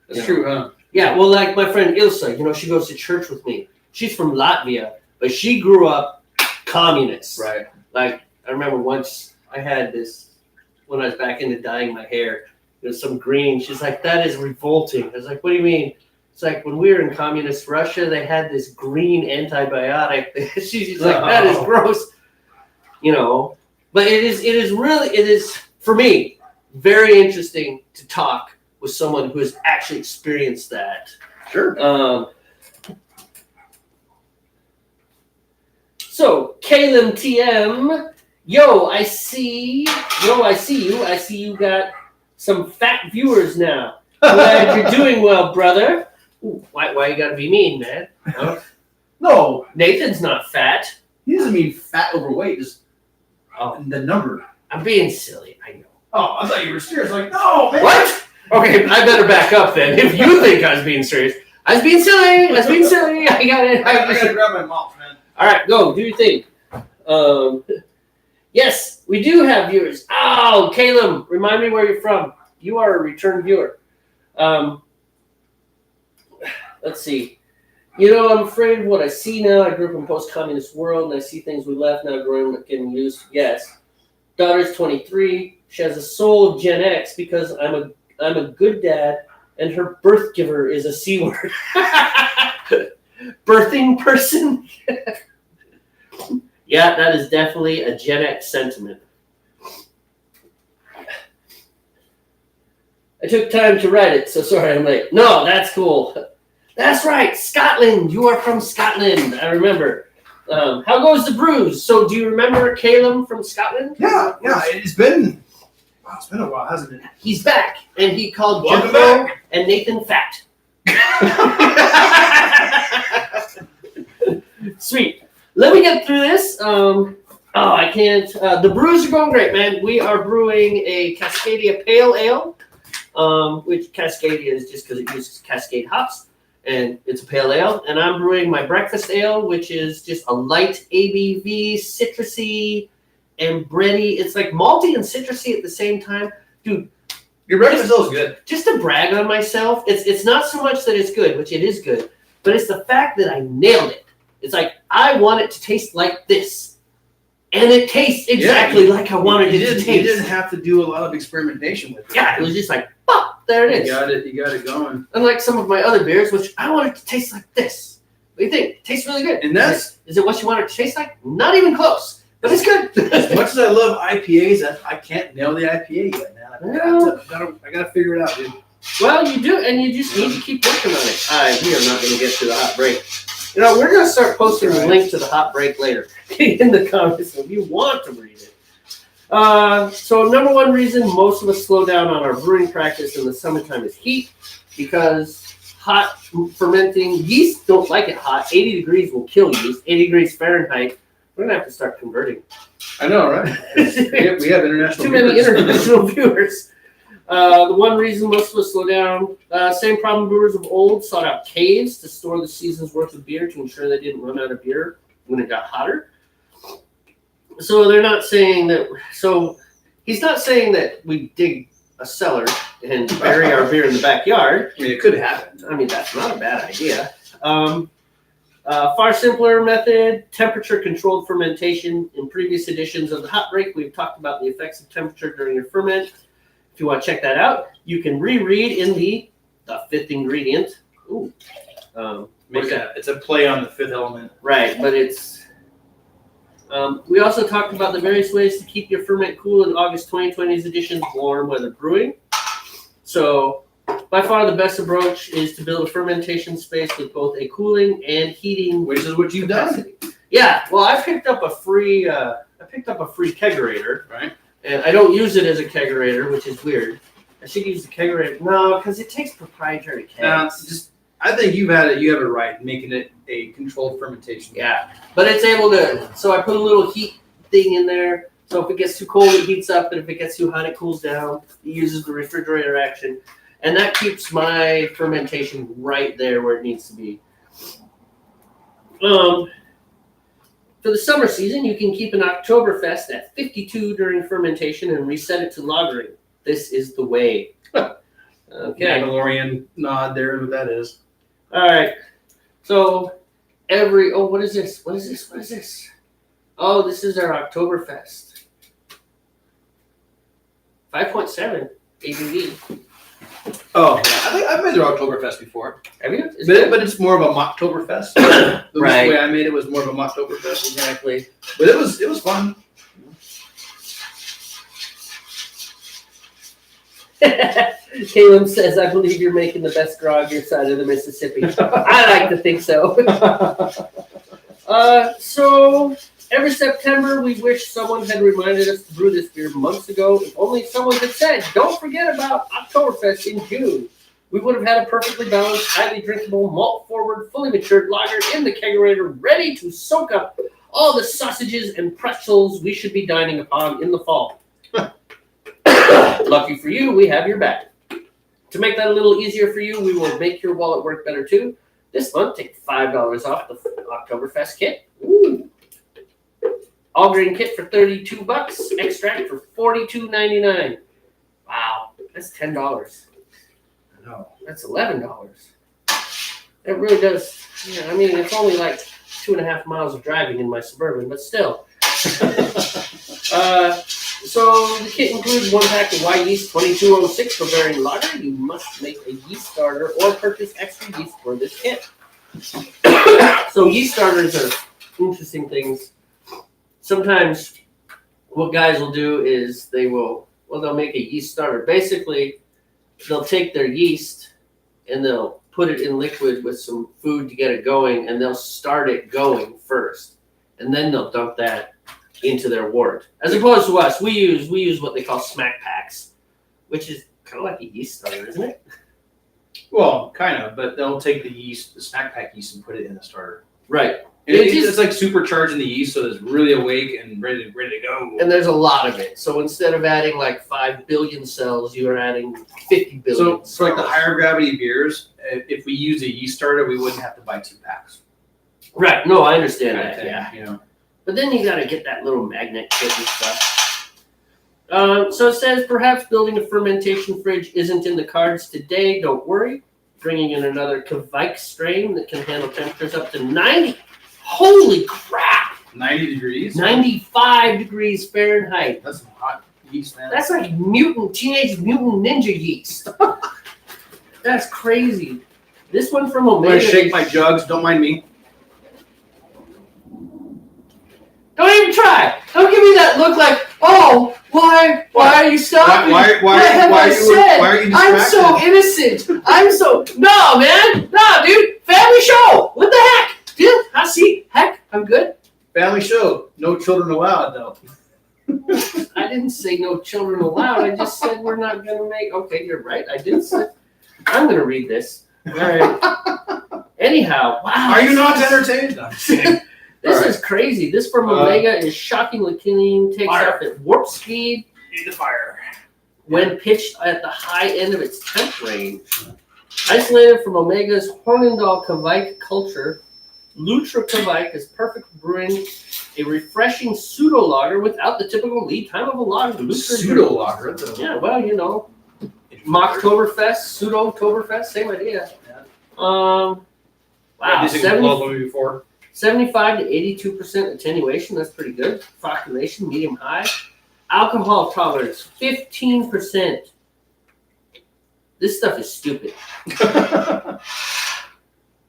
That's true, huh? Yeah, well, like my friend Ilsa, she goes to church with me. She's from Latvia, but she grew up communist. Right. Like, I remember once I had this, when I was back into dyeing my hair, there's some green. She's like, that is revolting. I was like, what do you mean? It's like, when we were in communist Russia, they had this green antibiotic. She's like, that is gross. But it is, for me, very interesting to talk with someone who has actually experienced that. Sure. So, Caleb TM, I see you. I see you got some fat viewers now. Glad you're doing well, brother. Ooh, why you gotta be mean, man? Huh? No, Nathan's not fat. he doesn't mean fat overweight, just the number. I'm being silly, I know. Oh, I thought you were serious. Like, no, man. What? Okay, I better back up then. If you think I was being serious. I was being silly. I got it. I gotta grab my mouth, man. All right, go. Do your thing. Yes, we do have viewers. Oh, Caleb, remind me where you're from. You are a return viewer. Let's see. I'm afraid of what I see now. I grew up in a post-communist world, and I see things we left now growing up getting used. Yes. Daughter's 23. She has a soul of Gen X because I'm a good dad, and her birth giver is a C word. Birthing person. Yeah, that is definitely a Gen X sentiment. I took time to write it, so sorry I'm late. No, that's cool. That's right, Scotland. You are from Scotland. I remember. How goes the brews? So do you remember Caleb from Scotland? Yeah. It's been a while, hasn't it? He's back, and he called Welcome Jethro back. and Nathan fat. Sweet. Let me get through this. I can't. The brews are going great, man. We are brewing a Cascadia Pale Ale, which Cascadia is just because it uses Cascade hops, and it's a pale ale. And I'm brewing my breakfast ale, which is just a light ABV, citrusy, and bready. It's like malty and citrusy at the same time. Dude, Your breakfast ale is good. just to brag on myself, it's not so much that it's good, which it is good, but it's the fact that I nailed it. It's like, I want it to taste like this. And it tastes exactly like I wanted it to taste. You didn't have to do a lot of experimentation with it. Yeah, it was just like, pop, there it is. You got it going. Unlike some of my other beers, which I want it to taste like this. What do you think? It tastes really good. And that's Is it what you want it to taste like? Not even close, but it's good. as much as I love IPAs, I can't nail the IPA yet, man. I gotta figure it out, dude. Well, you do, and you just need to keep working on it. We are not going to get to the hot break. We're going to start posting a link to the hot break later in the comments if you want to read it. So number one reason most of us slow down on our brewing practice in the summertime is heat, because hot fermenting yeast don't like it hot. 80 degrees will kill yeast. 80 degrees Fahrenheit. We're going to have to start converting. I know, right? we have international Too many viewers. international viewers. The one reason most of us slow down, same problem brewers of old sought out caves to store the season's worth of beer to ensure they didn't run out of beer when it got hotter. So they're not saying that. So he's not saying that we dig a cellar and bury our beer in the backyard. I mean, it could happen. I mean, that's not a bad idea. Far simpler method, temperature-controlled fermentation. In previous editions of the Hot Break, we've talked about the effects of temperature during your ferment. If you want to check that out, you can reread in the the fifth ingredient. Ooh. It's a play on the fifth element. Right, but it's. We also talked about the various ways to keep your ferment cool in August 2020's edition of Warm Weather Brewing. So, by far the best approach is to build a fermentation space with both a cooling and heating, Which is what you've done. Yeah, well, I picked up a free kegerator, Right. and I don't use it as a kegerator, which is weird. I should use the kegerator. No, because it takes proprietary kegs. I think you have it right, making it a controlled fermentation. Yeah, but it's able to. So I put a little heat thing in there. So if it gets too cold, it heats up, and if it gets too hot, it cools down. It uses the refrigerator action, and that keeps my fermentation right there where it needs to be. For the summer season, you can keep an Oktoberfest at 52 during fermentation and reset it to lagering. This is the way. Okay. Mandalorian nod there, what that is. All right. So what is this? What is this? Oh, this is our Oktoberfest. 5.7 ABV. Oh, yeah. I think I've made their Oktoberfest before. Have you? But it's more of a Mocktoberfest. Right. The way I made it was more of a Mocktoberfest. Exactly. But it was fun. Caleb says, I believe you're making the best grog your side of the Mississippi. I like to think so. So every September, we wish someone had reminded us to brew this beer months ago. If only someone had said, don't forget about Oktoberfest in June. We would have had a perfectly balanced, highly drinkable, malt-forward, fully matured lager in the kegerator, ready to soak up all the sausages and pretzels we should be dining upon in the fall. Lucky for you, we have your back. To make that a little easier for you, we will make your wallet work better too. This month, take $5 off the Oktoberfest kit. Ooh. All grain kit for $32. Extract for $42.99. Wow, that's $10. No. That's $11. It really does. Yeah, I mean, it's only like 2.5 miles of driving in my Suburban, but still. So the kit includes 1 pack of white yeast 2206 Bavarian lager. You must make a yeast starter or purchase extra yeast for this kit. So yeast starters are interesting things. Sometimes what guys will do is they'll make a yeast starter. Basically, they'll take their yeast and they'll put it in liquid with some food to get it going, and they'll start it going first, and then they'll dump that into their wort. As opposed to us, we use what they call smack packs, which is kind of like a yeast starter, isn't it? Well, kind of, but they'll take the yeast, the snack pack yeast, and put it in the starter. Right. And it's like supercharging the yeast so it's really awake and ready to go. And there's a lot of it. So instead of adding like 5 billion cells, you are adding 50 billion. So for like the higher gravity beers, if we use a yeast starter, we wouldn't have to buy 2 packs. Right. No, I understand that. Thing, yeah. You know. But then you got to get that little magnet kit and stuff. So it says, perhaps building a fermentation fridge isn't in the cards today. Don't worry. Bringing in another Kvike strain that can handle temperatures up to 90. Holy crap! 90 degrees? 95 degrees Fahrenheit. That's some hot yeast, man. That's like Teenage Mutant Ninja yeast. That's crazy. This one from I'm Omega. going to shake my jugs. Don't mind me. Don't even try. Don't give me that look like, oh, why are you stopping? Why are you distracted? I'm so innocent. No, man. No, dude. Family show. What the heck? Dude, heck, I'm good. Family show. No children allowed, though. I didn't say no children allowed. I just said we're not going to make. Okay, you're right. I did say. I'm going to read this. All right. Anyhow, wow. Are you not entertained? No, This is crazy. This from Omega is shockingly clean. Takes off at warp speed. Need the fire. When pitched at the high end of its temp range. Isolated from Omega's Hornindal Kvike culture, Lutra Kvike is perfect for brewing a refreshing pseudo lager without the typical lead time of a lager. Pseudo lager. Yeah, well, you know, Mocktoberfest, pseudo-toberfest, same idea. Wow, 75 to 82% attenuation. That's pretty good. Flocculation, medium high. Alcohol tolerance, 15%. This stuff is stupid.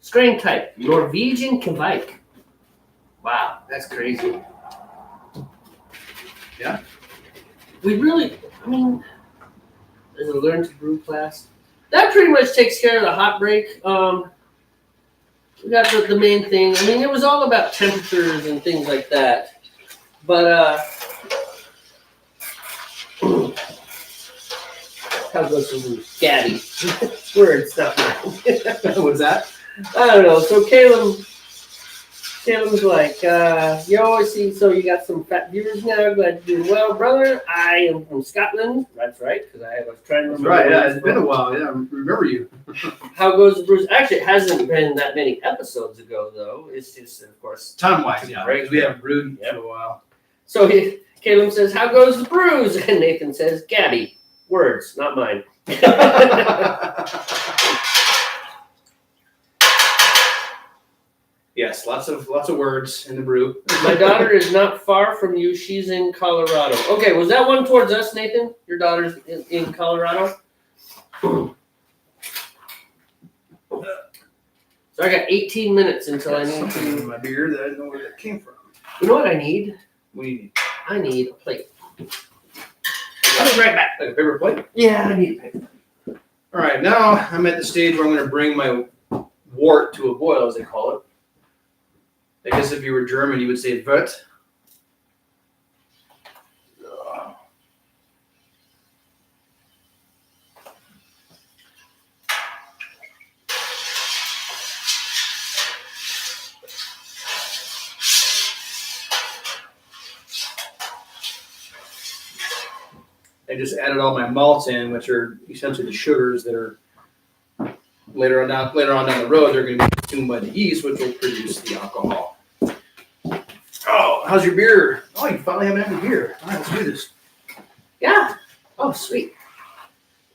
Strain type, Norwegian Kvike. Wow, that's crazy. Yeah. We really, I mean, there's a learn to brew class. That pretty much takes care of the hot break. We got the main thing. I mean, it was all about temperatures and things like that. But, how goes the Gabby? Word stuff. What's that? I don't know. So Caleb's like, yo, I see. So you got some fat viewers now. Glad you're doing well, brother. I am from Scotland. That's right, because I was trying to remember. Right, yeah, it's been a while. Yeah, I remember you. How goes the brews? Actually, it hasn't been that many episodes ago, though. It's just, of course, Time-wise, yeah. Right. Because we haven't brewed Yep. for a while. So Caleb says, how goes the brews? And Nathan says, Gabby. Words, not mine. Yes, lots of words in the brew. My daughter is not far from you. She's in Colorado. Okay, was that one towards us, Nathan? Your daughter's in Colorado? So I got 18 minutes until I need Something in to. my beer that I didn't know where that came from. You know what I need? We I need a plate. I'll be right back. like a paper plate. Yeah, I need a plate. All right, now I'm at the stage where I'm going to bring my wort to a boil, as they call it. I guess if you were German, you would say Wort. I just added all my malts in, which are essentially the sugars that are later on down the road. They're going to be consumed by the yeast, which will produce the alcohol. Oh, how's your beer? Oh, you finally haven't had a beer. All right, let's do this. Yeah. Oh, sweet.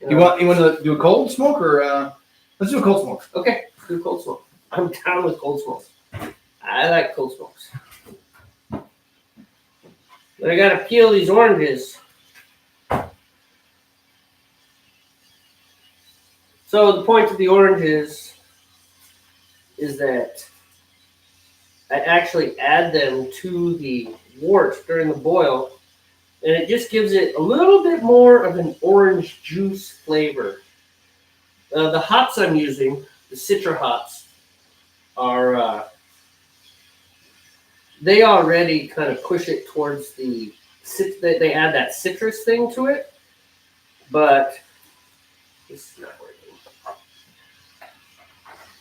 You want to do a cold smoke or let's do a cold smoke? Okay, do cold smoke. I'm down with cold smokes. I like cold smokes. But I gotta peel these oranges. So the point of the oranges is that I actually add them to the wort during the boil, and it just gives it a little bit more of an orange juice flavor. The hops I'm using, the Citra hops, are they already kind of push it towards the they add that citrus thing to it, but this is not working.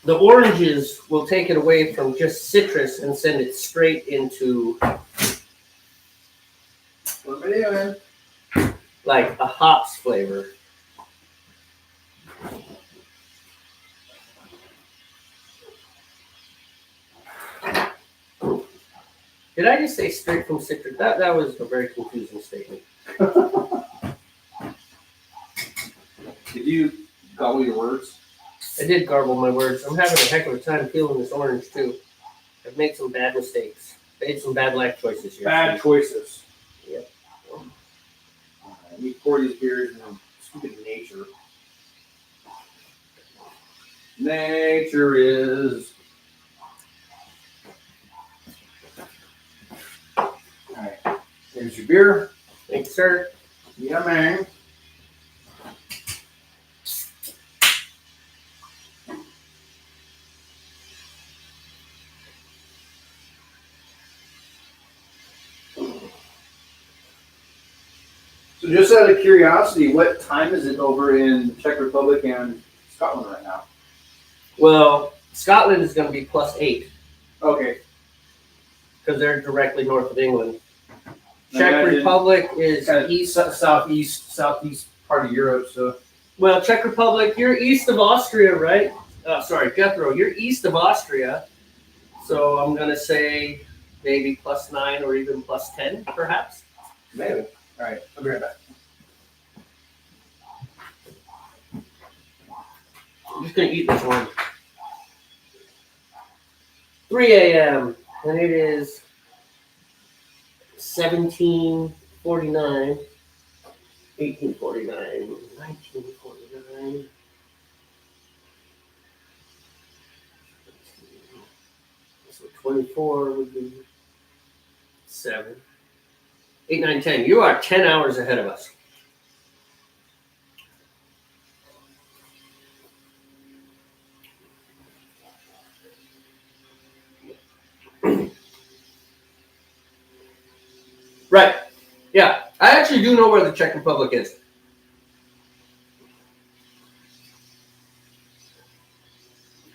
The oranges will take it away from just citrus and send it straight into like a hops flavor. Did I just say straight from citrus? That was a very confusing statement. Did you gobble your words? I did garble my words. I'm having a heck of a time peeling this orange too. I've made some bad mistakes. Made some bad life choices here. Bad choices. Yep. We pour these beers in stupid nature. Nature is. All right. Here's your beer. Thank you, sir. Yeah, man. So just out of curiosity, what time is it over in the Czech Republic and Scotland right now? Well, Scotland is going to be +8 Okay. because they're directly north of England. I Czech imagine Republic is kind of east. southeast part of Europe. So Well, Czech Republic, you're east of Austria, right? Sorry, Jethro, you're east of Austria. So I'm going to say maybe +9 or even +10, perhaps. maybe. All right, I'll be right back. I'm just going to eat this one. 3 a.m. and it is 17:49, 18:49, 19:49. So 24 would be 7, 8, 9, 10. You are 10 hours ahead of us. Right. Yeah. I actually do know where the Czech Republic is.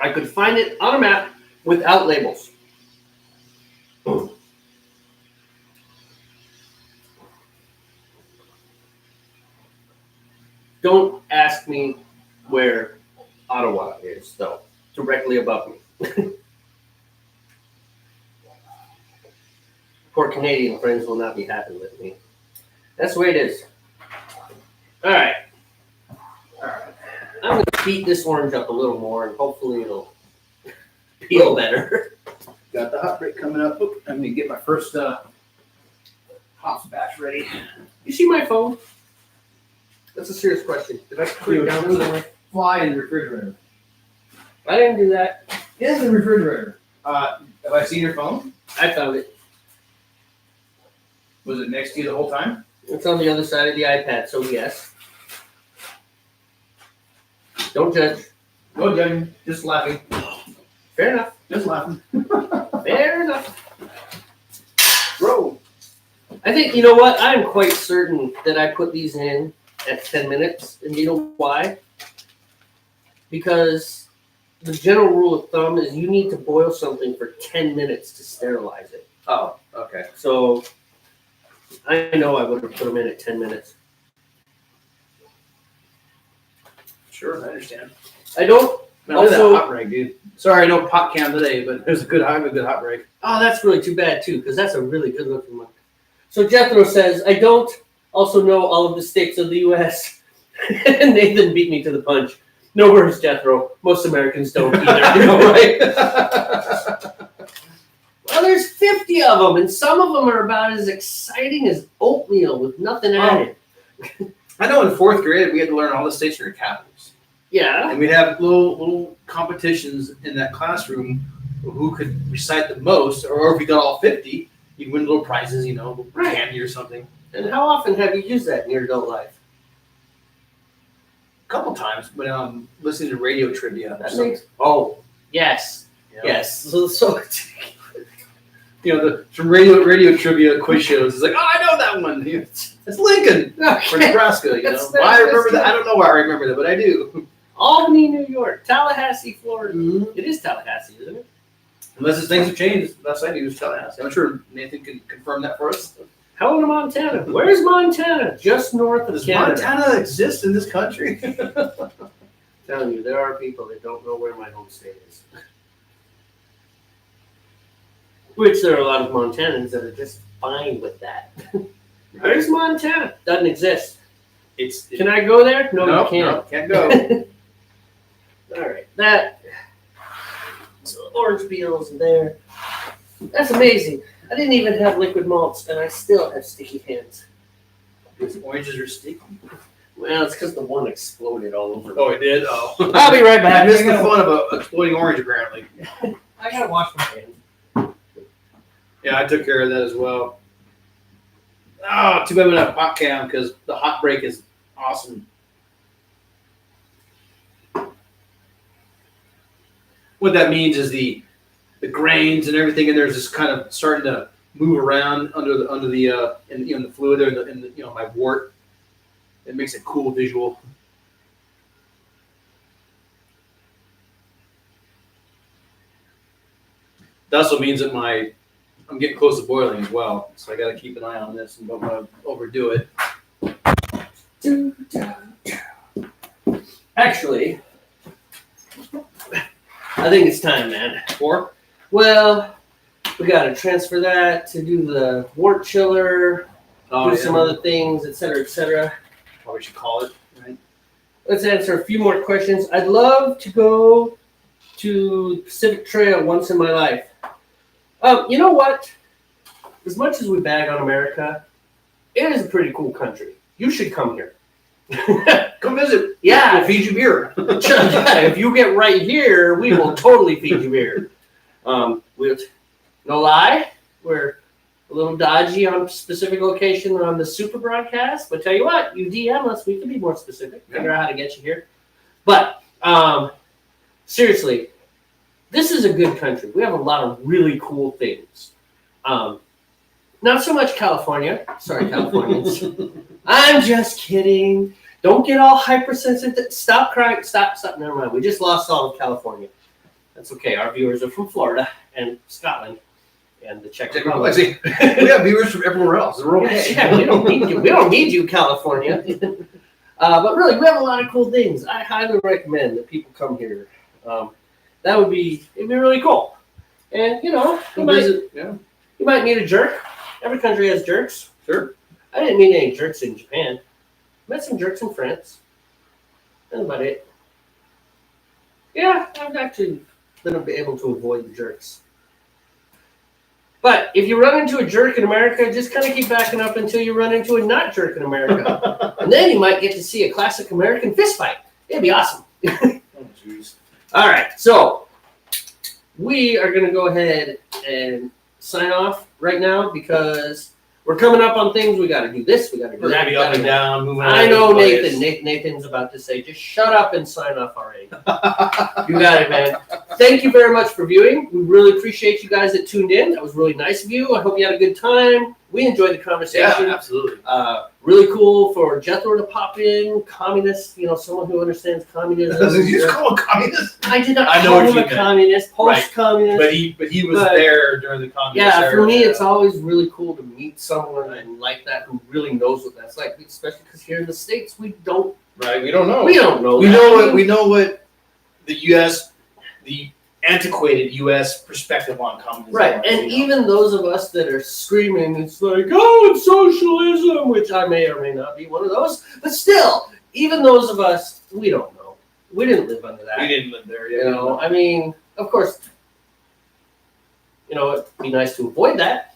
I could find it on a map without labels. Don't ask me where Ottawa is, though. Directly above me. Poor Canadian friends will not be happy with me. That's the way it is. All right. I'm going to beat this orange up a little more, and hopefully it'll peel better. Got the hot break coming up. Oop, I'm gonna get my first hops batch ready. You see my phone? That's a serious question. Did I put it down somewhere? Fly in the refrigerator. I didn't do that. It's in the refrigerator. Have I seen your phone? I found it. Was it next to you the whole time? It's on the other side of the iPad, so yes. Don't judge. No judging, just laughing. Fair enough. Just laughing. Fair enough. Bro. I think, you know what? I'm quite certain that I put these in at 10 minutes. And you know why? Because the general rule of thumb is you need to boil something for 10 minutes to sterilize it. Oh, okay. So I know I would have put them in at 10 minutes. Sure, I understand. I don't. Man, look at Also- that hot break, dude. Sorry, no pot cam today, but it was a good hot break. Oh, that's really too bad, too, because that's a really good looking one. So Jethro says, I don't also know all of the states of the U.S. And Nathan beat me to the punch. No worries, Jethro. Most Americans don't either. You know, right? Well, there's 50 of them, and some of them are about as exciting as oatmeal with nothing added. I know in fourth grade we had to learn all the stationary capitals. Yeah. And we'd have little competitions in that classroom who could recite the most, or if we got all 50, you'd win little prizes, little Right. candy or something. And how often have you used that in your adult life? A couple times when I'm listening to radio trivia. Oh, yes. Yeah. Yes. So Some radio trivia quiz shows. It's like, oh, I know that one. It's Lincoln for Nebraska. That's Why I remember good. that? I don't know why I remember that, but I do. Albany, New York, Tallahassee, Florida. Mm-hmm. It is Tallahassee, isn't it? Unless things have changed, last I knew was Tallahassee. I'm sure Nathan can confirm that for us. How about Montana? Where's Montana? Just north of Does Canada. Montana exist in this country? Telling you, there are people that don't know where my home state is. Which there are a lot of Montanans that are just fine with that. Where's Montana? Doesn't exist. Can I go there? No, you can't. No, can't go. All right, that. So orange peels in there. That's amazing. I didn't even have liquid malts, and I still have sticky hands. These oranges are sticky. Well, it's because the one exploded all over me. Oh, it did? Oh. I'll be right I back. missed the fun of an exploding orange, apparently. I gotta wash my hands. Yeah, I took care of that as well. Oh, too bad we don't have a hot cam because the hot break is awesome. What that means is the grains and everything in there is just kind of starting to move around under the in the fluid or in the my wort. It makes a cool visual. That also means that I'm getting close to boiling as well, so I got to keep an eye on this and don't want to overdo it. Actually, I think it's time, man. Four? Well, we gotta transfer that to do the wort chiller, do some other things, etc., etc. What we should call it, right? Let's answer a few more questions. I'd love to go to Pacific Trail once in my life. You know what? As much as we bag on America, it is a pretty cool country. You should come here. Come visit. Yeah. We'll feed you beer. Yeah, if you get right here, we will totally feed you beer. With no lie, we're a little dodgy on specific location on the super broadcast, but tell you what, you DM us, we can be more specific, figure out how to get you here. But seriously, this is a good country. We have a lot of really cool things. Not so much California. Sorry, Californians. I'm just kidding. Don't get all hypersensitive. Stop crying. Stop. Never mind. We just lost all of California. That's okay. Our viewers are from Florida and Scotland and the Czech Republic. We have viewers from everywhere else. We're okay. Yeah, we don't need you. We don't need you, California. But really, we have a lot of cool things. I highly recommend that people come here. It'd be really cool. And you might meet a jerk. Every country has jerks. Sure. I didn't meet any jerks in Japan. Met some jerks in France. That's about it. Yeah, I've actually been able to avoid the jerks. But if you run into a jerk in America, just kind of keep backing up until you run into a not jerk in America. And then you might get to see a classic American fist fight. It'd be awesome. Oh, jeez. All right, so we are going to go ahead and sign off right now because we're coming up on things. We got to do this. We got to do We're that. gonna be up and down, moving. I know, Nathan. Nathan's about to say, just shut up and sign off already. You got it, man. Thank you very much for viewing. We really appreciate you guys that tuned in. That was really nice of you. I hope you had a good time. We enjoyed the conversation. Yeah, absolutely. Really cool for Jethro to pop in. Communist, someone who understands communism. Did you just call him communist? I did not I know call what him you a meant. communist, post-communist. But he was there during the communist Yeah, era. for me, it's always really cool to meet someone like that who really knows what that's like. Especially because here in the States, we don't. Right, we don't know. We don't know. We that. know what the U.S. the antiquated U.S. perspective on communism. Right, is, and even those of us that are screaming, it's like, oh, it's socialism, which I may or may not be one of those, but still, even those of us, we don't know. We didn't live under that. We didn't live there. Yeah. I mean, of course, it'd be nice to avoid that.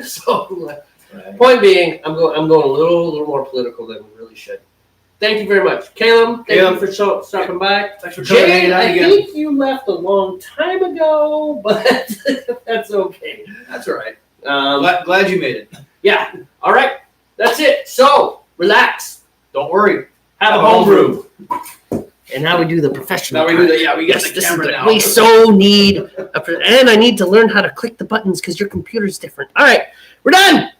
So, Right. point being, I'm going a little more political than we really should. Thank you very much, Caleb. Thank you for stopping by. Thanks for coming. Jay, I again. think you left a long time ago, but that's okay. That's all right. Glad you made it. Yeah. All right. That's it. So relax. Don't worry. Have a homebrew. And now we do the professional. Now we do that. Yeah, we got the This is camera now. we so need and I need to learn how to click the buttons because your computer's different. All right. We're done.